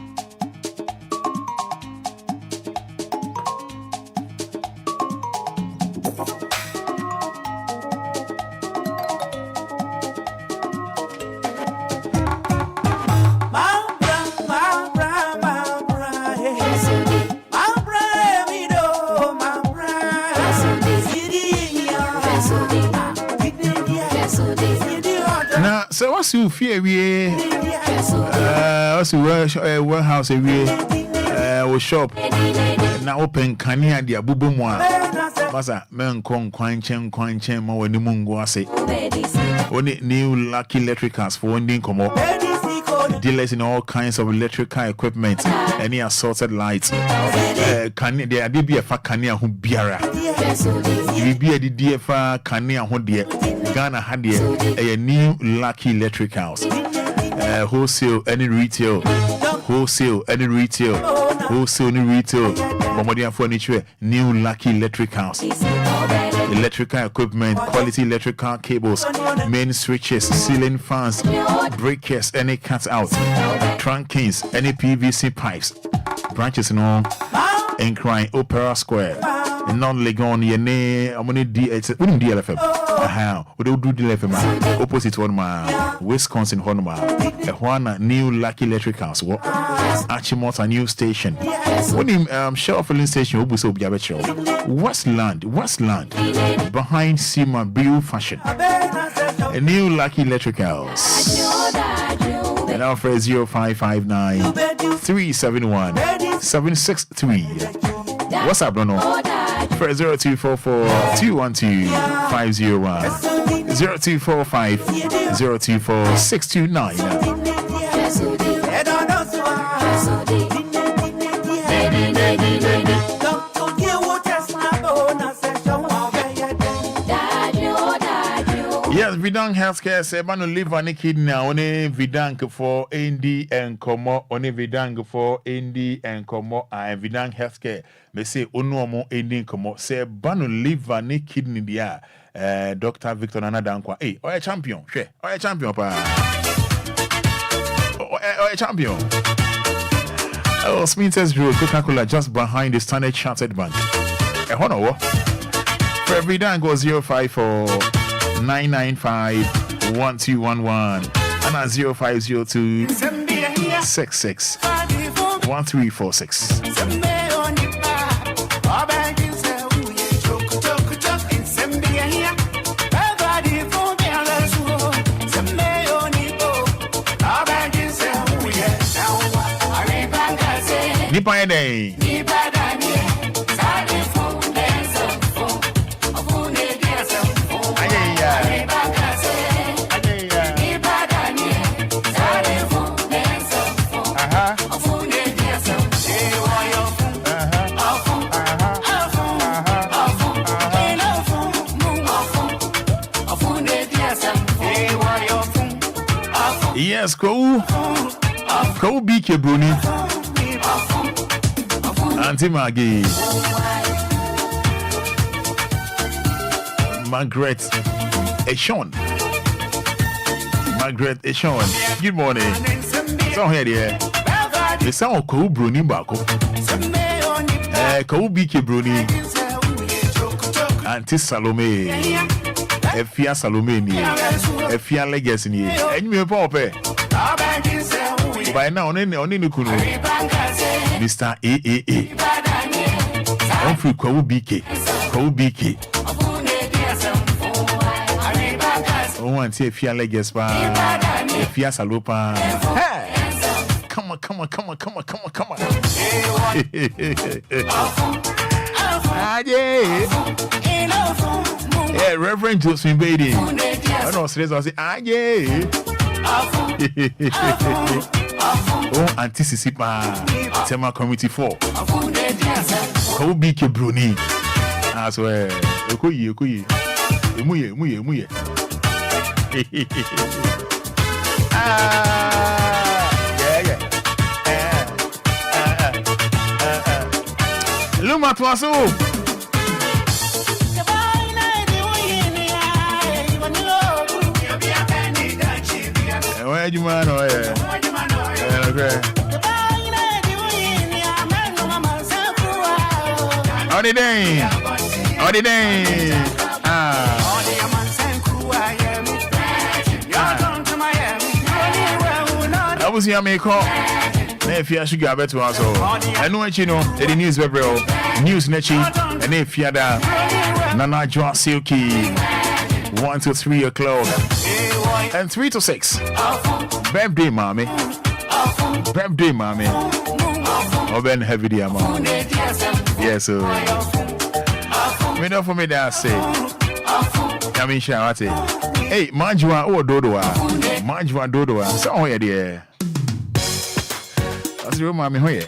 So what's your fear? What's your warehouse? We shop now open Kania dia bubu mwa. Masa men kon kwanchen ma wani mungu ase. Oni new Lucky Electricals for winding komo. Dealers in all kinds of electrical equipment, any assorted lights. Can there be a fa Kania who biara? You be a DFA Kania who dear Ghana had a new Lucky Electricals. Wholesale any retail, wholesale any retail, wholesale any retail. Modern furniture, new Lucky Electricals. Electrical equipment, quality electrical cables, main switches, ceiling fans, breakers, any cuts out, trunkings, any PVC pipes, branches and all. Enquiries, Opera Square, non-legon, DLFM. do DLFM opposite one ma Wisconsin Honma. A one new Lucky Electric House. What? Achimota new station. When him Shell filling station Obuso Biabecho. Westland behind Sima Brew Fashion. A new Lucky Electric House. And now for 0559 371 763. What's up, Bruno? For 0244 212 501 0245 024 629. Yes, Vidang Healthcare say man live on a kid now. Only Vidang for ND and Como. Only Vidang for ND and Como. And Vidang Healthcare may say Onomo ND Como. Say banu live on a kidney dia. Dr. Victor Anadankwa. Hey, a champion. She, a champion pa. A champion. Oh, Smithers Road, Coca-Cola just behind the Standard Chartered Bank. Honor. For every Vidang go 054 995 1211 and at 0502 66 1346. Nipa Day. Yes, go BK Bruni. Auntie Maggie. Margaret Eshon. Good morning. So here, dear. The sound of Ko Bruni Bako. Ko BK Bruni. Auntie Salome. Efia Salome ni. Efia Legacy ni. Enyi me papa. By now oni nukunu. Mr. AAA. On free Ko BK. Oh, auntie Efia Legacy pa. Efia Salopa. Hey. Come on. Yeah, Reverend Josephine Beatty. I know, serious. I say, yeah. Oh, Auntie Sisipa, Tema Committee 4. Ko BK Bruni. I swear. Okuyi. Muye. Lumba Twaso. Where you man? Okay. How the day? I was here, make call. If you should get better, also. I know what you know. The news, news, Nechi, and if you're there, Nana Joa Silky, 1 to 3 o'clock. And 3 to 6. Birthday, mommy. Oh, Ben heavy dear, mom. Yes, sir. Me know for me that say. I mean, shout out. Hey, Manjua or Dodoa. So, oh, yeah, dear. That's the mommy, who yeah.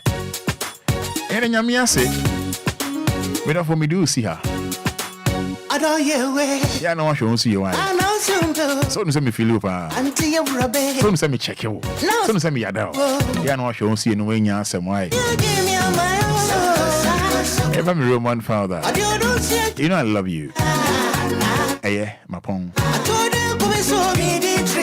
And then Yamia say. Me know for me do see her. I don't hear way. Yeah, no one should see you. So no say me feel you pa. So no say me check you. So no say me yada. Yeah, no one should see no way nya asem why. Ever me Roman father. You know I love you. Eh, my pong.